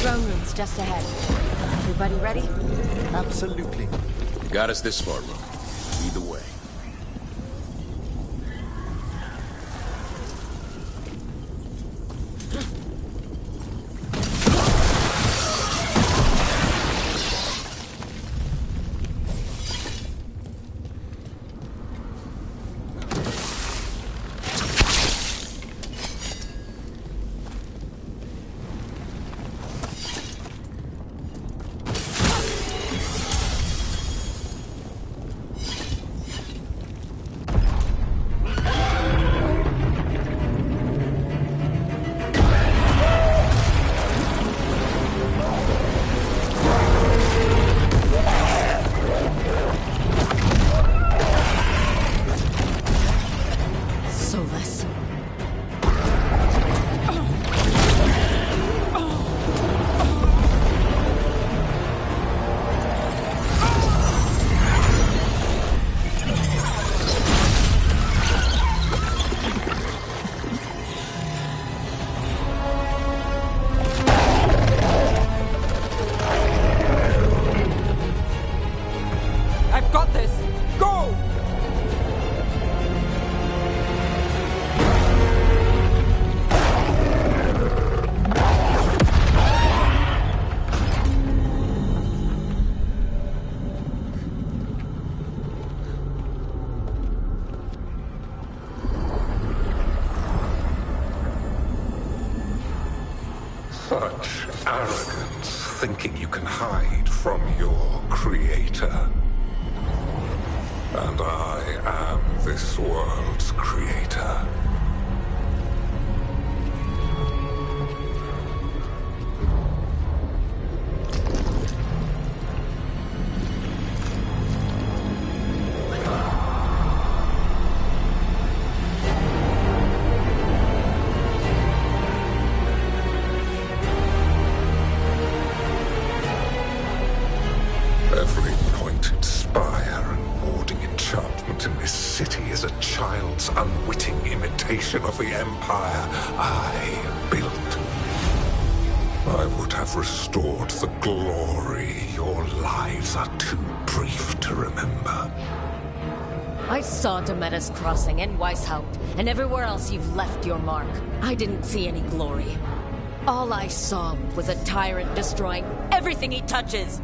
throne room's just ahead. Everybody ready? Absolutely. You got us this far, Rook. Lead the way. Such arrogance, thinking you can hide from your creator. And I am this world's creator. Every pointed spire and warding enchantment in this city is a child's unwitting imitation of the empire I built. I would have restored the glory. Your lives are too brief to remember. I saw Demetus Crossing and Weishaupt, and everywhere else you've left your mark. I didn't see any glory. All I saw was a tyrant destroying everything he touches.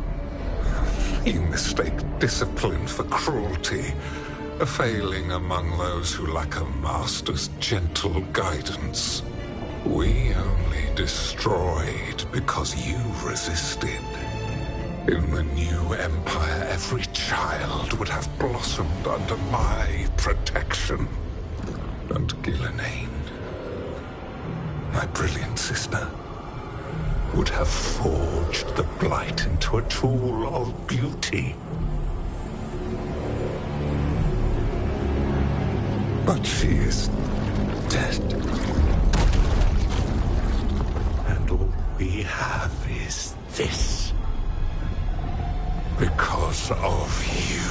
You mistake discipline for cruelty, a failing among those who lack a master's gentle guidance. We only destroyed because you resisted. In the new empire, every child would have blossomed under my protection. And Ghilanane, my brilliant sister, would have forged the Blight into a tool of beauty. But she is dead. And all we have is this. Because of you.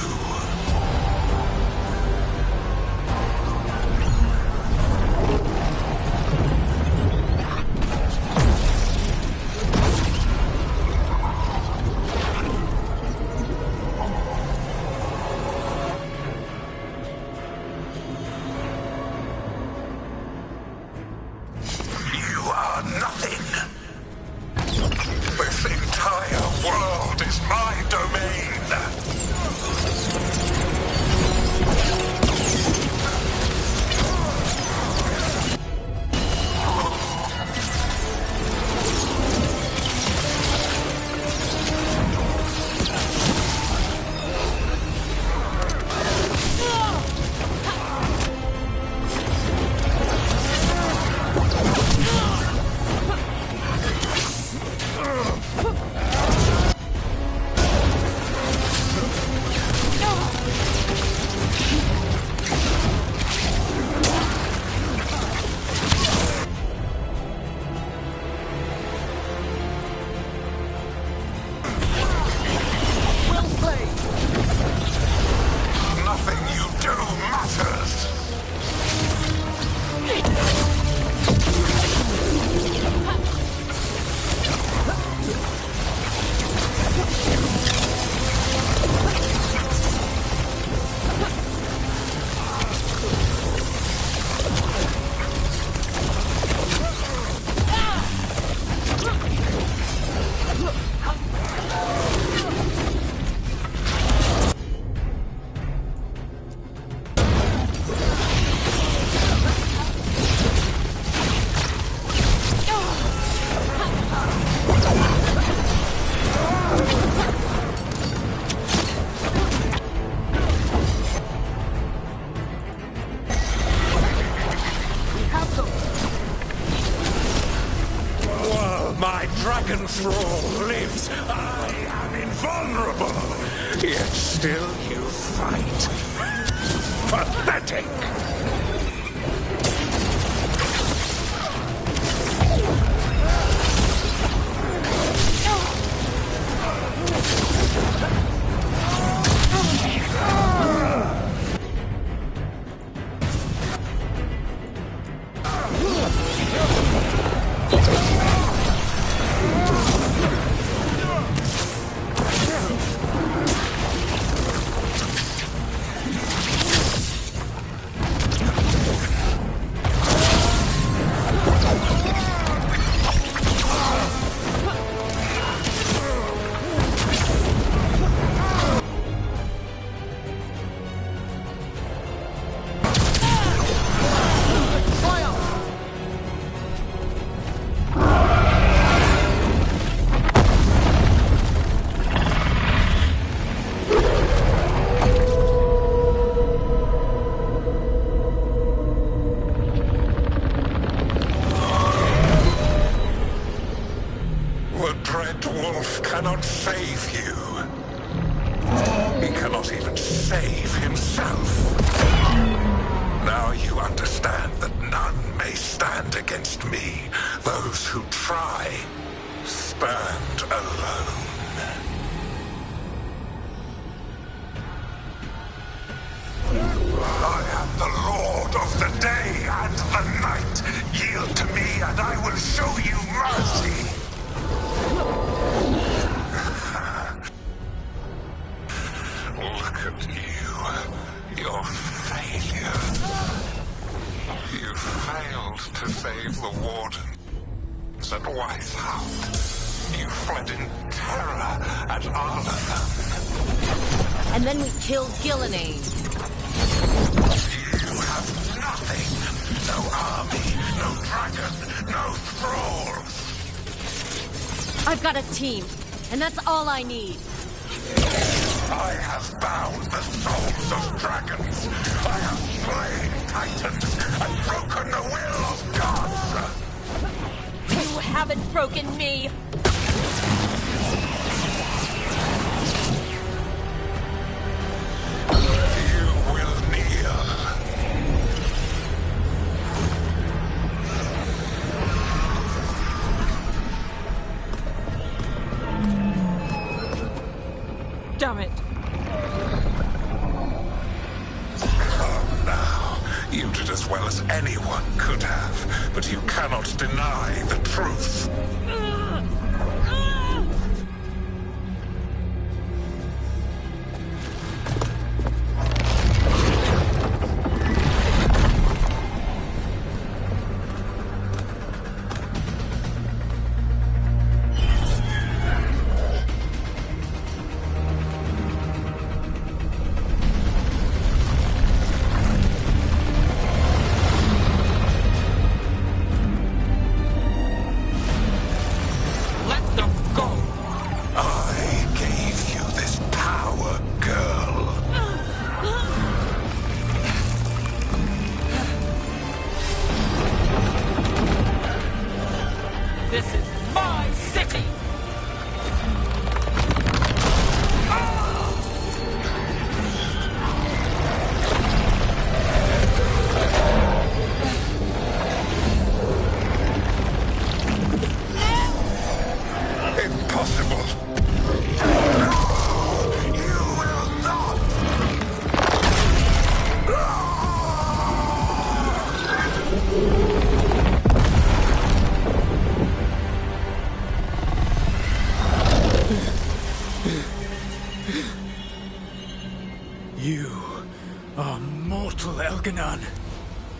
Thrall lives. I am invulnerable. Yet still you fight. Pathetic. Cannot save you. He cannot even save himself. Now you understand that none may stand against me. Those who try stand alone. I am the Lord of the day and the night. Yield to me and I will show you mercy. Look at you. Your failure. You failed to save the Wardens at Weishaupt. You fled in terror at Arlathan. And then we killed Gillenane. You have nothing. No army, no dragon, no thralls. I've got a team, and that's all I need. I have bound the souls of dragons. I have slain titans and broken the will of gods. You haven't broken me. You will kneel. Damn it. Come now. You did as well as anyone could have, but you cannot deny the truth.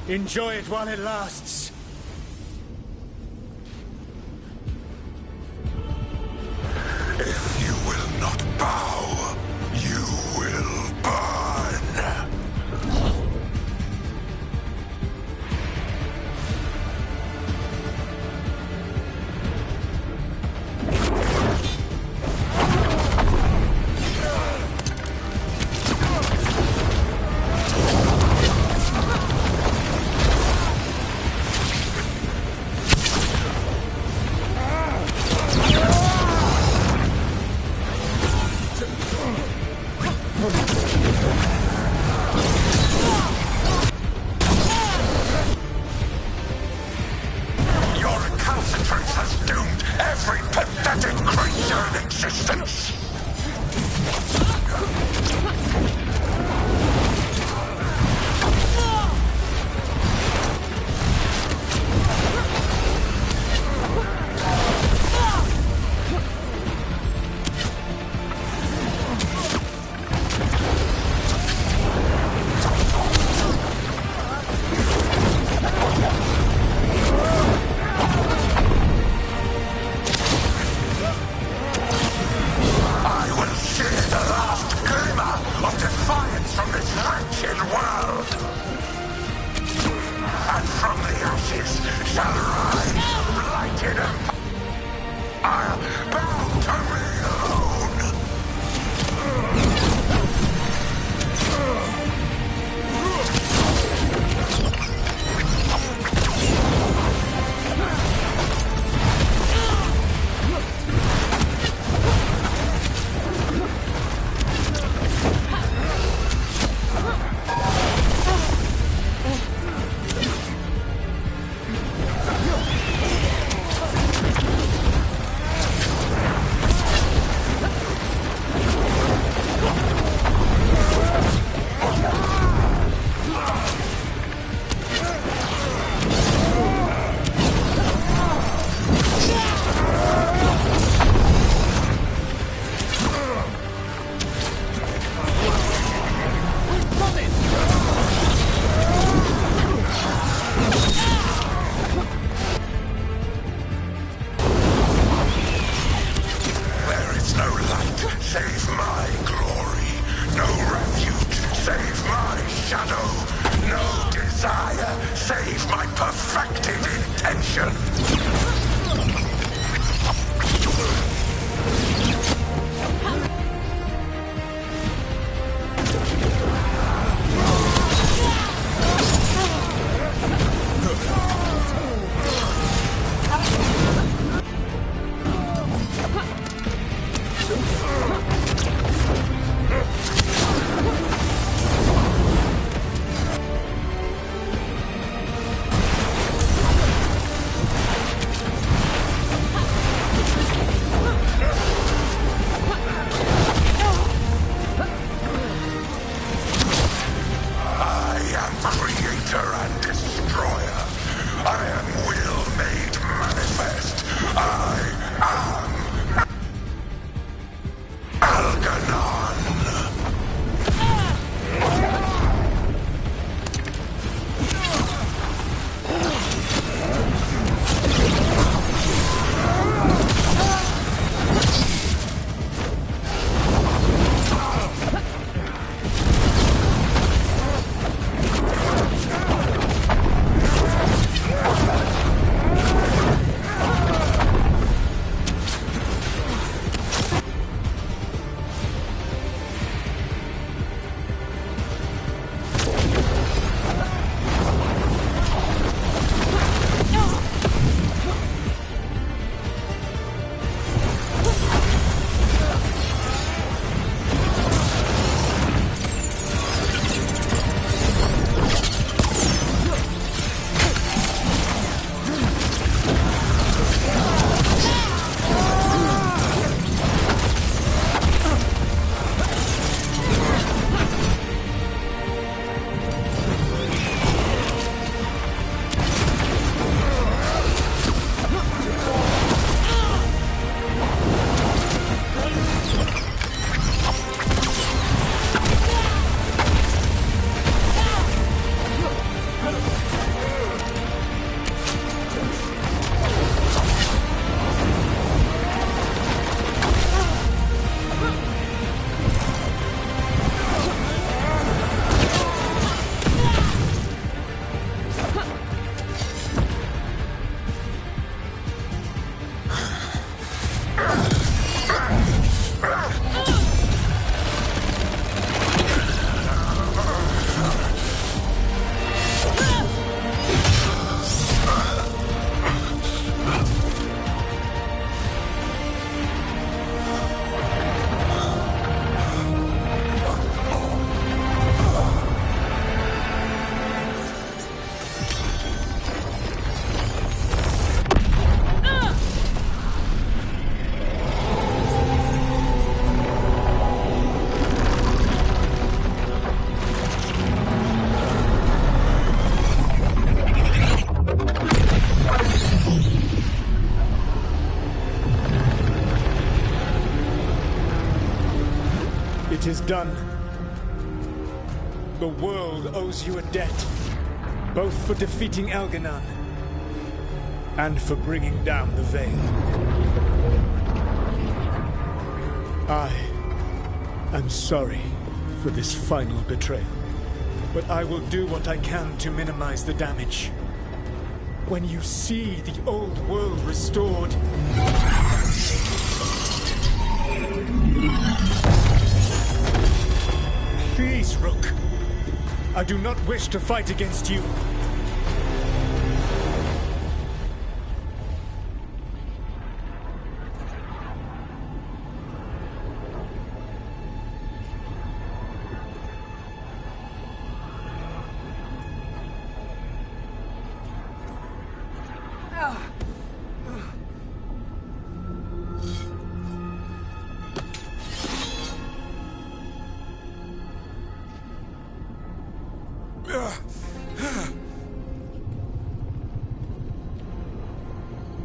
Enjoy it while it lasts. If you will not bow, you will burn. your existence! It is done. The world owes you a debt, both for defeating Elganon and for bringing down the Veil. I am sorry for this final betrayal, but I will do what I can to minimize the damage. When you see the old world restored, please, Rook. I do not wish to fight against you.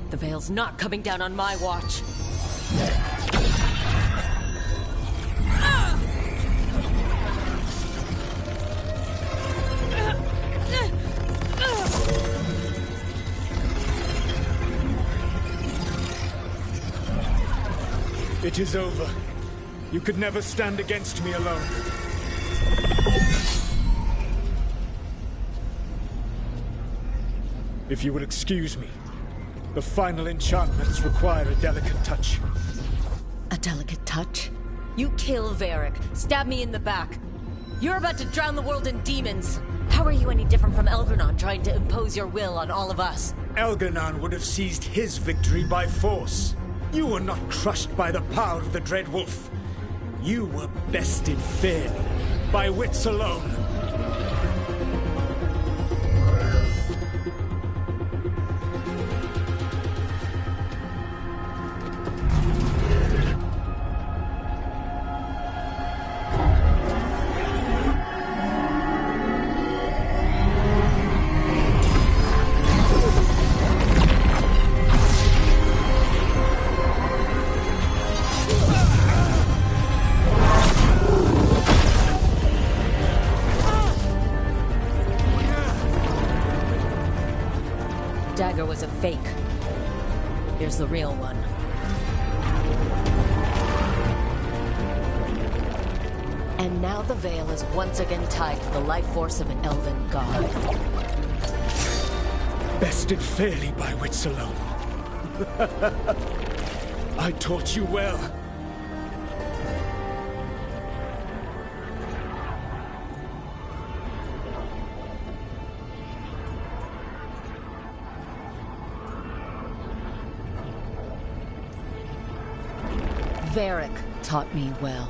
The Veil's not coming down on my watch. It is over. You could never stand against me alone. If you will excuse me, the final enchantments require a delicate touch. A delicate touch? You kill Varric, stab me in the back. You're about to drown the world in demons. How are you any different from Elgarnon trying to impose your will on all of us? Elgarnon would have seized his victory by force. You were not crushed by the power of the Dread Wolf. You were bested fairly, by wits alone. Dagger was a fake. Here's the real one. And now the Veil is once again tied to the life force of an elven god. Bested fairly by wits alone. I taught you well. Varric taught me well,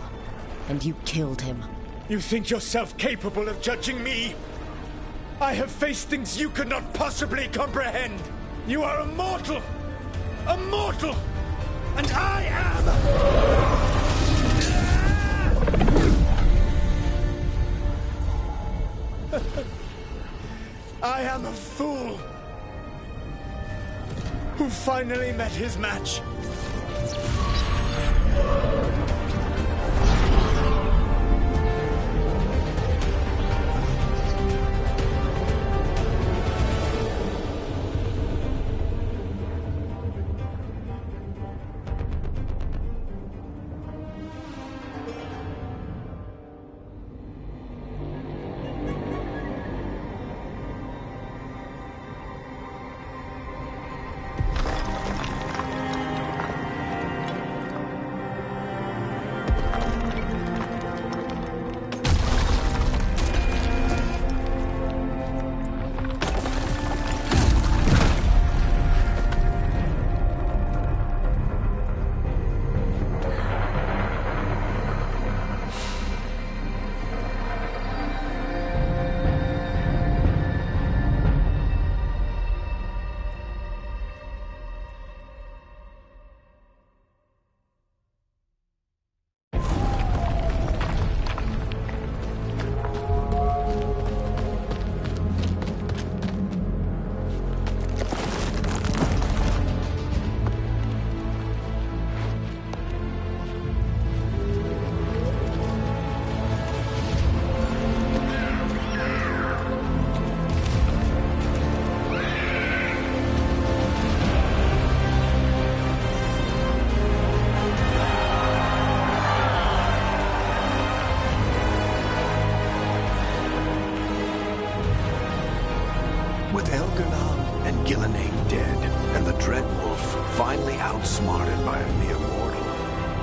and you killed him. You think yourself capable of judging me? I have faced things you could not possibly comprehend. You are a mortal! A mortal! And I am... I am a fool who finally met his match.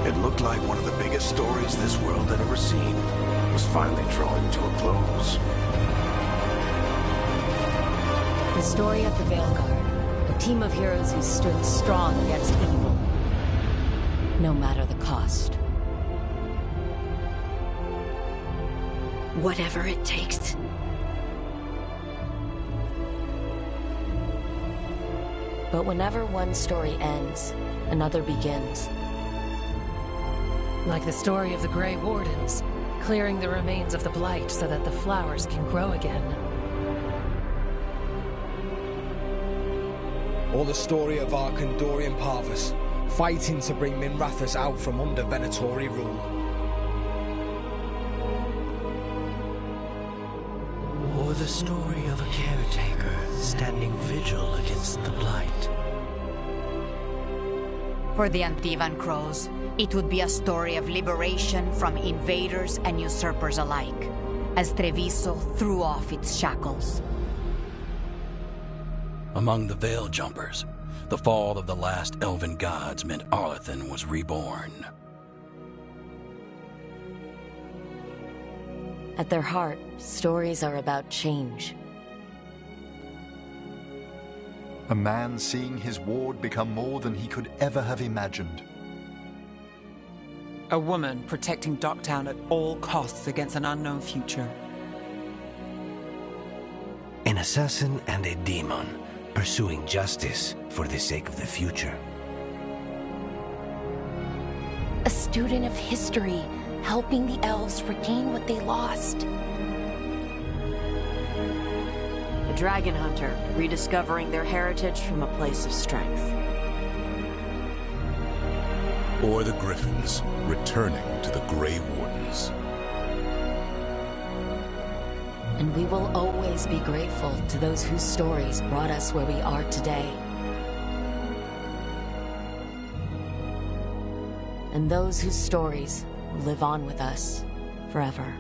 It looked like one of the biggest stories this world had ever seen was finally drawing to a close. The story of the Veilguard, a team of heroes who stood strong against evil, no matter the cost. Whatever it takes. But whenever one story ends, another begins. Like the story of the Grey Wardens, clearing the remains of the Blight so that the flowers can grow again. Or the story of Arkandorian Parvus, fighting to bring Minrathous out from under Venatori rule. Or the story of a caretaker standing vigil against the Blight. For the Antivan Crows, it would be a story of liberation from invaders and usurpers alike, as Treviso threw off its shackles. Among the Veil Jumpers, the fall of the last elven gods meant Arlathan was reborn. At their heart, stories are about change. A man seeing his ward become more than he could ever have imagined. A woman protecting Docktown at all costs against an unknown future. An assassin and a demon pursuing justice for the sake of the future. A student of history, helping the elves regain what they lost. A dragon hunter, rediscovering their heritage from a place of strength. Or the Griffins, returning to the Grey Wardens. And we will always be grateful to those whose stories brought us where we are today. And those whose stories will live on with us forever.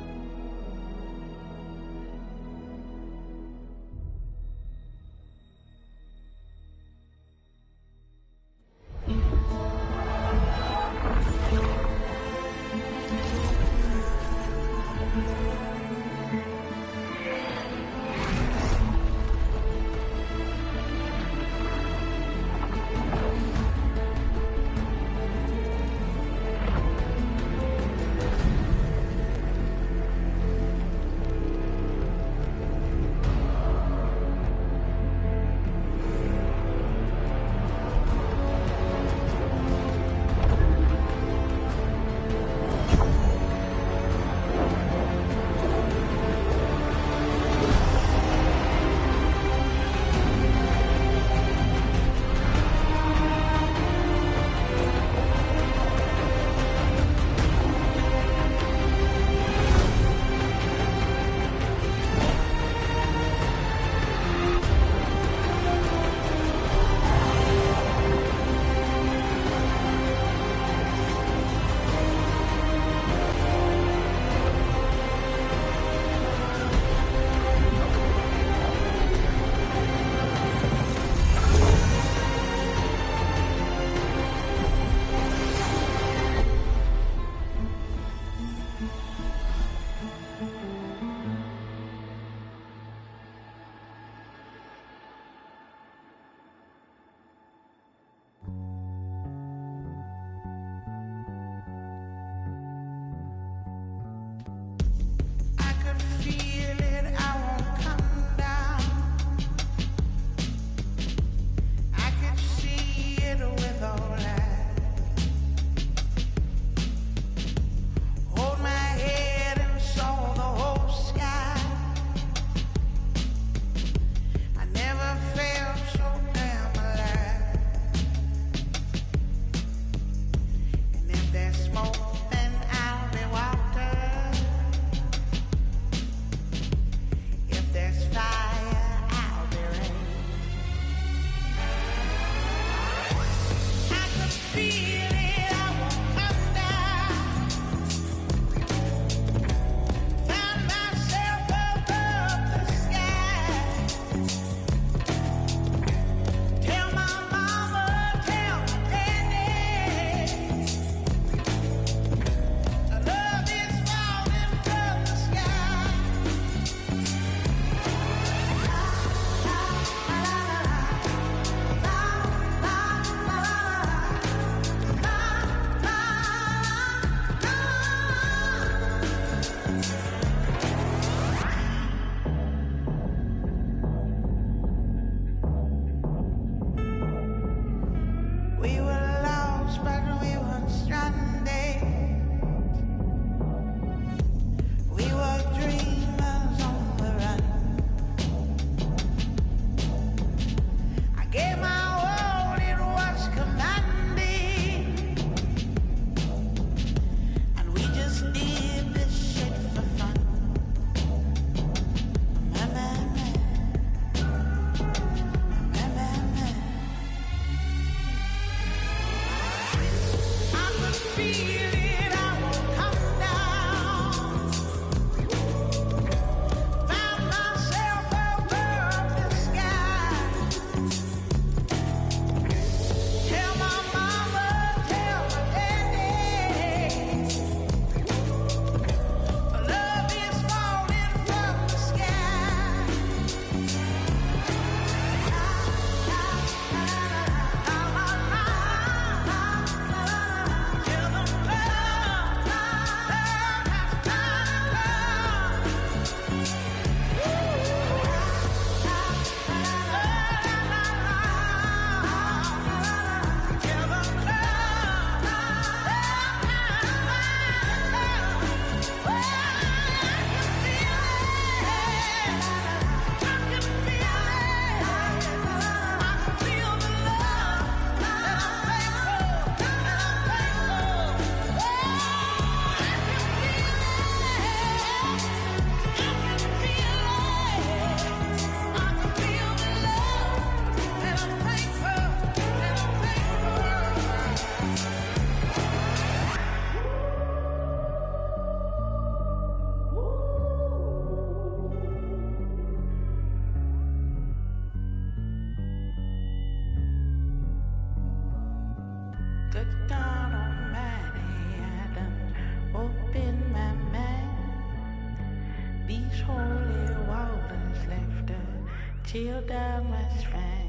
Good God Almighty, I done opened my mind. These holy waters left a chill down my spine.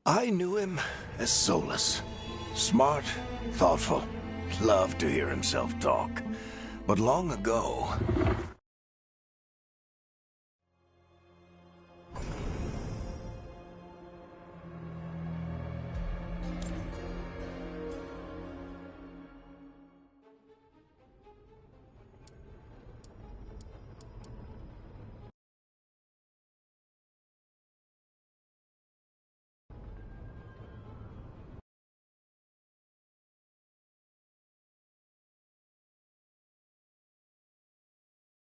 I knew him as Solus. Smart, thoughtful, loved to hear himself talk. But long ago,